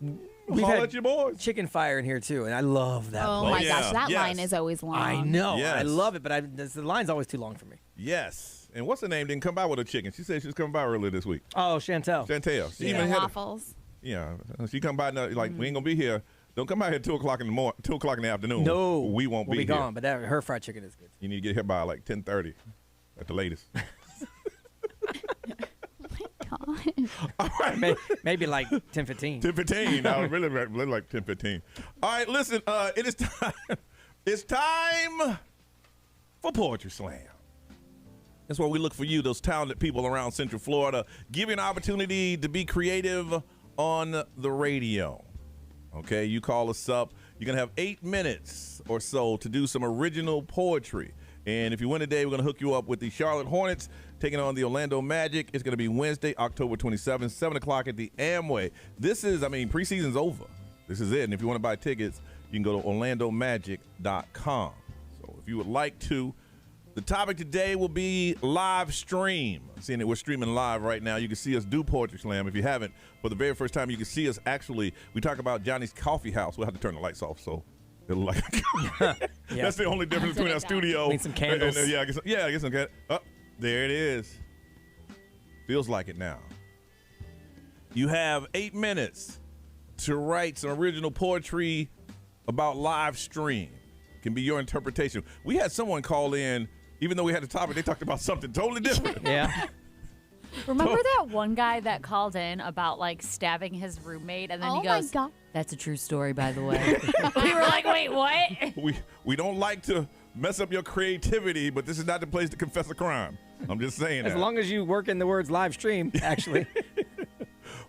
We've Holler had at your boys. chicken fire in here too, and I love that. Oh my gosh, that line is always long. I know. Yes. I love it, but the line's always too long for me. Yes. And what's her name didn't come by with a chicken. She said she was coming by earlier this week. Oh, Chantel. Chantel. She Yeah, even had waffles. we ain't gonna be here. Don't come out here at 2 o'clock in the morning, 2 o'clock in the afternoon. No, we won't we'll be be here. gone. But her fried chicken is good. You need to get here by like 10:30 at the latest. All right. Maybe like 10:15. 10:15. I was really like 10:15. All right, listen. It is time. It's time for Poetry Slam. That's where we look for you, those talented people around Central Florida. Give you an opportunity to be creative on the radio. Okay, you call us up. You're going to have 8 minutes or so to do some original poetry. And if you win today, we're going to hook you up with the Charlotte Hornets taking on the Orlando Magic. It's going to be Wednesday, October 27th, 7 o'clock at the Amway. Preseason's over. This is it. And if you want to buy tickets, you can go to orlandomagic.com. So if you would like to, the topic today will be live stream. Seeing that we're streaming live right now, you can see us do Poetry Slam. If you haven't, for the very first time, you can see us actually. We talk about Johnny's Coffee House. We'll have to turn the lights off, so it'll like. That's the only difference between our studio. Need some candles. I get some candles. Oh, there it is. Feels like it now. You have 8 minutes to write some original poetry about live stream. Can be your interpretation. We had someone call in. Even though we had a topic, they talked about something totally different. Yeah. Remember that one guy that called in about like stabbing his roommate, and then he goes, God. "That's a true story, by the way." We were like, "Wait, what?" We don't like to mess up your creativity, but this is not the place to confess a crime. I'm just saying As that. long as you work in the words live stream, actually.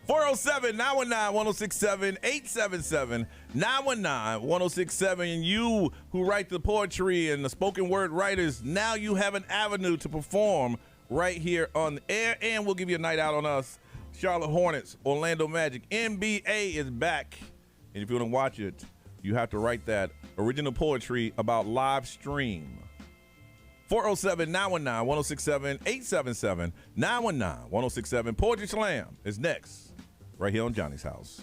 407-919-1067, 877-919-1067. And you who write the poetry and the spoken word writers, now you have an avenue to perform right here on the air, and we'll give you a night out on us. Charlotte Hornets, Orlando Magic, NBA is back. And if you want to watch it, you have to write that original poetry about live stream. 407-919-1067, 877-919-1067. Poetry Slam is next, right here on Johnny's House.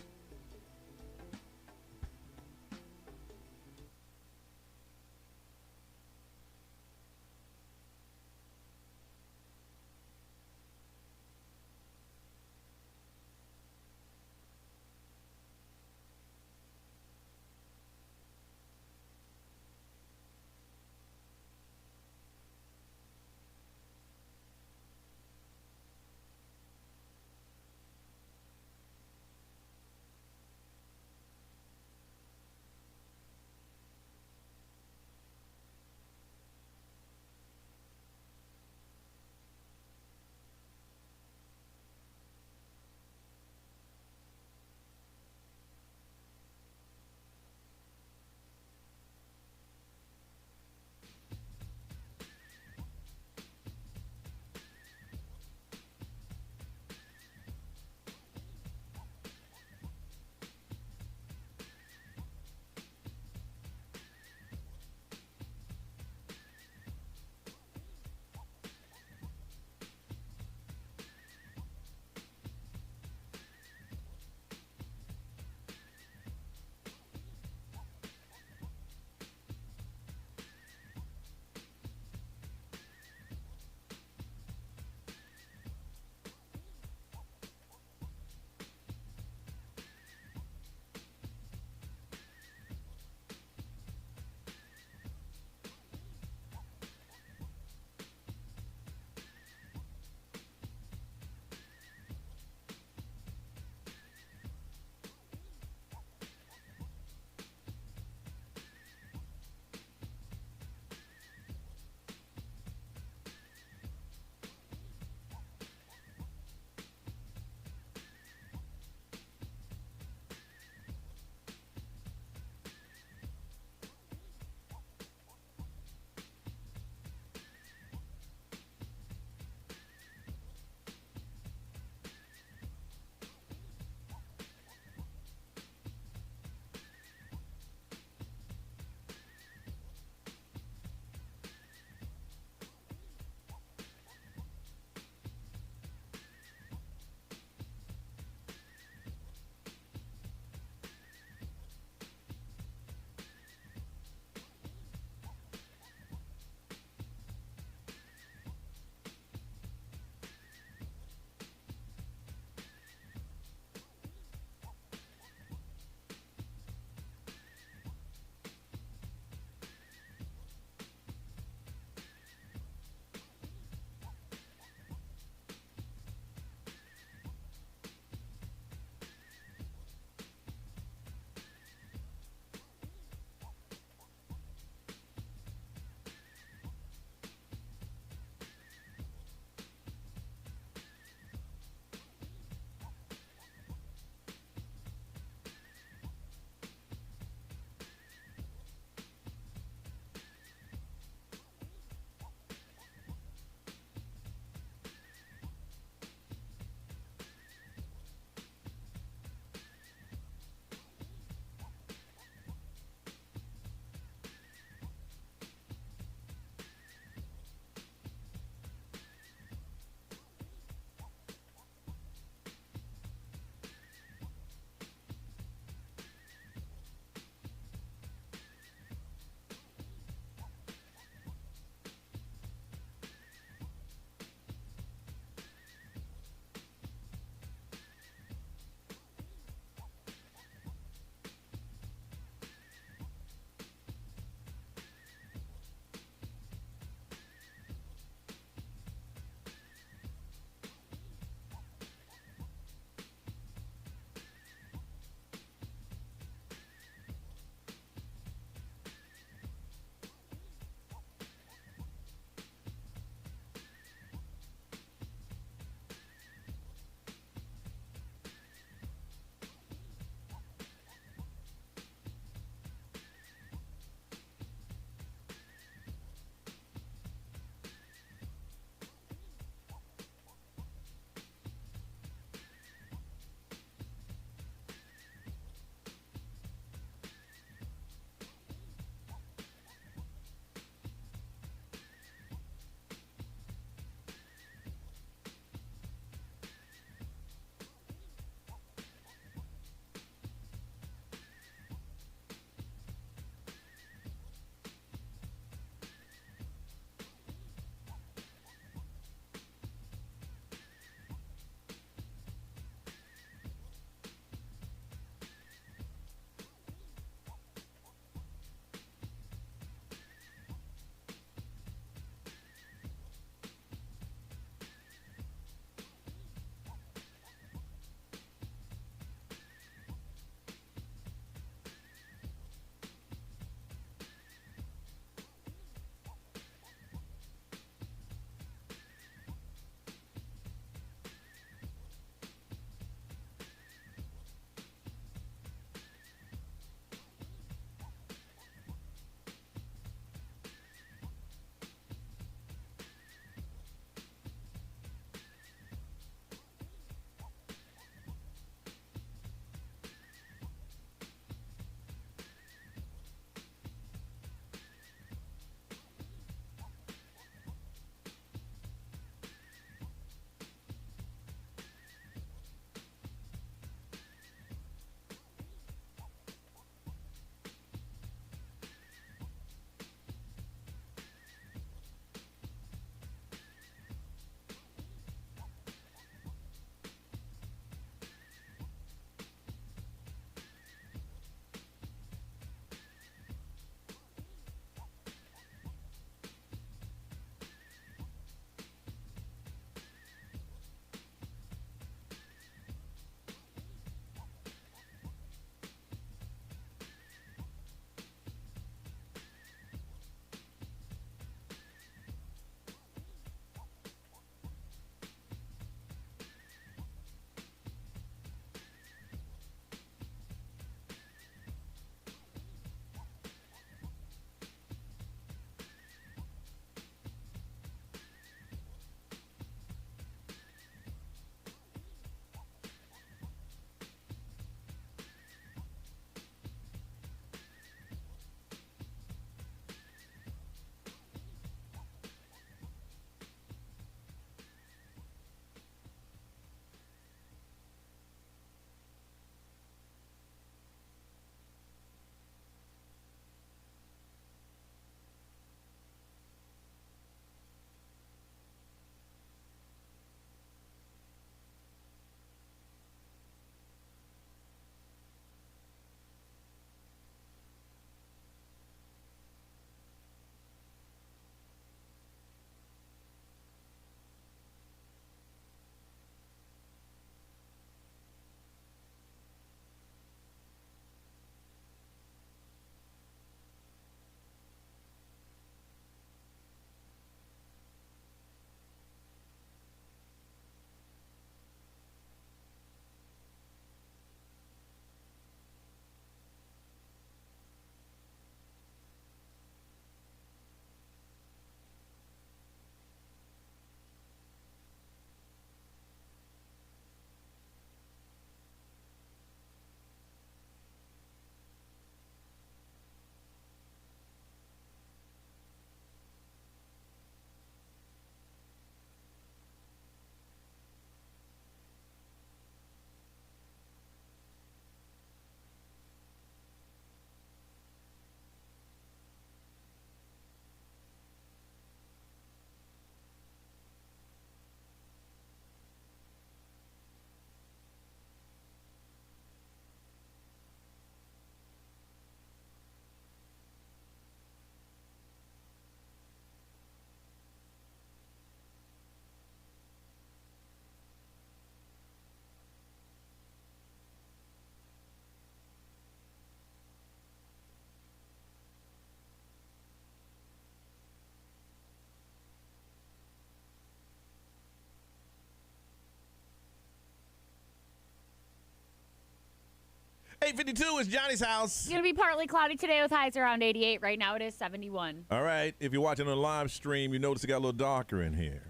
8:52 is Johnny's house. It's going to be partly cloudy today with highs around 88. Right now it is 71. All right. If you're watching on the live stream, you notice it got a little darker in here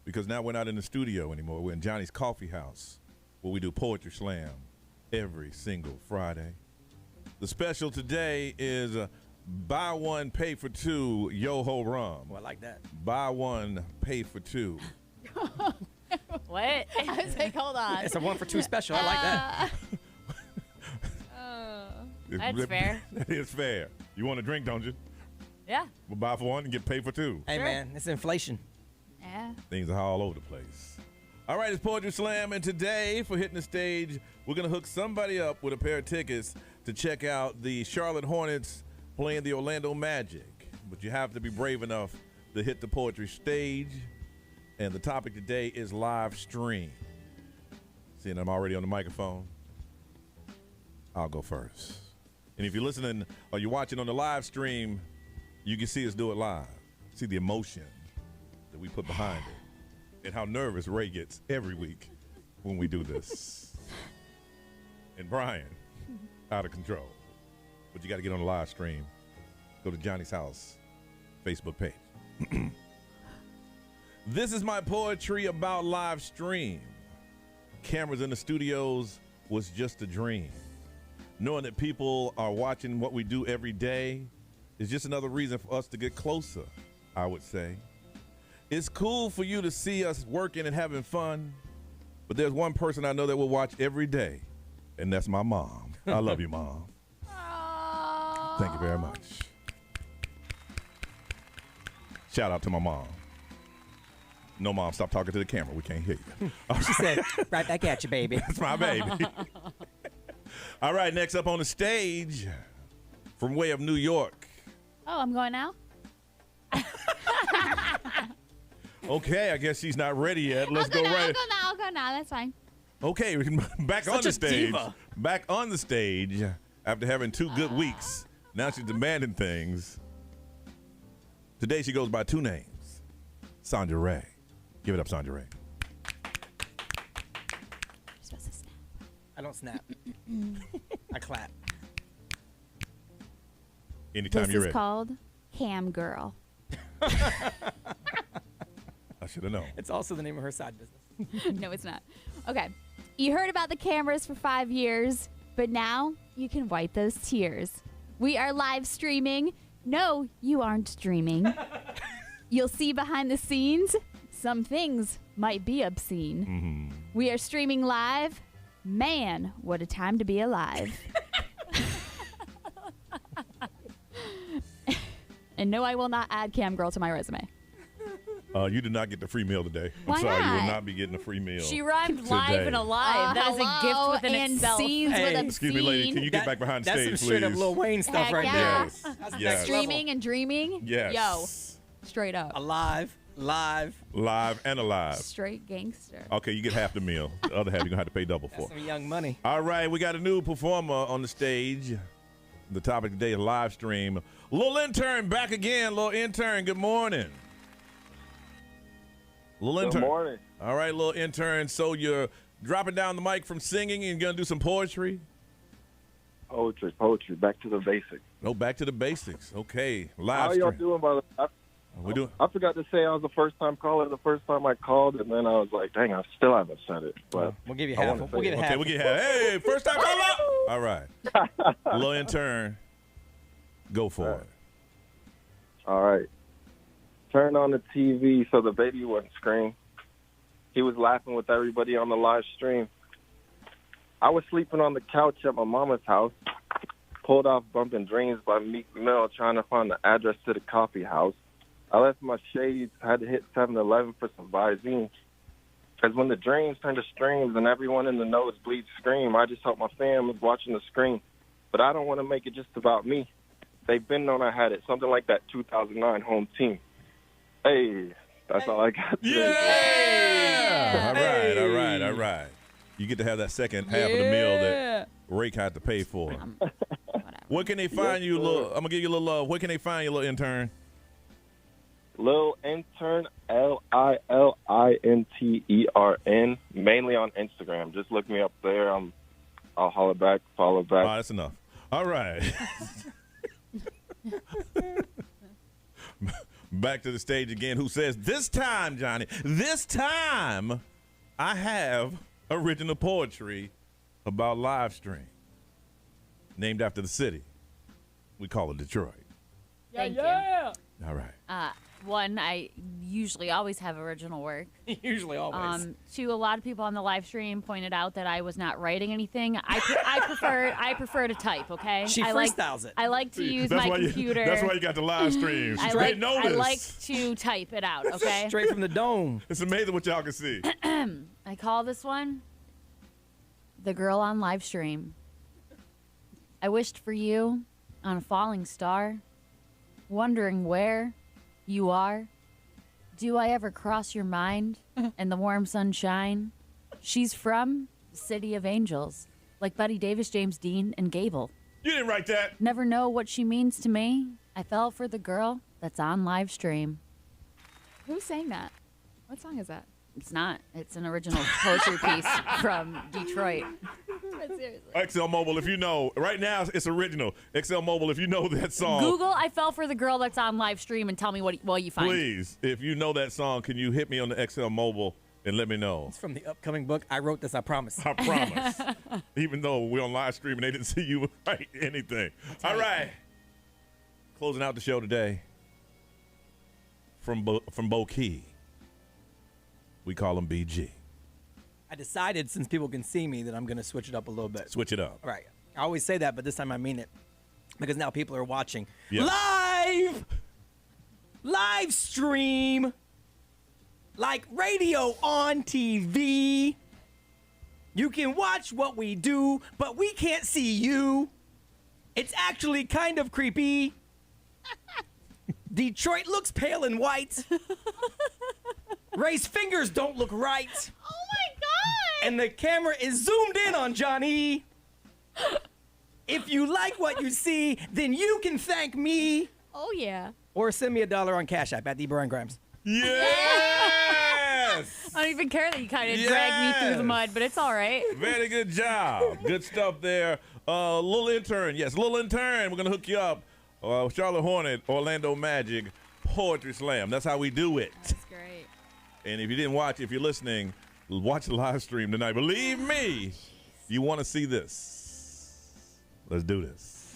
because now we're not in the studio anymore. We're in Johnny's Coffee House where we do Poetry Slam every single Friday. The special today is buy one, pay for two, Yo-Ho Rum. Oh, I like that. Buy one, pay for two. What? I was like, hold on. It's a 1 for 2 special. I like that. That's fair. That is fair. You want a drink, don't you? Yeah. We'll buy for one and get paid for two. Hey, man, it's inflation. Yeah. Things are all over the place. All right, it's Poetry Slam, and today, for hitting the stage, we're going to hook somebody up with a pair of tickets to check out the Charlotte Hornets playing the Orlando Magic. But you have to be brave enough to hit the poetry stage, and the topic today is live stream. Seeing I'm already on the microphone, I'll go first. And if you're listening or you're watching on the live stream, you can see us do it live. See the emotion that we put behind it and how nervous Ray gets every week when we do this. And Brian, out of control. But you got to get on the live stream. Go to Johnny's House Facebook page. This is my poetry about live stream. Cameras in the studios was just a dream. Knowing that people are watching what we do every day is just another reason for us to get closer, I would say. It's cool for you to see us working and having fun, but there's one person I know that will watch every day, and that's my mom. I love you, Mom. Thank you very much. Shout out to my mom. No, Mom, stop talking to the camera. We can't hear you. She said, right back at you, baby. That's my baby. All right, next up on the stage, from way of New York. Oh, I'm going now? Okay, I guess she's not ready yet. Let's go right. I'll go now. That's fine. Okay, back on the stage. Diva. Back on the stage after having 2 good weeks. Now she's demanding things. Today she goes by 2 names. Sandra Ray. Give it up, Sandra Ray. You're supposed to snap. I don't snap. I clap. Anytime This you're is ready. called Cam Girl. I should have known. It's also the name of her side business. No, it's not. Okay. You heard about the cameras for 5 years, but now you can wipe those tears. We are live streaming. No, you aren't dreaming. You'll see behind the scenes, some things might be obscene. Mm-hmm. We are streaming live. Man, what a time to be alive. And no, I will not add Cam Girl to my resume. You did not get the free meal today. I'm Why sorry, you will not? not be getting a free meal. She rhymed today. live and alive. That is a gift within and itself. scenes with obscene. Excuse me, lady. Can you get back behind That's stage, some straight up please? Lil Wayne stuff Heck right yeah. Yes. there. That's Yes. next Streaming and dreaming. Yes. Yo, straight up. Alive, live. Live and alive. Straight gangster. Okay, you get half the meal. The other half you're going to have to pay double for. That's some young money. All right, we got a new performer on the stage. The topic today is live stream. Little intern back again. Little intern, good morning. Little intern. Good morning. All right, little intern. So you're dropping down the mic from singing and going to do some poetry? Poetry. Back to the basics. No, back to the basics. Okay, live How y'all stream. doing, by the way? We do. I forgot to say I was the first-time caller the first time I called, and then I was like, dang, I still haven't said it. But We'll give you I half. wanna We'll say get it. half. Okay, we get half. Hey, first time caller. All right. Little intern. Go for it. All right. Turned on the TV so the baby wouldn't scream. He was laughing with everybody on the live stream. I was sleeping on the couch at my mama's house. Pulled off Bumpin' Dreams by Meek Mill, trying to find the address to the coffee house. I left my shades, had to hit 7-Eleven for some Visine. Because when the dreams turn to streams and everyone in the nosebleeds scream, I just hope my fam is watching the screen. But I don't want to make it just about me. They've been known I had it, something like that 2009 home team. Hey, that's all I got today. Yeah! All right. You get to have that second half of the meal that Rake had to pay for. Where can they find you, little? I'm going to give you a little love. Where can they find you, little intern? Lil Intern, LILINTERN, mainly on Instagram. Just look me up there. I'm I'll holler back, follow back. That's enough. All right. Back to the stage again. Who says, this time, Johnny, this time I have original poetry about live stream named after the city. We call it Detroit. Thank you. All right. One, I usually always have original work. Usually always. Two, a lot of people on the live stream pointed out that I was not writing anything. I prefer to type. Okay. She freestyles it. I like to use my computer. That's why you got the live stream. I like to type it out. Okay. Straight from the dome. It's amazing what y'all can see. I call this one The Girl on Live Stream. I wished for you on a falling star, wondering where you are. Do I ever cross your mind in the warm sunshine? She's from the City of Angels, like Betty Davis, James Dean, and Gable. You didn't write that. Never know what she means to me. I fell for the girl that's on live stream. Who sang that? What song is that? It's not. It's an original poetry piece from Detroit. XL Mobile, if you know. Right now, it's original. XL Mobile, if you know that song. Google I Fell for the Girl That's on Live Stream and tell me what you find. Please, if you know that song, can you hit me on the XL Mobile and let me know? It's from the upcoming book. I wrote this, I promise. I promise. Even though we're on live stream and they didn't see you write anything. All right. Closing out the show today from Bo Key. We call him BG. I decided, since people can see me, that I'm going to switch it up a little bit. Switch it up. All right. I always say that, but this time I mean it. Because now people are watching. Yeah. Live stream! Like radio on TV. You can watch what we do, but we can't see you. It's actually kind of creepy. Detroit looks pale and white. Ray's fingers don't look right. Oh my God! And the camera is zoomed in on Johnny. If you like what you see, then you can thank me. Oh yeah. Or send me $1 on Cash App at Brian Grimes. Yes! I don't even care that you kind of dragged me through the mud, but it's all right. Very good job. Good stuff there. Little intern. Yes, little intern. We're going to hook you up. Charlotte Hornet, Orlando Magic, Poetry Slam. That's how we do it. That's great. And if you didn't watch, if you're listening, watch the live stream tonight. Believe me, you want to see this. Let's do this.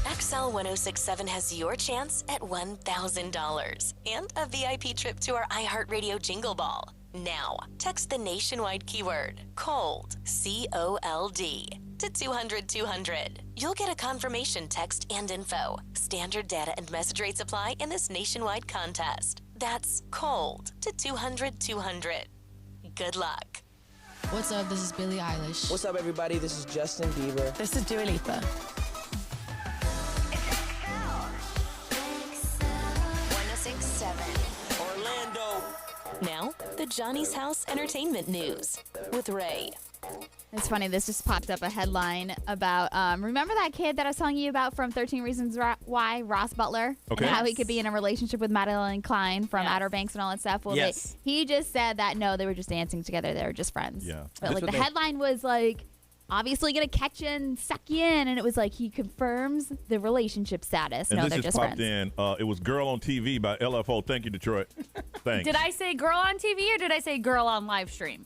XL 1067 has your chance at $1,000 and a VIP trip to our iHeartRadio Jingle Ball. Now, text the nationwide keyword COLD, C-O-L-D, to 200-200. You'll get a confirmation text and info. Standard data and message rates apply in this nationwide contest. That's COLD to 200-200. Good luck. What's up? This is Billie Eilish. What's up, everybody? This is Justin Bieber. This is Dua Lipa. 1067. Orlando. Now, the Johnny's House Entertainment News with Ray. It's funny, this just popped up a headline about, remember that kid that I was telling you about from 13 Reasons Why, Ross Butler? Okay. And how he could be in a relationship with Madeline Klein from Outer Banks and all that stuff? Well, he just said that, no, they were just dancing together. They were just friends. Yeah. But, like, the headline was, like, obviously going to catch you and suck you in. And it was like, he confirms the relationship status. And no, this they're just just popped friends. in. It was Girl on TV by LFO. Thank you, Detroit. Thanks. Did I say girl on TV or did I say girl on live stream?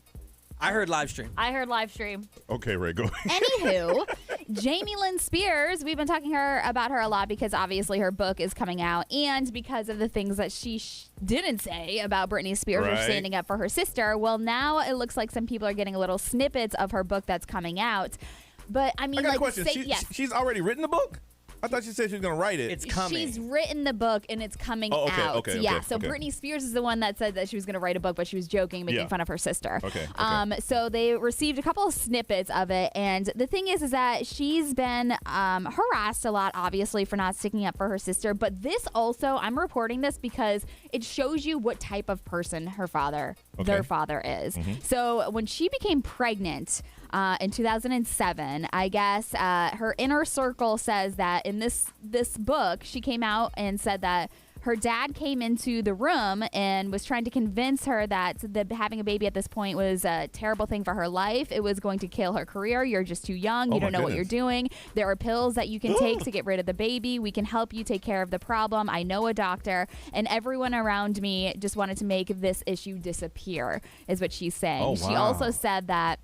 I heard live stream. I heard live stream. Okay, Ray, go ahead. Anywho, Jamie Lynn Spears, we've been talking about her a lot because obviously her book is coming out and because of the things that she didn't say about Britney Spears or standing up for her sister. Well, now it looks like some people are getting little snippets of her book that's coming out. But I mean, I got like, a question. She's already written the book? I thought she said she was going to write it. It's coming. She's written the book and it's coming out. Okay, so Britney Spears is the one that said that she was going to write a book, but she was joking, making fun of her sister. Okay. So they received a couple of snippets of it, and the thing is that she's been harassed a lot, obviously, for not sticking up for her sister. But this also, I'm reporting this because it shows you what type of person their father is. Mm-hmm. So when she became pregnant in 2007, I guess her inner circle says that in this book, she came out and said that her dad came into the room and was trying to convince her that having a baby at this point was a terrible thing for her life. It was going to kill her career. You're just too young. You don't know what you're doing. There are pills that you can take to get rid of the baby. We can help you take care of the problem. I know a doctor. And everyone around me just wanted to make this issue disappear, is what she's saying. Oh, wow. She also said that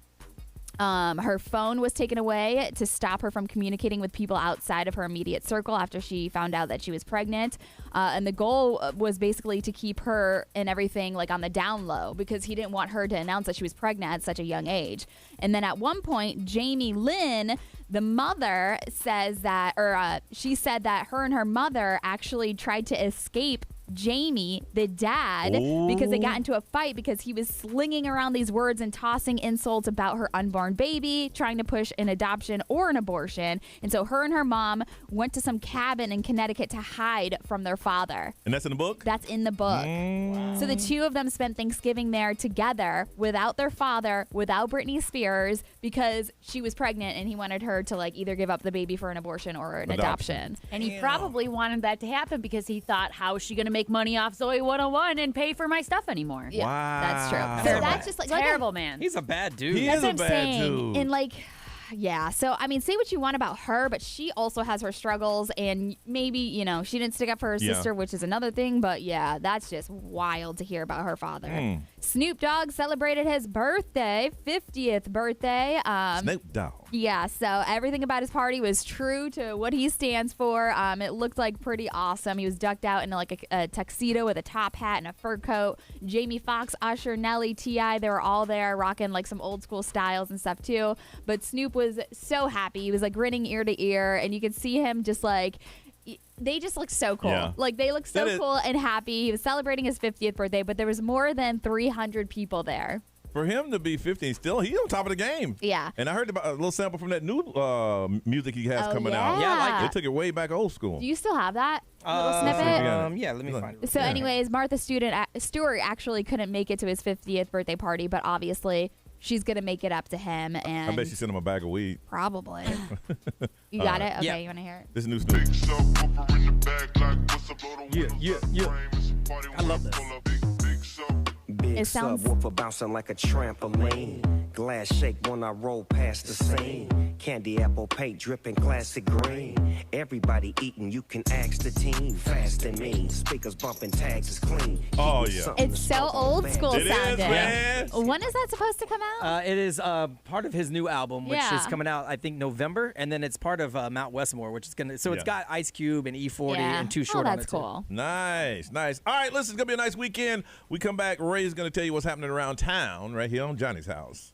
her phone was taken away to stop her from communicating with people outside of her immediate circle after she found out that she was pregnant. And the goal was basically to keep her and everything like on the down low because he didn't want her to announce that she was pregnant at such a young age. And then at one point, Jamie Lynn, the mother, says that, she said that her and her mother actually tried to escape Jamie, the dad, because they got into a fight because he was slinging around these words and tossing insults about her unborn baby, trying to push an adoption or an abortion. And so her and her mom went to some cabin in Connecticut to hide from their father. And that's in the book? That's in the book. Wow. So the two of them spent Thanksgiving there together without their father, without Britney Spears, because she was pregnant and he wanted her to like either give up the baby for an abortion or an adoption. And he probably wanted that to happen because he thought, how is she going to make money off Zoe 101 and pay for my stuff anymore? Yeah, wow. That's true. So that's just like terrible, man. He's a bad dude. He is a bad dude. And like, yeah. So, I mean, say what you want about her, but she also has her struggles. And maybe, you know, she didn't stick up for her sister, which is another thing. But yeah, that's just wild to hear about her father. Snoop Dogg celebrated his birthday, 50th birthday. Snoop Dogg. Yeah, so everything about his party was true to what he stands for. It looked like pretty awesome. He was decked out in like a tuxedo with a top hat and a fur coat. Jamie Foxx, Usher, Nelly, T.I., they were all there rocking like some old school styles and stuff too. But Snoop was so happy. He was like grinning ear to ear, and you could see him just like, they just look so cool. Yeah. Like they look so cool and happy. He was celebrating his 50th birthday, but there was more than 300 people there. For him to be 50, he's on top of the game. Yeah. And I heard about a little sample from that new music he has coming out. Yeah, I like it. They took it way back old school. Do you still have that little snippet? Yeah, let me find it. So anyways, Martha Stewart actually couldn't make it to his 50th birthday party, but obviously she's going to make it up to him. And I bet she sent him a bag of weed. Probably. You got it? Okay, you want to hear it? This is new Snoop. Yeah. I love this. Big It sounds- subwoofer bouncing like a trampoline. Glass shake when I roll past the scene. Candy apple paint dripping classic green. Everybody eating, you can ask the team. Fast and mean, speakers bumping, tags is clean. Oh, yeah. It's so old school It is, sounding. man. When is that supposed to come out? It is part of his new album, which Yeah. is coming out, I think, November, and then it's part of Mount Westmore, which is gonna. So it's got Ice Cube and E40 and Too Short on it. That's too. cool. Nice. All right, listen, it's going to be a nice weekend. We come back, Ray's going to tell you what's happening around town right here on Johnny's House.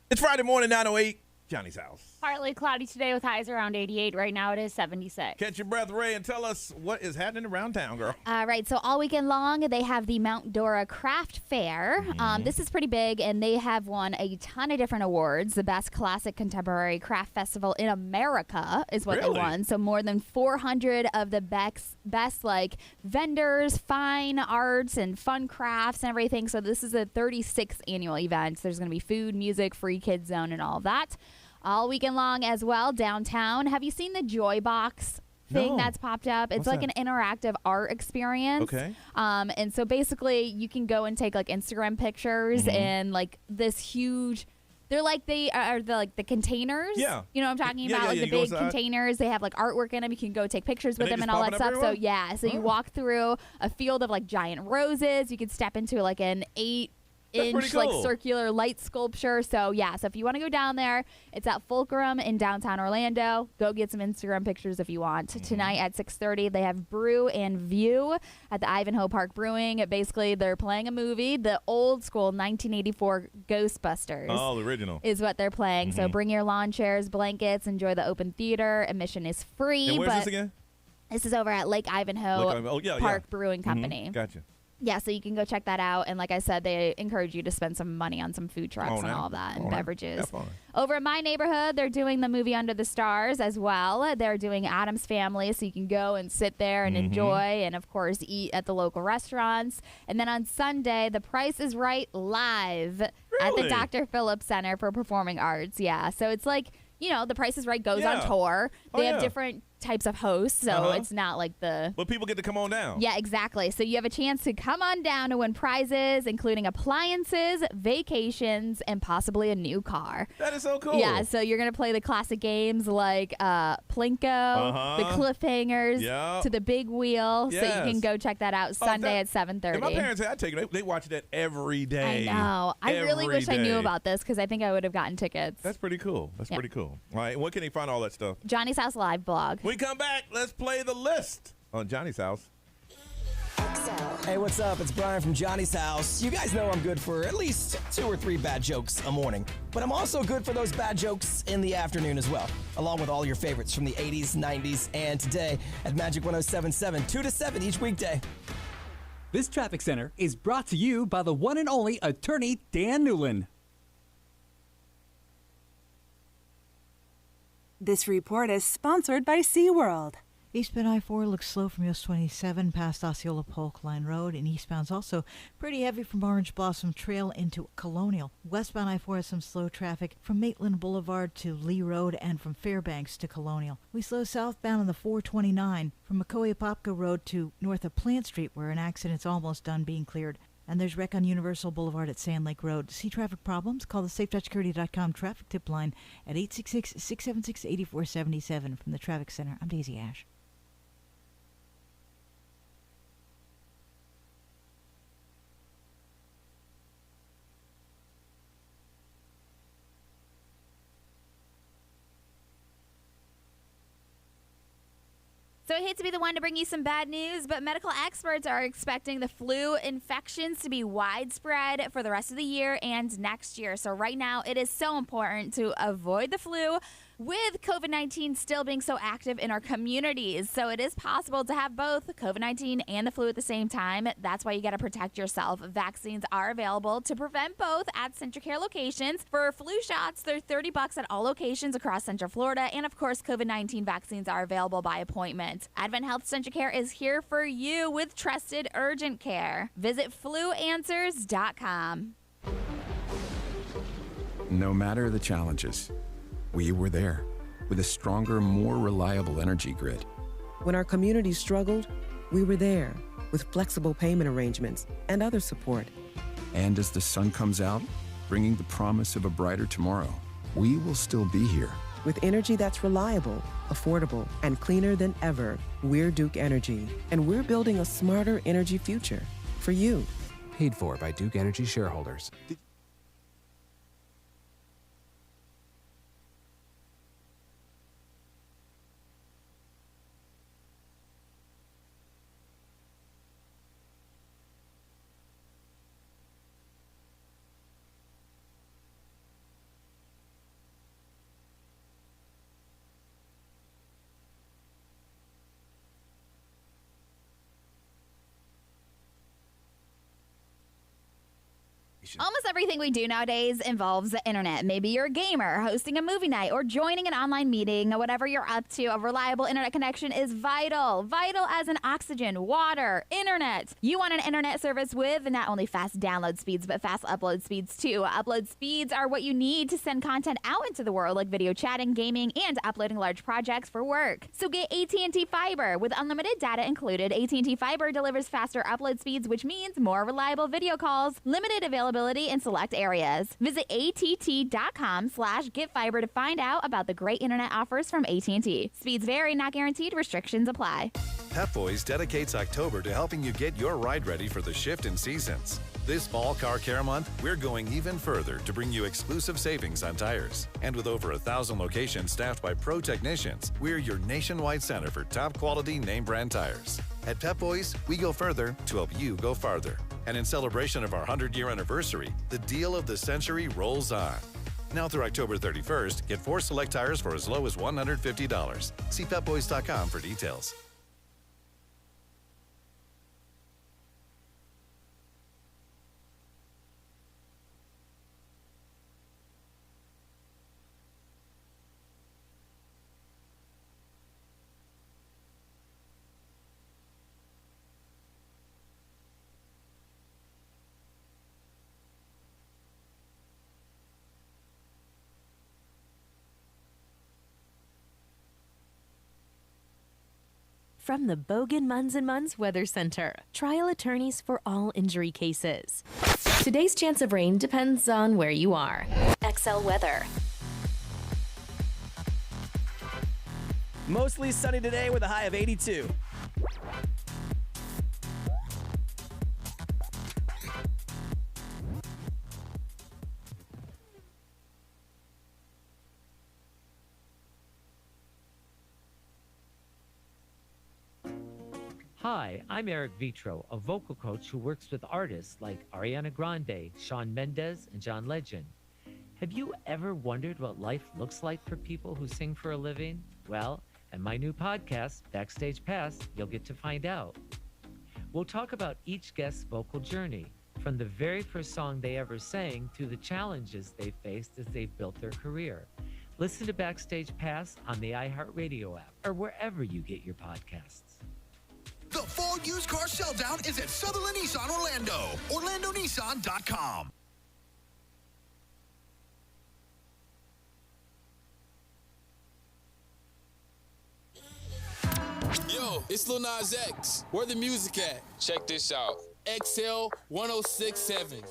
It's Friday morning, 9:08. Johnny's house. Partly cloudy today with highs around 88. Right now it is 76. Catch your breath, Ray, and tell us what is happening around town, girl. All right, so all weekend long, they have the Mount Dora Craft Fair. This is pretty big, and they have won a ton of different awards. The Best Classic Contemporary Craft Festival in America is what they won. So more than 400 of the best like vendors, fine arts, and fun crafts and everything. So this is a 36th annual event. There's going to be food, music, free kids zone, and all of that. All weekend long as well, downtown. Have you seen the Joy Box thing that's popped up? It's like an interactive art experience. Okay. And so basically you can go and take like Instagram pictures and like this huge, they're like the containers. Yeah. You know what I'm talking about? Like the big containers. They have like artwork in them. You can go take pictures with them and all that stuff. So yeah, so you walk through a field of like giant roses. You could step into like an 8-inch like circular light sculpture. So yeah, so if you want to go down there, it's at Fulcrum in downtown Orlando. Go get some Instagram pictures if you want. Tonight at 6:30 they have Brew and View at the Ivanhoe Park Brewing. Basically they're playing a movie, the old school 1984 Ghostbusters. Oh, the original is what they're playing. So bring your lawn chairs, blankets, enjoy the open theater. Admission is free. And where's this again? This is over at Lake Ivanhoe Park Brewing Company. Gotcha. Yeah, so you can go check that out. And like I said, they encourage you to spend some money on some food trucks and all of that and beverages. Over in my neighborhood, they're doing the movie Under the Stars as well. They're doing Addams Family, so you can go and sit there and enjoy and, of course, eat at the local restaurants. And then on Sunday, The Price is Right live at the Dr. Phillips Center for Performing Arts. Yeah, so it's like, you know, The Price is Right goes on tour. They have different types of hosts, so it's not like the... But people get to come on down. Yeah, exactly. So you have a chance to come on down to win prizes, including appliances, vacations, and possibly a new car. That is so cool. Yeah, so you're going to play the classic games like Plinko, the Cliffhangers, to the Big Wheel. Yes. So you can go check that out Sunday at 7:30. And my parents, I'd take it. They watch that every day. I know. I really wish I knew about this because I think I would have gotten tickets. That's pretty cool. That's pretty cool. All right, where can they find all that stuff? Johnny's House Live blog. We come back, let's play the list on Johnny's House. Hey, what's up? It's Brian from Johnny's House. You guys know I'm good for at least 2 or 3 bad jokes a morning, but I'm also good for those bad jokes in the afternoon as well, along with all your favorites from the 80s, 90s, and today at Magic 107.7, 2 to 7 each weekday. This traffic center is brought to you by the one and only attorney Dan Newland. This report is sponsored by SeaWorld. Eastbound I-4 looks slow from US 27 past Osceola Polk Line Road, and eastbound's also pretty heavy from Orange Blossom Trail into Colonial. Westbound I-4 has some slow traffic from Maitland Boulevard to Lee Road and from Fairbanks to Colonial. We slow southbound on the 429 from McCoy-Apopka Road to north of Plant Street, where an accident's almost done being cleared. And there's wreck on Universal Boulevard at Sand Lake Road. To see traffic problems, call the SafeTouchSecurity.com traffic tip line at 866-676-8477. From the Traffic Center, I'm Daisy Ash. So I hate to be the one to bring you some bad news, but medical experts are expecting the flu infections to be widespread for the rest of the year and next year. So right now, it is so important to avoid the flu with COVID-19 still being so active in our communities. So it is possible to have both COVID-19 and the flu at the same time. That's why you got to protect yourself. Vaccines are available to prevent both at CentraCare locations. For flu shots, they're $30 at all locations across Central Florida. And of course, COVID-19 vaccines are available by appointment. Advent Health CentraCare is here for you with trusted urgent care. Visit fluanswers.com. No matter the challenges, we were there with a stronger, more reliable energy grid. When our community struggled, we were there with flexible payment arrangements and other support. And as the sun comes out, bringing the promise of a brighter tomorrow, we will still be here. With energy that's reliable, affordable, and cleaner than ever, we're Duke Energy, and we're building a smarter energy future for you. Paid for by Duke Energy shareholders. Almost everything we do nowadays involves the internet. Maybe you're a gamer, hosting a movie night, or joining an online meeting. Whatever you're up to, a reliable internet connection is vital. Vital as in oxygen, water, internet. You want an internet service with not only fast download speeds, but fast upload speeds too. Upload speeds are what you need to send content out into the world, like video chatting, gaming, and uploading large projects for work. So get AT&T Fiber. With unlimited data included, AT&T Fiber delivers faster upload speeds, which means more reliable video calls, limited availability in select areas. Visit att.com/getfiber to find out about the great internet offers from AT&T. Speeds vary, not guaranteed. Restrictions apply. Pep Boys dedicates October to helping you get your ride ready for the shift in seasons. This fall car care month, we're going even further to bring you exclusive savings on tires. And with over 1,000 locations staffed by pro technicians, we're your nationwide center for top quality name brand tires. At Pep Boys, we go further to help you go farther. And in celebration of our 100-year anniversary, the deal of the century rolls on. Now through October 31st, get 4 select tires for as low as $150. See pepboys.com for details. From the Bogan Munz & Munz Weather Center, trial attorneys for all injury cases. Today's chance of rain depends on where you are. XL Weather. Mostly sunny today with a high of 82. Hi, I'm Eric Vitro, a vocal coach who works with artists like Ariana Grande, Shawn Mendes, and John Legend. Have you ever wondered what life looks like for people who sing for a living? Well, in my new podcast, Backstage Pass, you'll get to find out. We'll talk about each guest's vocal journey, from the very first song they ever sang to the challenges they faced as they built their career. Listen to Backstage Pass on the iHeartRadio app or wherever you get your podcasts. The fall used car sell down is at Sutherland Nissan Orlando. OrlandoNissan.com. Yo, it's Lil Nas X. Where the music at? Check this out. XL 1067.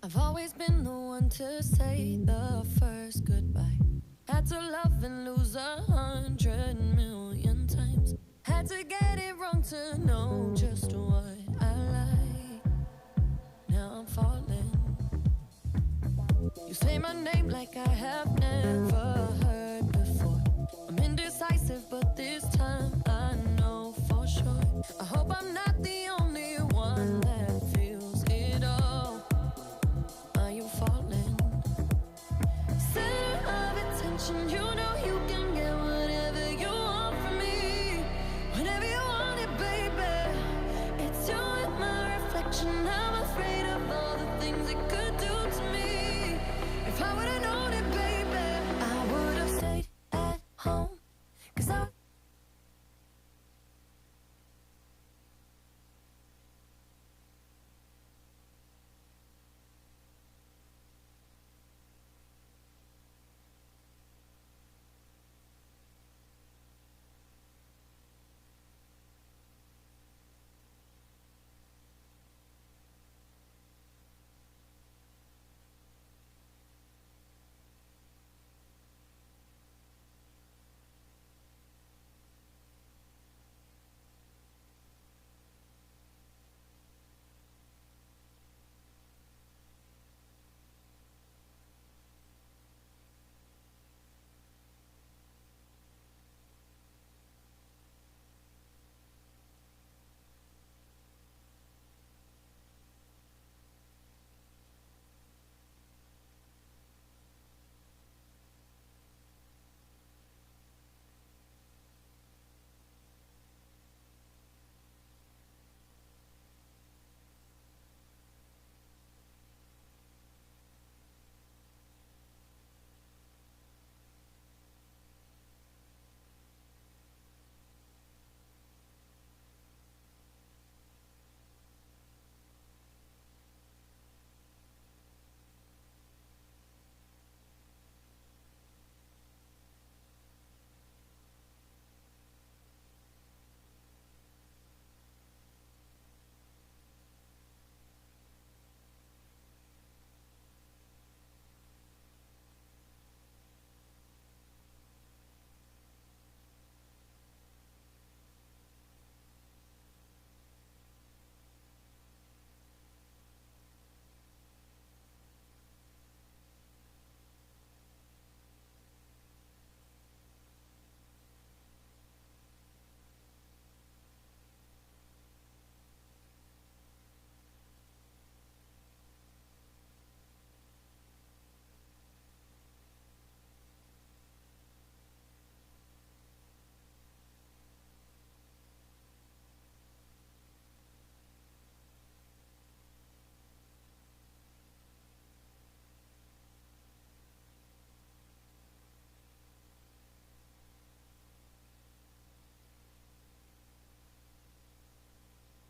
I've always been the one to say the first goodbye. Had to love and lose 100 million times. Had to get it wrong to know just what I like. Now I'm falling. You say my name like I have never heard before. I'm indecisive, but this time I know for sure. I hope I'm not the only one that feels it all. Are you falling? Center of attention, you know you can get whatever you want from me. Whenever you want it, baby. It's you and my reflection. I'm afraid of all the things it could do to me. If I would've known it, baby, I would've stayed at home. 'Cause I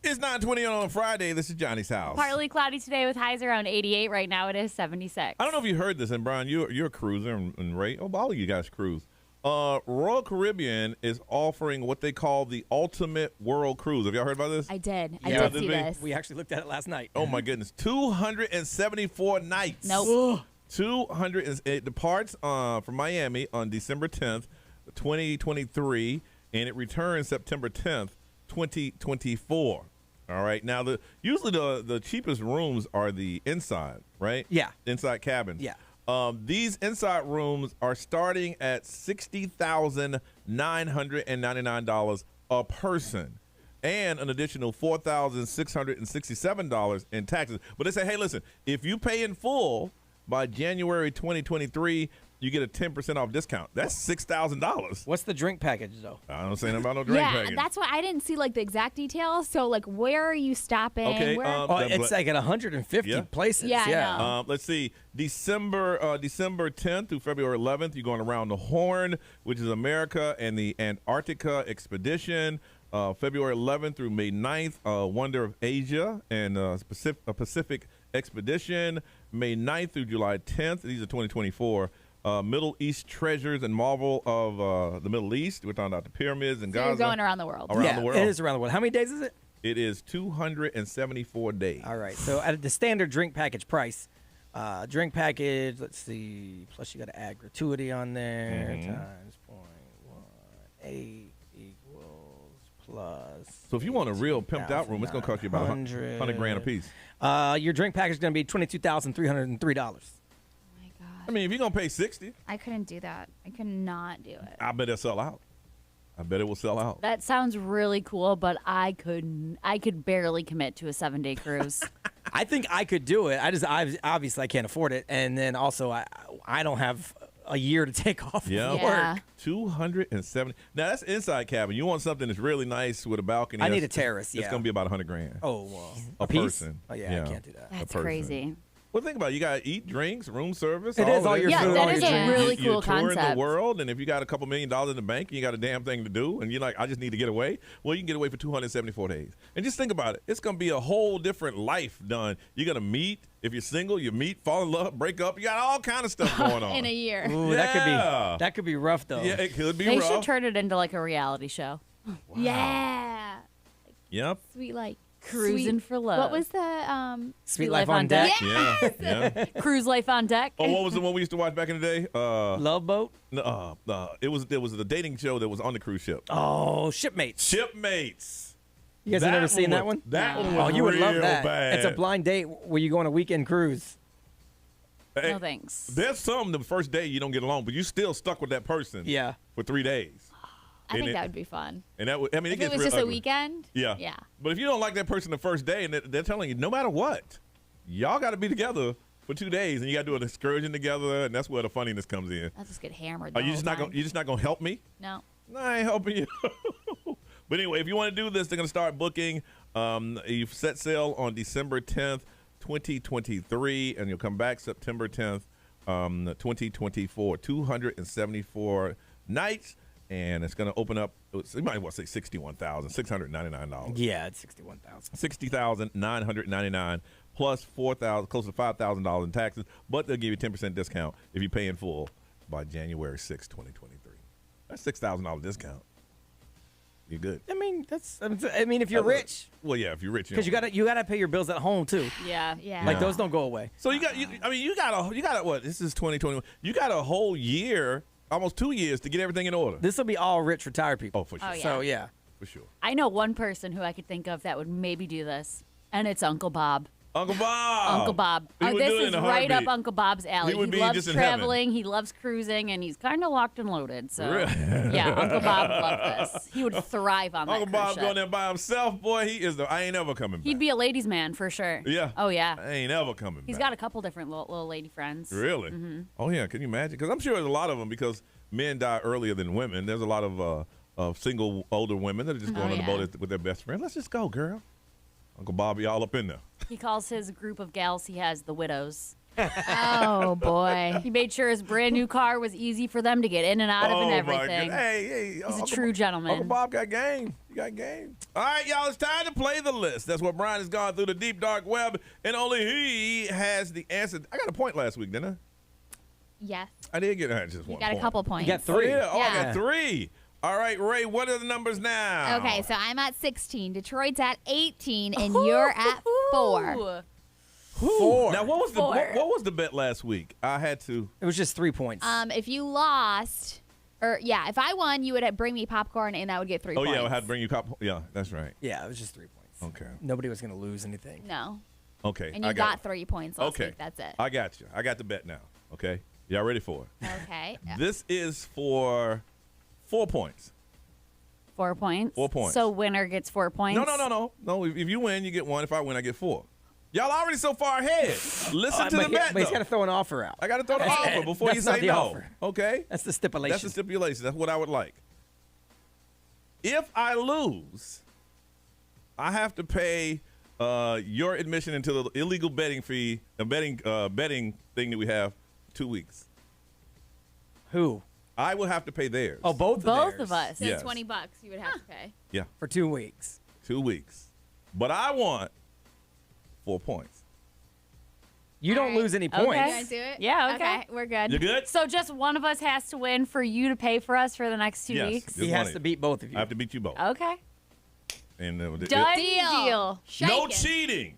It's 9:20 on Friday. This is Johnny's house. Partly cloudy today with highs around 88. Right now it is 76. I don't know if you heard this, and Brian, you're a cruiser, and Ray, all of you guys cruise. Royal Caribbean is offering what they call the ultimate world cruise. Have y'all heard about this? I did. I Yeah. did see this. We actually looked at it last night. Oh my goodness, 274 nights. Nope. 200. It departs from Miami on December 10th, 2023, and it returns September 10th, 2024. All right. Now, usually the cheapest rooms are the inside, right? Yeah. Inside cabins. Yeah. These inside rooms are starting at $60,999 a person, and an additional $4,667 in taxes. But they say, hey, listen, if you pay in full by January 2023, you get a 10% off discount. That's $6,000. What's the drink package, though? I don't say nothing about no drink Yeah, package. that's why I didn't see like the exact details. So like, where are you stopping? Okay, Where- It's like at 150 places. Yeah, I know. Let's see. December 10th through February 11th, you're going around the Horn, which is America and the Antarctica expedition. February 11th through May 9th, Wonder of Asia and Pacific expedition. May 9th through July 10th. These are 2024. Middle East treasures and marvel of the Middle East. We're talking about the pyramids and So Gaza. you're going around the world. Around the world. It is around the world. How many days is it? It is 274 days. All right. So at the standard drink package price, drink package, let's see, plus you got to add gratuity on there, times 0.18 equals plus. So if you want a real pimped out room, it's going to cost you about 100 grand a piece. Your drink package is going to be $22,303. I mean, if you're going to pay $60, I couldn't do that. I could not do it. I bet it'll sell out. I bet it will sell out. That sounds really cool, but I could barely commit to a 7-day cruise. I think I could do it. I obviously I can't afford it, and then also I don't have a year to take off of work. 270. Now that's inside cabin. You want something that's really nice with a balcony. I need That's- a terrace. It's Yeah, going to be about 100 grand. Oh, well, a piece? person. Oh yeah, I can't do that. a That's person. crazy. Well, think about it. You got to eat, drinks, room service. It is all your Yeah, food, that all is your a drinks. really You're cool touring the concept. world, and if you got a couple $1 million in the bank and you got a damn thing to do, and you're like, I just need to get away, well, you can get away for 274 days. And just think about it. It's going to be a whole different life done. You're going to meet. If you're single, you meet, fall in love, break up. You got all kind of stuff going on. In a year. Ooh, that could be rough though. Yeah, it could be They rough. should turn it into like a reality show. Yeah. Yep. Sweet like Cruising for love. What was the Sweet Life on Deck? Yes! Yeah. Cruise Life on Deck. Oh, what was the one we used to watch back in the day? Love Boat? No, it was the dating show that was on the cruise ship. Oh, Shipmates. Shipmates. You guys have never seen that one? That one Oh, was you would love real that. bad. It's a blind date where you go on a weekend cruise. Hey, No thanks. There's some the first day you don't get along, but you still stuck with that person. Yeah. For 3 days. I think that would be fun. And that would, I mean, If it it gets was real just a ugly. weekend. Yeah. Yeah. But if you don't like that person the first day, and they're telling you no matter what, y'all got to be together for 2 days, and you got to do an excursion together, and that's where the funniness comes in. I'll just get hammered. Are the you whole just not time. gonna? You just not gonna help me? No. No, I ain't helping you. But anyway, if you want to do this, they're going to start booking. You've set sail on December 10th, 2023, and you'll come back September 10th, 2024. 274 nights, and it's going to open up. You might want to say $61,699. Yeah, it's $61,000. $60,999 plus $4,000, close to $5,000 in taxes. But they'll give you a 10% discount if you pay in full by January 6th, 2023. That's $6,000 discount. You're good. I mean, if you're rich. Well, yeah, if you're rich, Because you gotta pay your bills at home too. Yeah. Like those don't go away. So you got what? This is 2021. You got a whole year, almost 2 years to get everything in order. This will be all rich retired people. Oh, for sure. Oh, yeah. So yeah. For sure. I know one person who I could think of that would maybe do this, and it's Uncle Bob. Uncle Bob. Uncle Bob. He would This do it is in a right up heartbeat. Uncle Bob's alley. He would be loves just in heaven. traveling. He loves cruising, and he's kind of locked and loaded. So, Really? yeah, Uncle Bob loved this. He would thrive on that Uncle cruise Bob ship. going there by himself, boy. I ain't ever coming back. He'd be a ladies' man for sure. Yeah. Oh, yeah. I ain't ever coming He's back. got a couple different little lady friends. Really? Mhm. Oh, yeah. Can you imagine? Because I'm sure there's a lot of them because men die earlier than women. There's a lot of single older women that are just going on the boat with their best friend. Let's just go, girl. Uncle Bobby all up in there. He calls his group of gals he has the widows. Oh boy. He made sure his brand new car was easy for them to get in and out of and my everything. goodness. Hey, He's a Uncle true gentleman. Uncle Bob got game. You got game. All right, y'all, it's time to play the list. That's what Brian has gone through the deep, dark web, and only he has the answer. I got a point last week, didn't I? Yes. I did get just one You got point. a couple points. You got 3. Oh, I got 3. All right, Ray, what are the numbers now? Okay, so I'm at 16. Detroit's at 18, and you're at 4. 4. Now, what was Four. what was the bet last week? I had to. It was just 3 points. If you lost, if I won, you would bring me popcorn, and I would get 3 points. Oh, yeah, I had to bring you Yeah, that's right. Yeah, it was just 3 points. Okay. Nobody was going to lose anything. No. Okay. And you got 3 points last week. That's it. I got you. I got the bet now. Okay. Y'all ready for it? Okay. This is for 4 points. 4 points. 4 points. So winner gets 4 points. No. If you win, you get 1. If I win, I get 4. Y'all already so far ahead. Listen to the bet, But he's got to throw an offer out. I got to throw the offer before you That's say not the no. offer. Okay? That's the stipulation. That's the stipulation. That's what I would like. If I lose, I have to pay your admission into the illegal betting fee, the betting thing that we have 2 weeks. Who? I will have to pay theirs. Oh, both of us. So Yes. $20 you would have to pay. Yeah. For 2 weeks. 2 weeks. But I want 4 points. You don't lose any points. You guys do it? Yeah, okay. We're good. You good? So just one of us has to win for you to pay for us for the next 2 Yes, weeks? just He one has of to you. beat both of you. I have to beat you both. Okay. And Done deal. No cheating.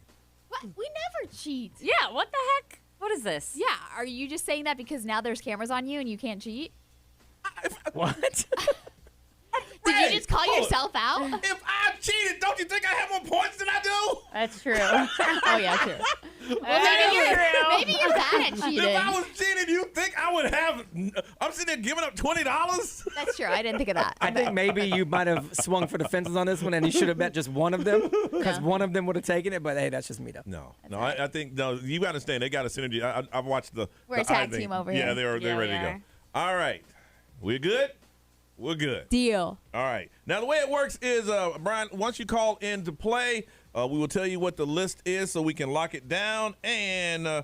What? We never cheat. Yeah, what the heck? What is this? Yeah, are you just saying that because now there's cameras on you and you can't cheat? What? Did you just call yourself out? If I cheated, don't you think I have more points than I do? That's true. Oh, yeah, true. Well, maybe you're bad at cheating. If I was cheating, you think I would have? I'm sitting there giving up $20. That's true. I didn't think of that. I think maybe you might have swung for the fences on this one, and you should have bet just one of them, because one of them would have taken it. But hey, that's just me, though. No, I think you got to understand. They got a synergy. I've watched the. We're a tag team over here. Yeah, they're ready to go. All right, we're good. We're good. Deal. All right. Now, the way it works is, Brian, once you call in to play, we will tell you what the list is so we can lock it down. And I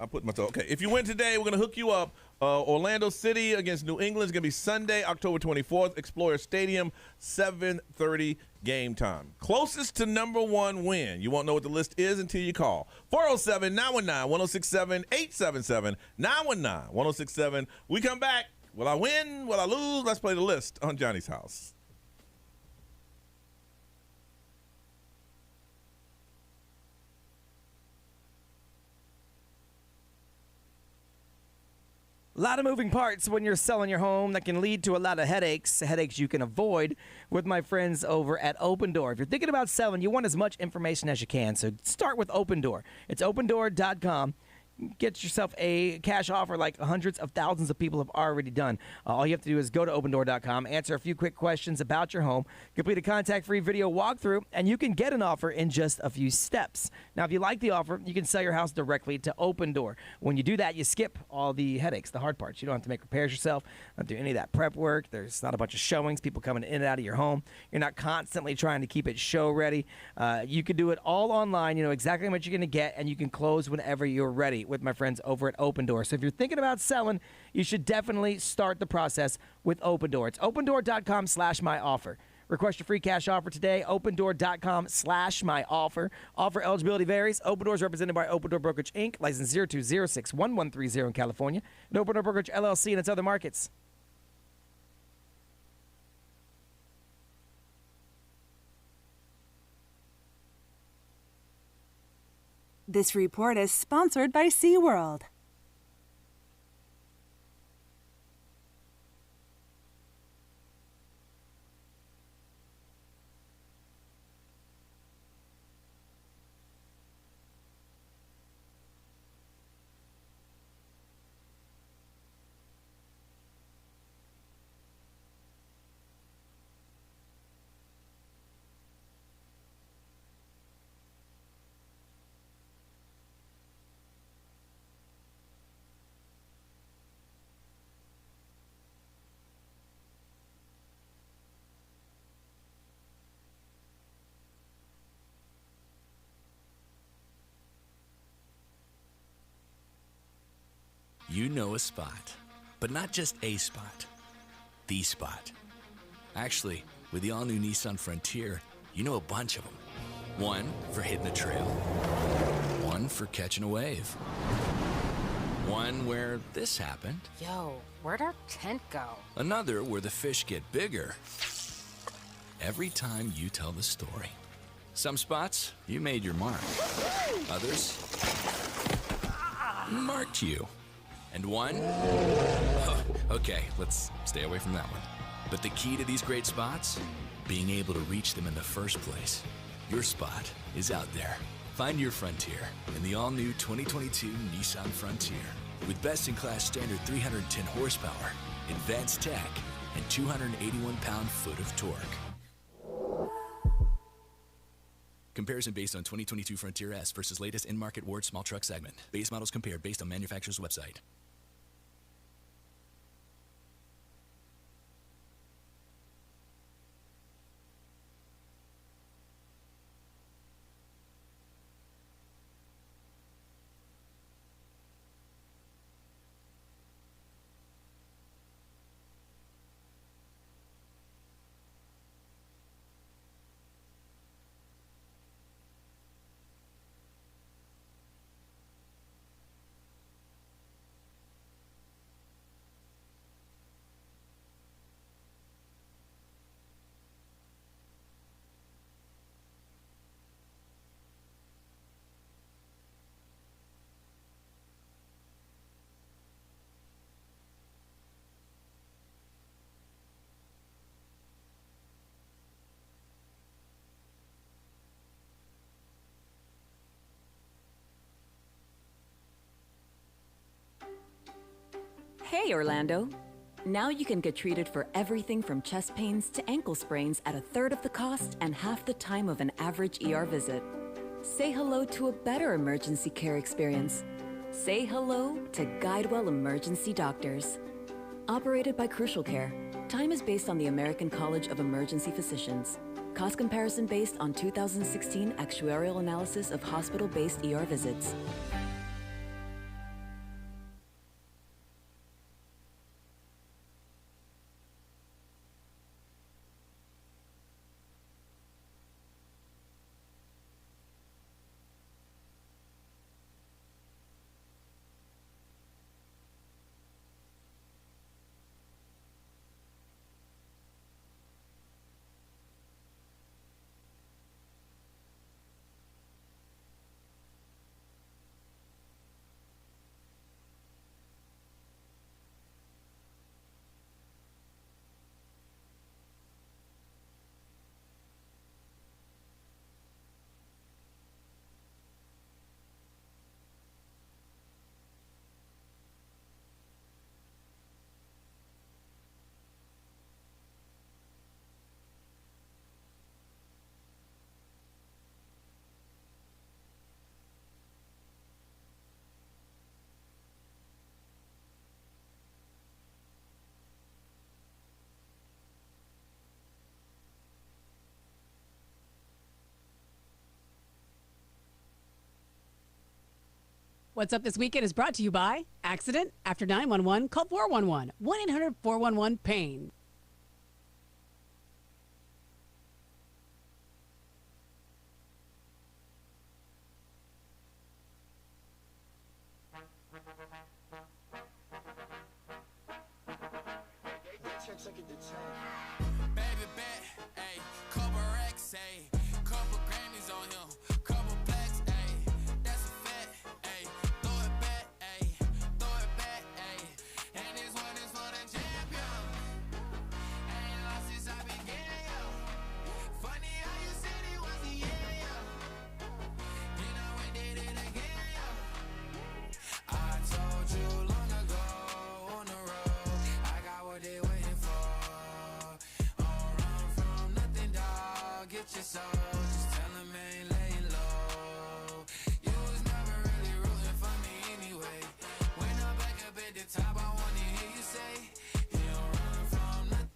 put myself, okay, if you win today, we're going to hook you up. Orlando City against New England is going to be Sunday, October 24th, Explorer Stadium, 7:30 game time. Closest to number 1 win. You won't know what the list is until you call. 407-919-1067, 877-919-1067. We come back. Will I win? Will I lose? Let's play the list on Johnny's House. A lot of moving parts when you're selling your home that can lead to a lot of headaches you can avoid with my friends over at Open Door. If you're thinking about selling, you want as much information as you can, so start with Open Door. It's opendoor.com. Get yourself a cash offer like hundreds of thousands of people have already done. All you have to do is go to opendoor.com, answer a few quick questions about your home, complete a contact-free video walkthrough, and you can get an offer in just a few steps. Now, if you like the offer, you can sell your house directly to Open Door. When you do that, you skip all the headaches, the hard parts. You don't have to make repairs yourself, not do any of that prep work. There's not a bunch of showings, people coming in and out of your home. You're not constantly trying to keep it show ready. You can do it all online. You know exactly how much you're going to get, and you can close whenever you're ready with my friends over at Open Door. So if you're thinking about selling, you should definitely start the process with Open Door. It's opendoor.com/myoffer. Request your free cash offer today. Opendoor.com/myoffer. Offer eligibility varies. Open Door is represented by Open Door Brokerage, Inc., license 02061130 in California, and Open Door Brokerage, LLC, in its other markets. This report is sponsored by SeaWorld. You know a spot, but not just a spot, the spot. Actually, With the all-new Nissan Frontier, you know a bunch of them. One for hitting a trail. One for catching a wave. One where this happened. Yo, where'd our tent go? Another where the fish get bigger every time you tell the story. Some spots, you made your mark. Others marked you. And one, okay, let's stay away from that one. But the key to these great spots? Being able to reach them in the first place. Your spot is out there. Find your frontier in the all-new 2022 Nissan Frontier. With best-in-class standard 310 horsepower, advanced tech, and 281 pound-foot of torque. Comparison based on 2022 Frontier S versus latest in-market Ward small truck segment. Base models compared based on manufacturer's website. Hey, Orlando. Now you can get treated for everything from chest pains to ankle sprains at a third of the cost and half the time of an average ER visit. Say hello to a better emergency care experience. Say hello to GuideWell Emergency Doctors. Operated by Crucial Care, time is based on the American College of Emergency Physicians. Cost comparison based on 2016 actuarial analysis of hospital-based ER visits. What's Up This Weekend is brought to you by Accident. After 911, call 411. 1-800-411-PAIN. Baby bet, ayy, couple racks, ayy, couple Grammys on him, couple blacks, ayy, that's a fact, ayy, throw it back, ayy, throw it back, ayy, and this one is for the champion, ain't lost since I began, yo, funny how you said it was the end, yo, then I went did it again, yo, I told you long ago on the road, I got what they waiting for. Get your soul, just tell him I ain't laying low. You was never really rooting for me anyway. When I'm back up at the top, I wanna hear you say, you don't run from nothing.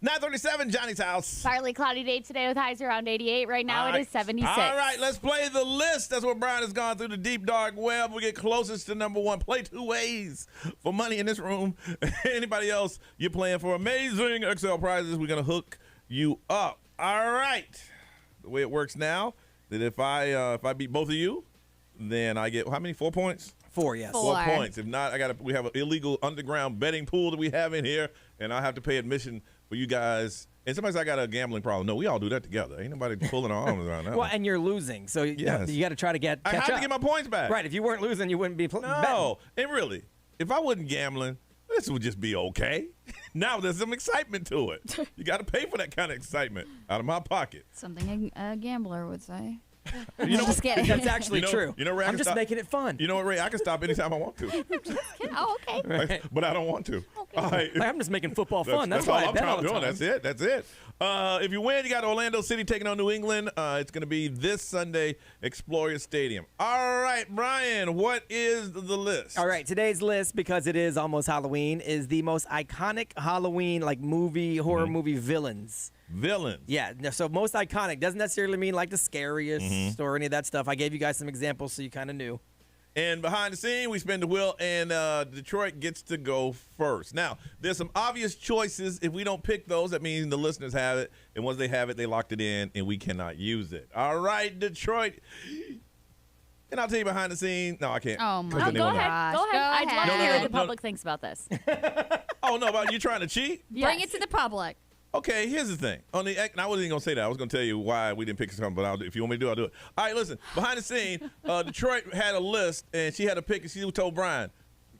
9:37, Johnny's house. Partly cloudy day today with highs around 88. Right now it is 76. All right, let's play the list. That's what Brian has gone through the deep, dark web. We get closest to number one. Play two ways for money in this room. Anybody else, you're playing for amazing XL prizes. We're going to hook you up. All right. The way it works now, that if I beat both of you, then I get, how many, 4 points? 4, yes. 4 points. If not, we have an illegal underground betting pool that we have in here, and I have to pay admission for you guys. And somebody's I got a gambling problem. No, we all do that together. Ain't nobody pulling our arms around that. Well, and you're losing, so you got to try to catch up. I have to get my points back. Right. If you weren't losing, you wouldn't be betting. No, and really, if I wasn't gambling, this would just be okay. Now there's some excitement to it. You got to pay for that kind of excitement out of my pocket. Something a gambler would say. You know, just kidding. That's actually true. You know, Ray, I'm just making it fun. You know what, Ray? I can stop anytime I want to. Oh, okay. Right. But I don't want to. Okay. All right. Like, I'm just making football fun. That's all why I'm trying to do. That's it. If you win, you got Orlando City taking on New England. It's going to be this Sunday, Exploria Stadium. All right, Brian, what is the list? All right, today's list, because it is almost Halloween, is the most iconic Halloween horror movie villains. Villains. Yeah, so most iconic doesn't necessarily mean like the scariest or any of that stuff. I gave you guys some examples so you kind of knew. And behind the scene, we spin the wheel, and Detroit gets to go first. Now, there's some obvious choices. If we don't pick those, that means the listeners have it. And once they have it, they locked it in, and we cannot use it. All right, Detroit. And I'll tell you behind the scene. No, I can't. Oh, my God. Go ahead. I'd love to hear what the public thinks about this. Oh, no, about you trying to cheat? Yes. Bring it to the public. Okay, here's the thing. And I wasn't even going to say that. I was going to tell you why we didn't pick something, but if you want me to do it, I'll do it. All right, listen. Behind the scene, Detroit had a list, and she had to pick, and she told Brian,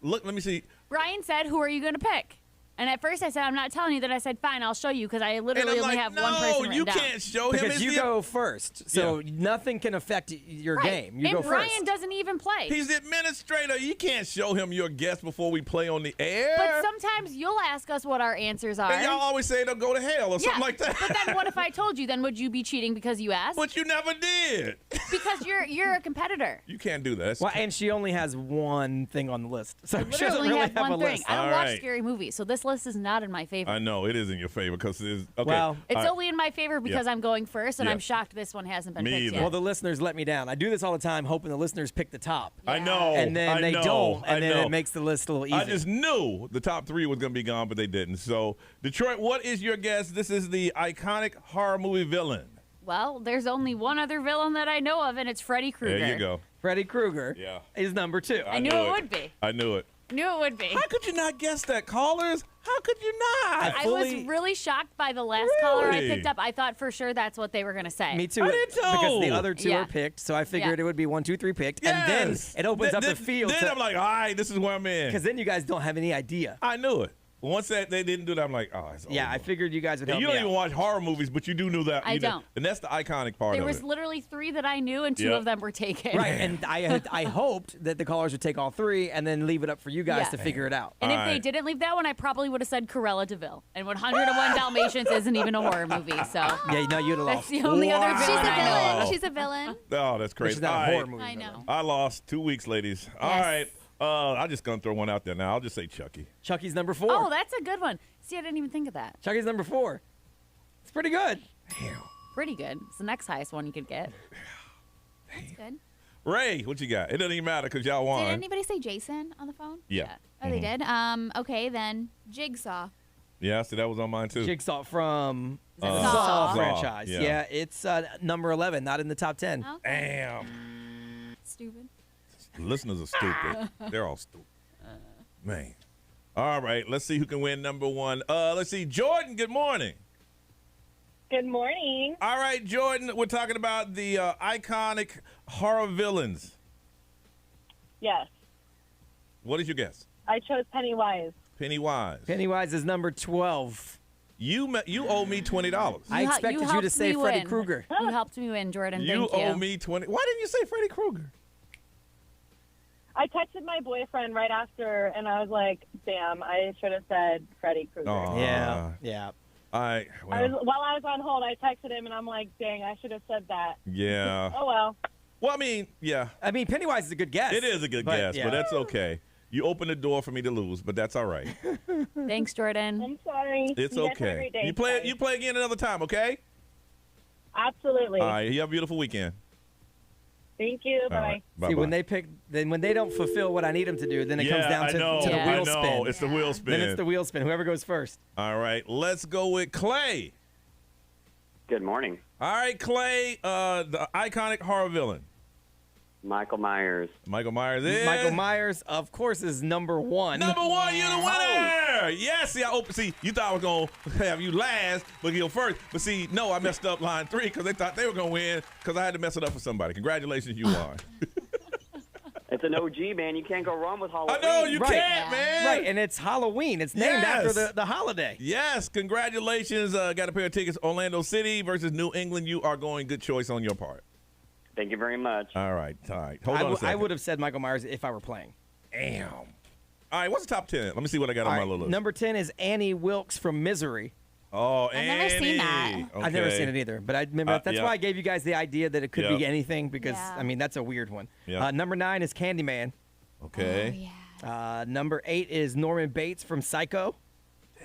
look, let me see. Brian said, who are you going to pick? And at first I said, I'm not telling you. Then I said, fine, I'll show you, because I literally only have one person written down. No, you can't show him. Because you go first, so nothing can affect your game. You go first. And Brian doesn't even play. He's the administrator. You can't show him your guess before we play on the air. But sometimes you'll ask us what our answers are. And y'all always say they'll go to hell or something like that. But then what if I told you? Then would you be cheating because you asked? But you never did. Because you're a competitor. You can't do that. Well, and she only has one thing on the list. So she doesn't only really have have one a thing. list. I don't watch scary movies, so this list is not in my favor. I know it is in your favor because it is. Okay. Well, it's only in my favor because I'm going first, and I'm shocked this one hasn't been picked yet. Well, the listeners let me down. I do this all the time, hoping the listeners pick the top. I know. And then they don't, and then it makes the list a little easier. I just knew the top three was going to be gone, but they didn't. So, Detroit, what is your guess? This is the iconic horror movie villain. Well, there's only one other villain that I know of, and it's Freddy Krueger. There you go. Freddy Krueger is number 2. I knew it would be. I knew it. Knew it would be. How could you not guess that, callers? How could you not? I was really shocked by the last caller I picked up. I thought for sure that's what they were going to say. Me too. I did too. Because the other two are picked, so I figured it would be 1, 2, 3 picked. Yes. And then it opens up the field. Then I'm like, all right, this is where I'm in. Because then you guys don't have any idea. I knew it. Once they didn't do that, I'm like, oh, it's over. I figured you guys would help me You don't out. even watch horror movies, but you do know that. I don't. And that's the iconic part There of was it. literally 3 that I knew, and 2 of them were taken. Right, and I hoped that the callers would take all 3 and then leave it up for you guys to figure it out. And if they didn't leave that one, I probably would have said Cruella de Vil. And 101 Dalmatians isn't even a horror movie, so. Yeah, no, you'd have That's lost. the only other villain I know. She's a villain. Oh, that's crazy. She's not a horror movie. I know. I lost 2 weeks, ladies. All right. I'm just going to throw one out there now. I'll just say Chucky. Chucky's number 4. Oh, that's a good one. See, I didn't even think of that. Chucky's number 4. It's pretty good. Pretty good. It's the next highest one you could get. That's good. Ray, what you got? It doesn't even matter because y'all won. Did anybody say Jason on the phone? Yeah. Oh, they did? Okay, then Jigsaw. Yeah, so that was on mine too. Jigsaw from the Saw. Saw franchise. Yeah. Yeah, it's number 11, not in the top 10. Okay. Damn. Stupid. Listeners are stupid. They're all stupid. Man. All right, let's see who can win number 1. Let's see. Jordan, good morning. Good morning. All right, Jordan, we're talking about the iconic horror villains. Yes. What is your guess? I chose Pennywise. Pennywise. Pennywise is number 12. You owe me $20. I expected you to say Freddy Krueger. You helped me win, Jordan. You Thank you. owe me $20. Why didn't you say Freddy Krueger? I texted my boyfriend right after, and I was like, damn, I should have said Freddy Krueger. Yeah. All right. While I was on hold, I texted him, and I'm like, dang, I should have said that. Yeah. Oh, well. Well, I mean, yeah. I mean, Pennywise is a good guess. It is a good guess, but that's okay. You opened the door for me to lose, but that's all right. Thanks, Jordan. I'm sorry. It's You guys have a okay. great day. You play again another time, okay? Absolutely. All right. You have a beautiful weekend. Thank you. Bye. Right. Bye. See, when they don't fulfill what I need them to do, then it comes down to the wheel spin. It's the wheel spin. Then it's the wheel spin. Whoever goes first. All right. Let's go with Clay. Good morning. All right, Clay. The iconic horror villain. Michael Myers. Michael Myers is. Michael Myers, of course, is number one. Number one, you're the winner. Yes. See, you thought I was going to have you last, but you first. But see, no, I messed up line 3 because they thought they were going to win because I had to mess it up for somebody. Congratulations, you won. It's an OG, man. You can't go wrong with Halloween. I know, you can't, man. Right, and it's Halloween. It's named after the holiday. Yes, congratulations. Got a pair of tickets, Orlando City versus New England. You are going. Good choice on your part. Thank you very much. All right. Hold on a second. I would have said Michael Myers if I were playing. Damn. All right, what's the top 10? Let me see what I got on my little list. Number 10 is Annie Wilkes from Misery. Oh, I've never seen that. Okay. I've never seen it either, but I remember that's why I gave you guys the idea that it could be anything because, I mean, that's a weird one. Number 9 is Candyman. Okay. Number 8 is Norman Bates from Psycho.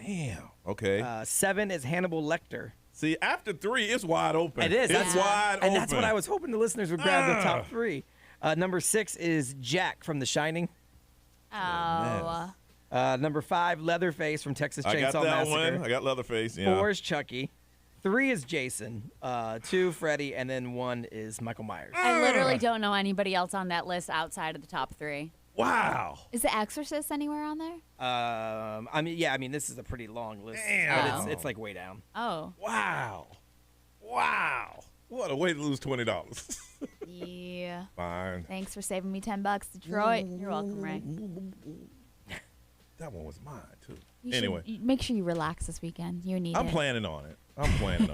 Damn. Okay. 7 is Hannibal Lecter. See, after 3, it's wide open. It is. It's wide open. And that's what I was hoping the listeners would grab the top 3. Number 6 is Jack from The Shining. Oh. Number 5, Leatherface from Texas Chainsaw Massacre. I got Leatherface. 4 is Chucky. 3 is Jason. 2, Freddy. And then 1 is Michael Myers. I literally don't know anybody else on that list outside of the top 3. Wow. Is The Exorcist anywhere on there? I mean, this is a pretty long list. Damn. But it's like way down. Oh. Wow. What a way to lose $20. Yeah. Fine. Thanks for saving me $10, Detroit. You're welcome, Ray. That one was mine, too. Anyway. Make sure you relax this weekend. You need it. I'm planning on it. I'm planning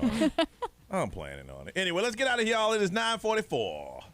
on it. Anyway, let's get out of here, y'all. It is 9:44.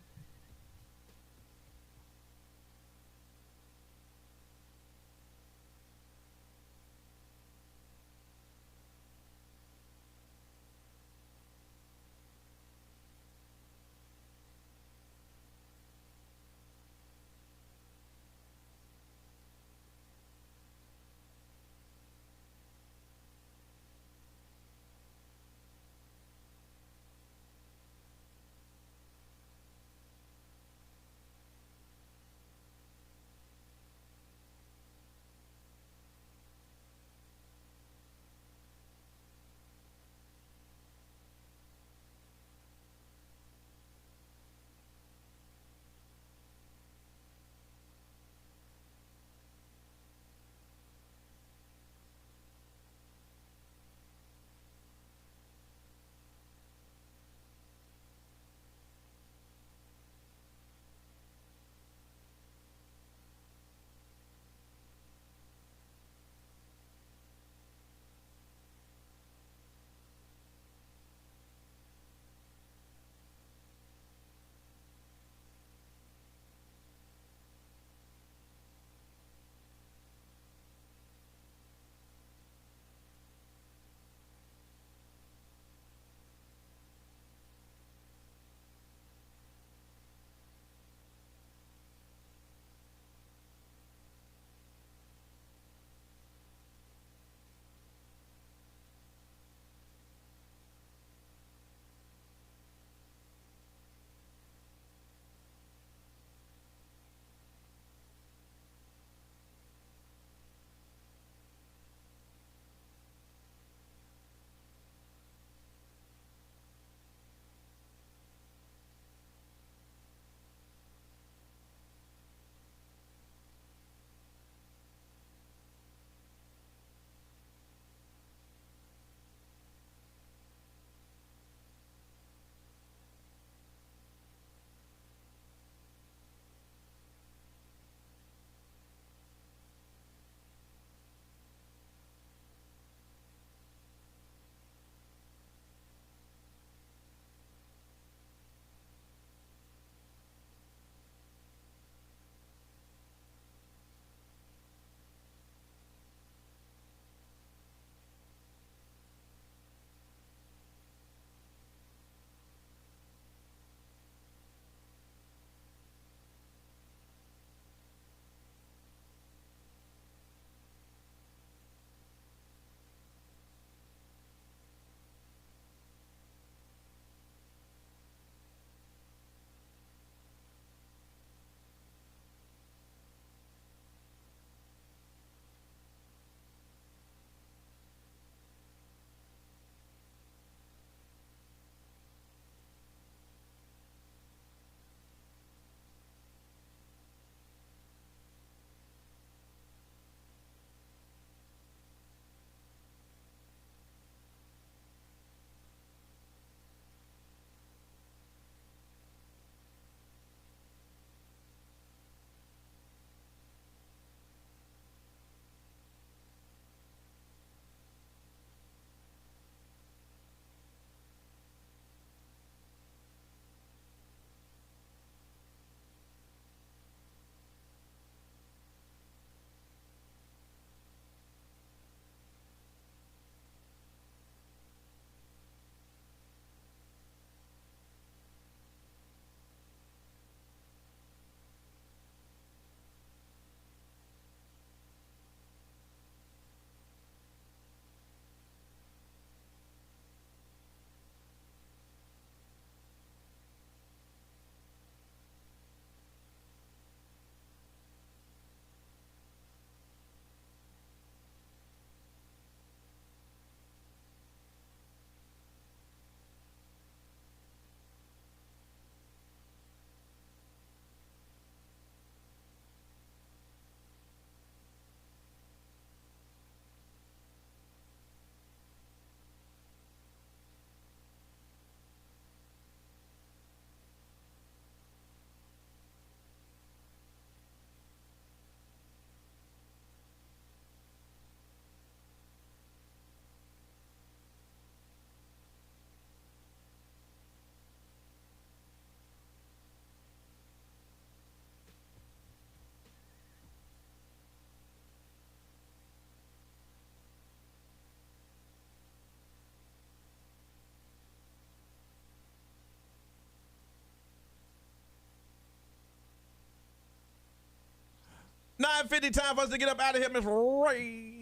9:50, time for us to get up out of here, Miss Ray.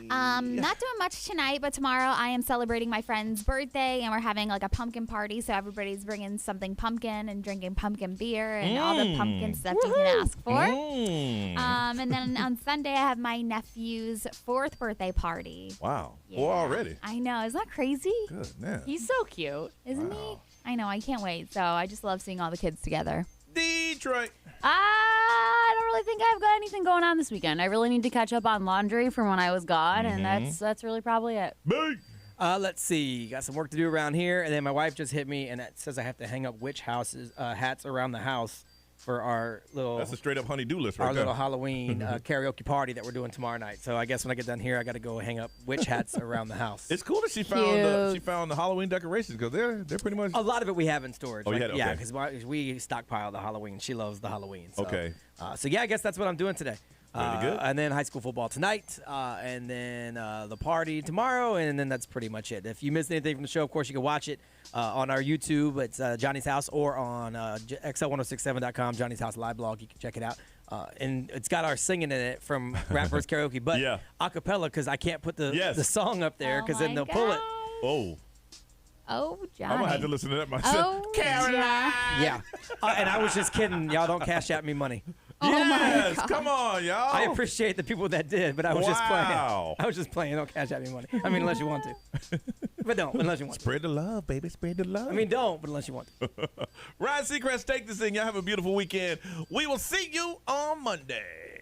Not doing much tonight, but tomorrow I am celebrating my friend's birthday, and we're having like a pumpkin party. So everybody's bringing something pumpkin and drinking pumpkin beer and all the pumpkin stuff you can ask for. And then on Sunday I have my nephew's 4th birthday party. Wow. Yeah. Well, already. I know. Isn't that crazy? Good man. He's so cute. Isn't he? I know. I can't wait. So I just love seeing all the kids together. Detroit. I don't really think I've got anything going on this weekend. I really need to catch up on laundry from when I was gone, and that's really probably it. Let's see. Got some work to do around here, and then my wife just hit me, and it says I have to hang up witch hats around the house for our little. That's a straight up honey-do list right our there. little Halloween karaoke party that we're doing tomorrow night. So I guess when I get done here, I got to go hang up witch hats around the house. It's cool that she found the Halloween decorations because they're pretty much a lot of it we have in storage. Oh, you had it? Yeah, Okay. because we stockpile the Halloween. She loves the Halloween. So. Okay. So yeah, I guess that's what I'm doing today. Pretty good. And then high school football tonight, and then the party tomorrow, and then that's pretty much it. If you missed anything from the show, of course, you can watch it on our YouTube. It's Johnny's House, or on XL1067.com, Johnny's House live blog. You can check it out. And it's got our singing in it from Rappers Karaoke, but a cappella because I can't put the song up there because then they'll pull it. Oh, Johnny. I'm going to have to listen to that myself. Oh, Caroline. Yeah. And I was just kidding. Y'all don't cash out me money. Yes, come on, y'all. I appreciate the people that did, but I was just playing. I was just playing. Don't cash out me money. I mean, unless you want to. But don't, unless you want to. Spread the love, baby. Spread the love. I mean, don't, but unless you want to. Ryan Seacrest, take this in. Y'all have a beautiful weekend. We will see you on Monday.